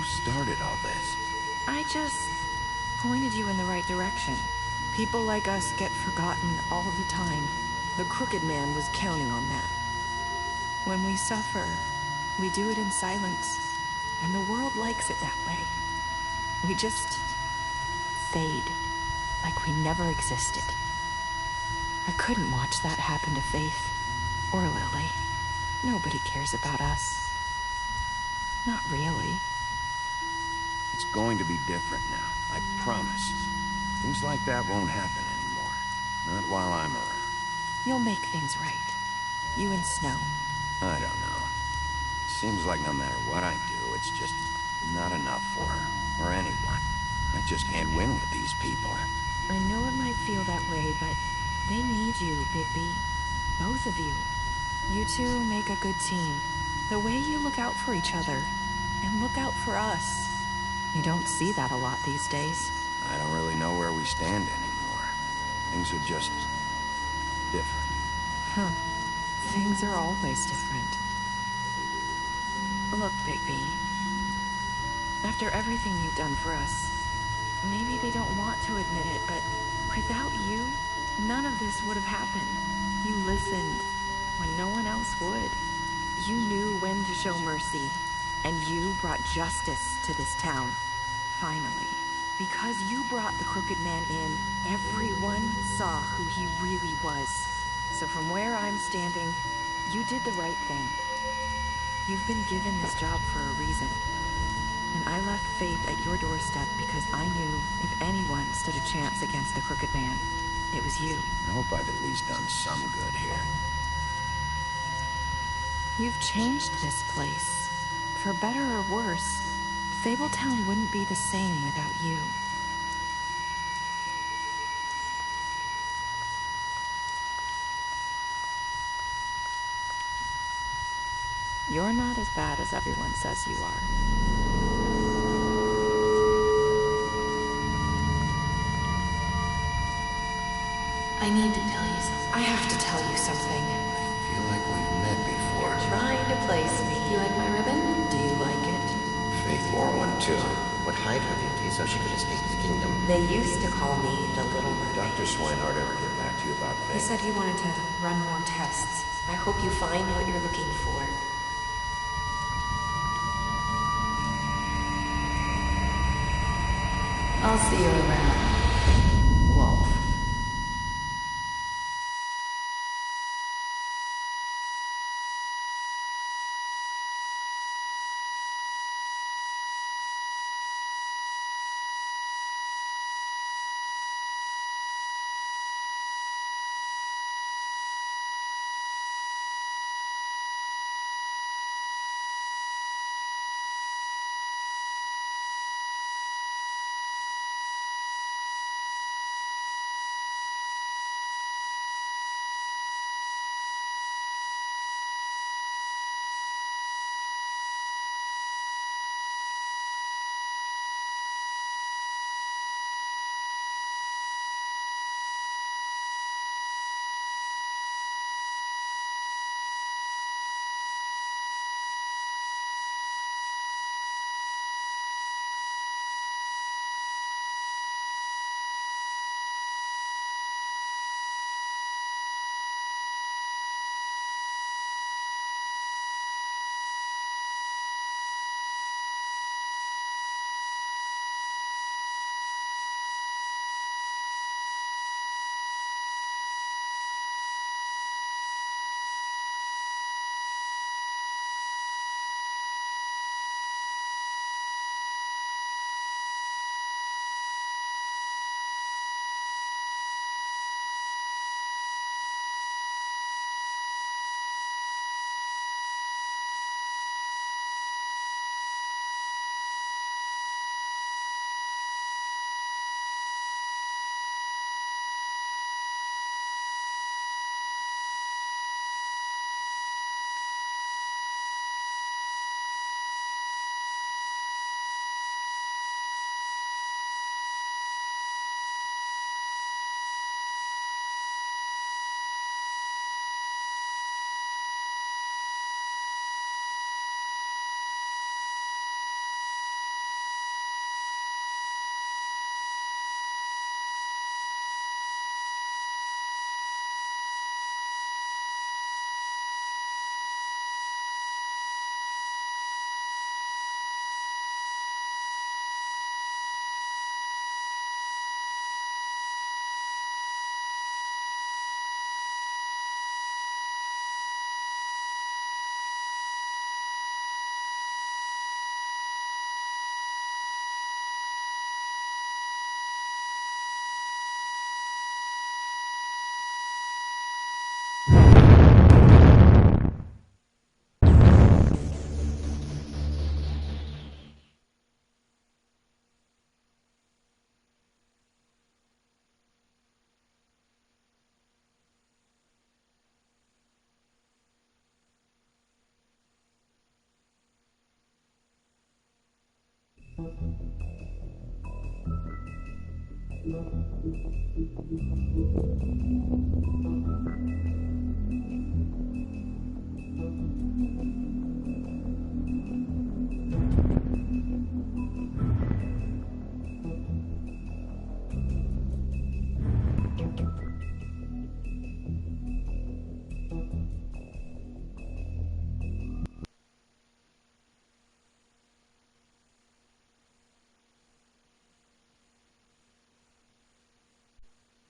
started all this? I just pointed you in the right direction. People like us get forgotten all the time. The Crooked Man was counting on that. When we suffer, we do it in silence, and the world likes it that way. We just fade, like we never existed. I couldn't watch that happen to Faith, or Lily. Nobody cares about us. Not really. It's going to be different now, I promise. Things like that won't happen anymore. Not while I'm around. You'll make things right. You and Snow. I don't know. Seems like no matter what I do, it's just not enough for her, or anyone. I just can't win with these people. I know it might feel that way, but they need you, Bigby. Both of you. You two make a good team. The way you look out for each other, and look out for us. You don't see that a lot these days. I don't really know where we stand anymore. Things are just... different. Huh. Things are always different. Look, Bigby. After everything you've done for us, maybe they don't want to admit it, but without you, none of this would have happened. You listened when no one else would. You knew when to show mercy, and you brought justice to this town. Finally. Because you brought the Crooked Man in, everyone saw who he really was. So from where I'm standing, you did the right thing. You've been given this job for a reason. And I left Faith at your doorstep because I knew if anyone stood a chance against the Crooked Man, it was you. I hope I've at least done some good here. You've changed this place. For better or worse, Fabletown wouldn't be the same without you. You're not as bad as everyone says you are. I need to tell you something. I have to tell you something. I feel like we've met before. You're trying to place me. You like my ribbon? Do you like it? Faith wore one too. Would hide her beauty so she could escape the kingdom. They used to call me the Little Mermaid. Dr. Swinehart ever get back to you you about He things. said he wanted to run more tests. I hope you find what you're looking for. I'll see you around, Wolf.